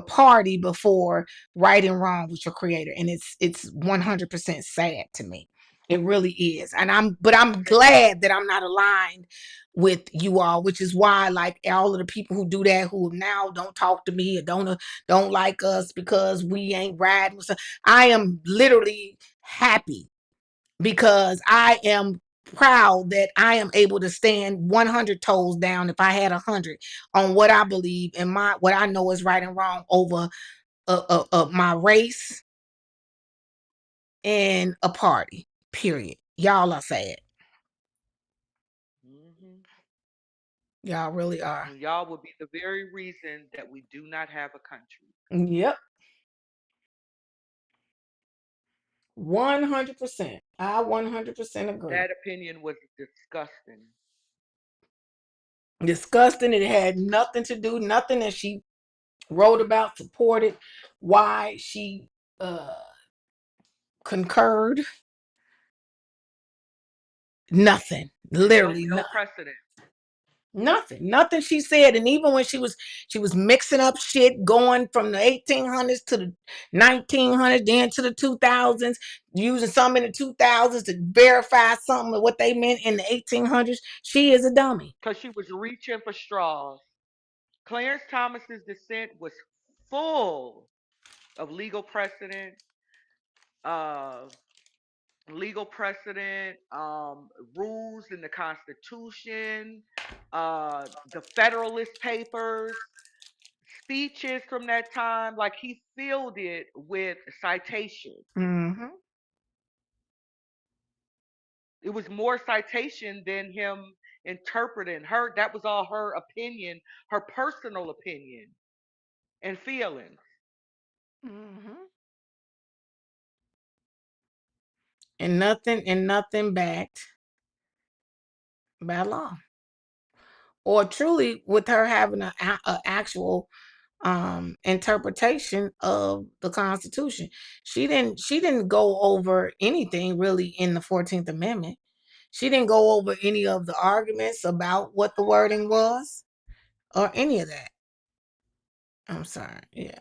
party before right and wrong with your creator. And it's 100% sad to me. It really is. And I'm Okay. glad that I'm not aligned with you all, which is why, like, all of the people who do that, who now don't talk to me or don't like us because we ain't riding. I am literally happy because I am proud that I am able to stand 100 toes down if I had 100 on what I believe and what I know is right and wrong over my race and a party. Period. Y'all are sad. Hmm. Y'all really are. And y'all will be the very reason that we do not have a country. Yep. 100%. I 100% agree. That opinion was disgusting. Disgusting. It had nothing to do, nothing that she wrote about, supported, why she uh concurred. Nothing. No, Literally no precedent. nothing she said. And even when she was mixing up shit, going from the 1800s to the 1900s, then to the 2000s, using some in the 2000s to verify something of what they meant in the 1800s, she is a dummy. Because she was reaching for straws. Clarence Thomas's dissent was full of uh, legal precedent, rules in the Constitution, the Federalist Papers, speeches from that time. Like, he filled it with citations. Mm-hmm. It was more citation than him interpreting her. That was all her opinion, her personal opinion and feelings. Mm-hmm. And nothing backed by law, or truly with her having a actual interpretation of the Constitution. She didn't go over anything really in the 14th Amendment. She didn't go over any of the arguments about what the wording was or any of that. I'm sorry. Yeah.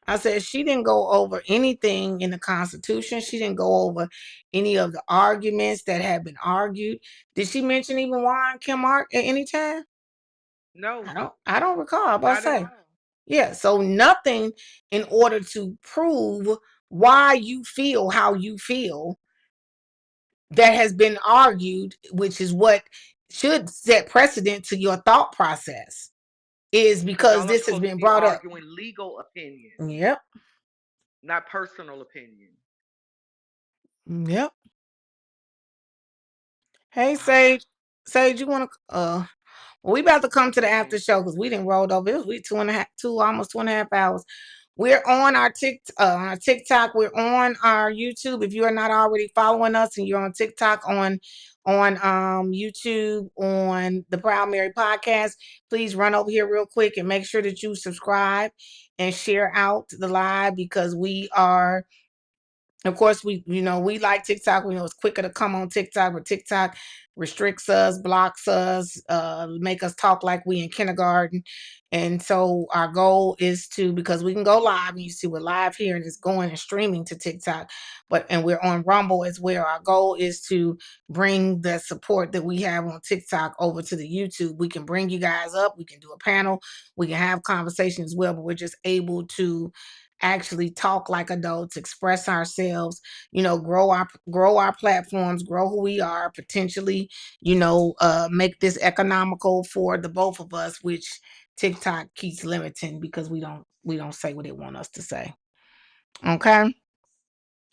I said she didn't go over anything in the Constitution. She didn't go over any of the arguments that had been argued. Did she mention even Warren Kmart at any time? I No, don't I don't recall. I about to not at say. all. Yeah, so nothing in order to prove why you feel how you feel that has been argued, which is what should set precedent to your thought process, is Because because y'all are this has supposed to been be brought up. arguing legal opinions, Yep. not personal opinions. Yep. Hey, Sage. Sage, you want to well, we about to come to the after Mm-mm. show because we didn't roll over. It was we 2.5, almost 2.5 hours. We're on our TikTok. We're on our YouTube. If you are not already following us and you're on TikTok, on YouTube, on the Proud Mary podcast, please run over here real quick and make sure that you subscribe and share out the live because we are, of course, we like TikTok. We know it's quicker to come on TikTok, but TikTok restricts us, blocks us, make us talk like we in kindergarten. And so our goal is to, because we can go live, and you see we're live here and it's going and streaming to TikTok, and we're on Rumble as well. Our goal is to bring the support that we have on TikTok over to the YouTube. We can bring you guys up, we can do a panel, we can have conversations as well, but we're just able to actually talk like adults, express ourselves, grow our platforms, grow who we are, potentially, make this economical for the both of us, which TikTok keeps limiting because we don't say what they want us to say. Okay.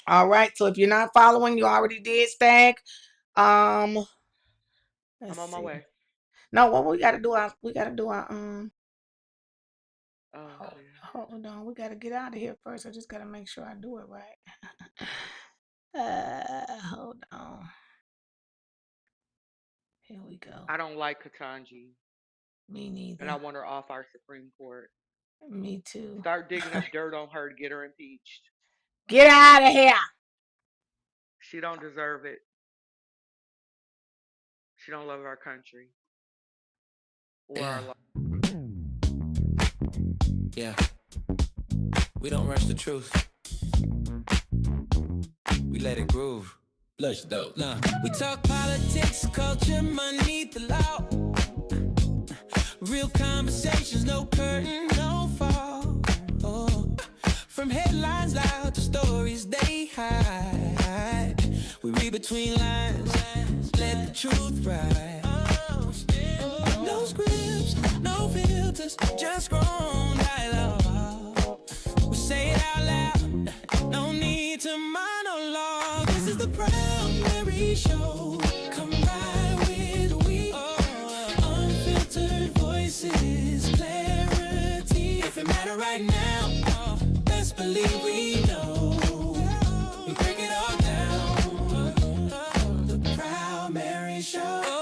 All right. So if you're not following, you already did, Stag. Um, let's I'm on my see. way. No, what we gotta do our Oh, yeah. hold on. We gotta get out of here first. I just gotta make sure I do it right. Hold on. Here we go. I don't like Katanji, Me and I neither. want her off our Supreme Court. Me too. Start digging up dirt on her to get her impeached. Get out of here. She don't deserve it. She don't love our country or Yeah, our law. yeah. We don't rush the truth. We let it groove. Lush though. Nah. We talk politics, culture, money, the law. Real conversations, no curtain, no fall. Oh. From headlines loud to stories they hide. We read between lines, let the truth ride. No scripts, no filters, just grown dialogue. We say it out loud, no need to monologue. This is the primary show. Come by with we, unfiltered voices, clarity. If it matter right now, best believe we know. We break it all down. The primary show.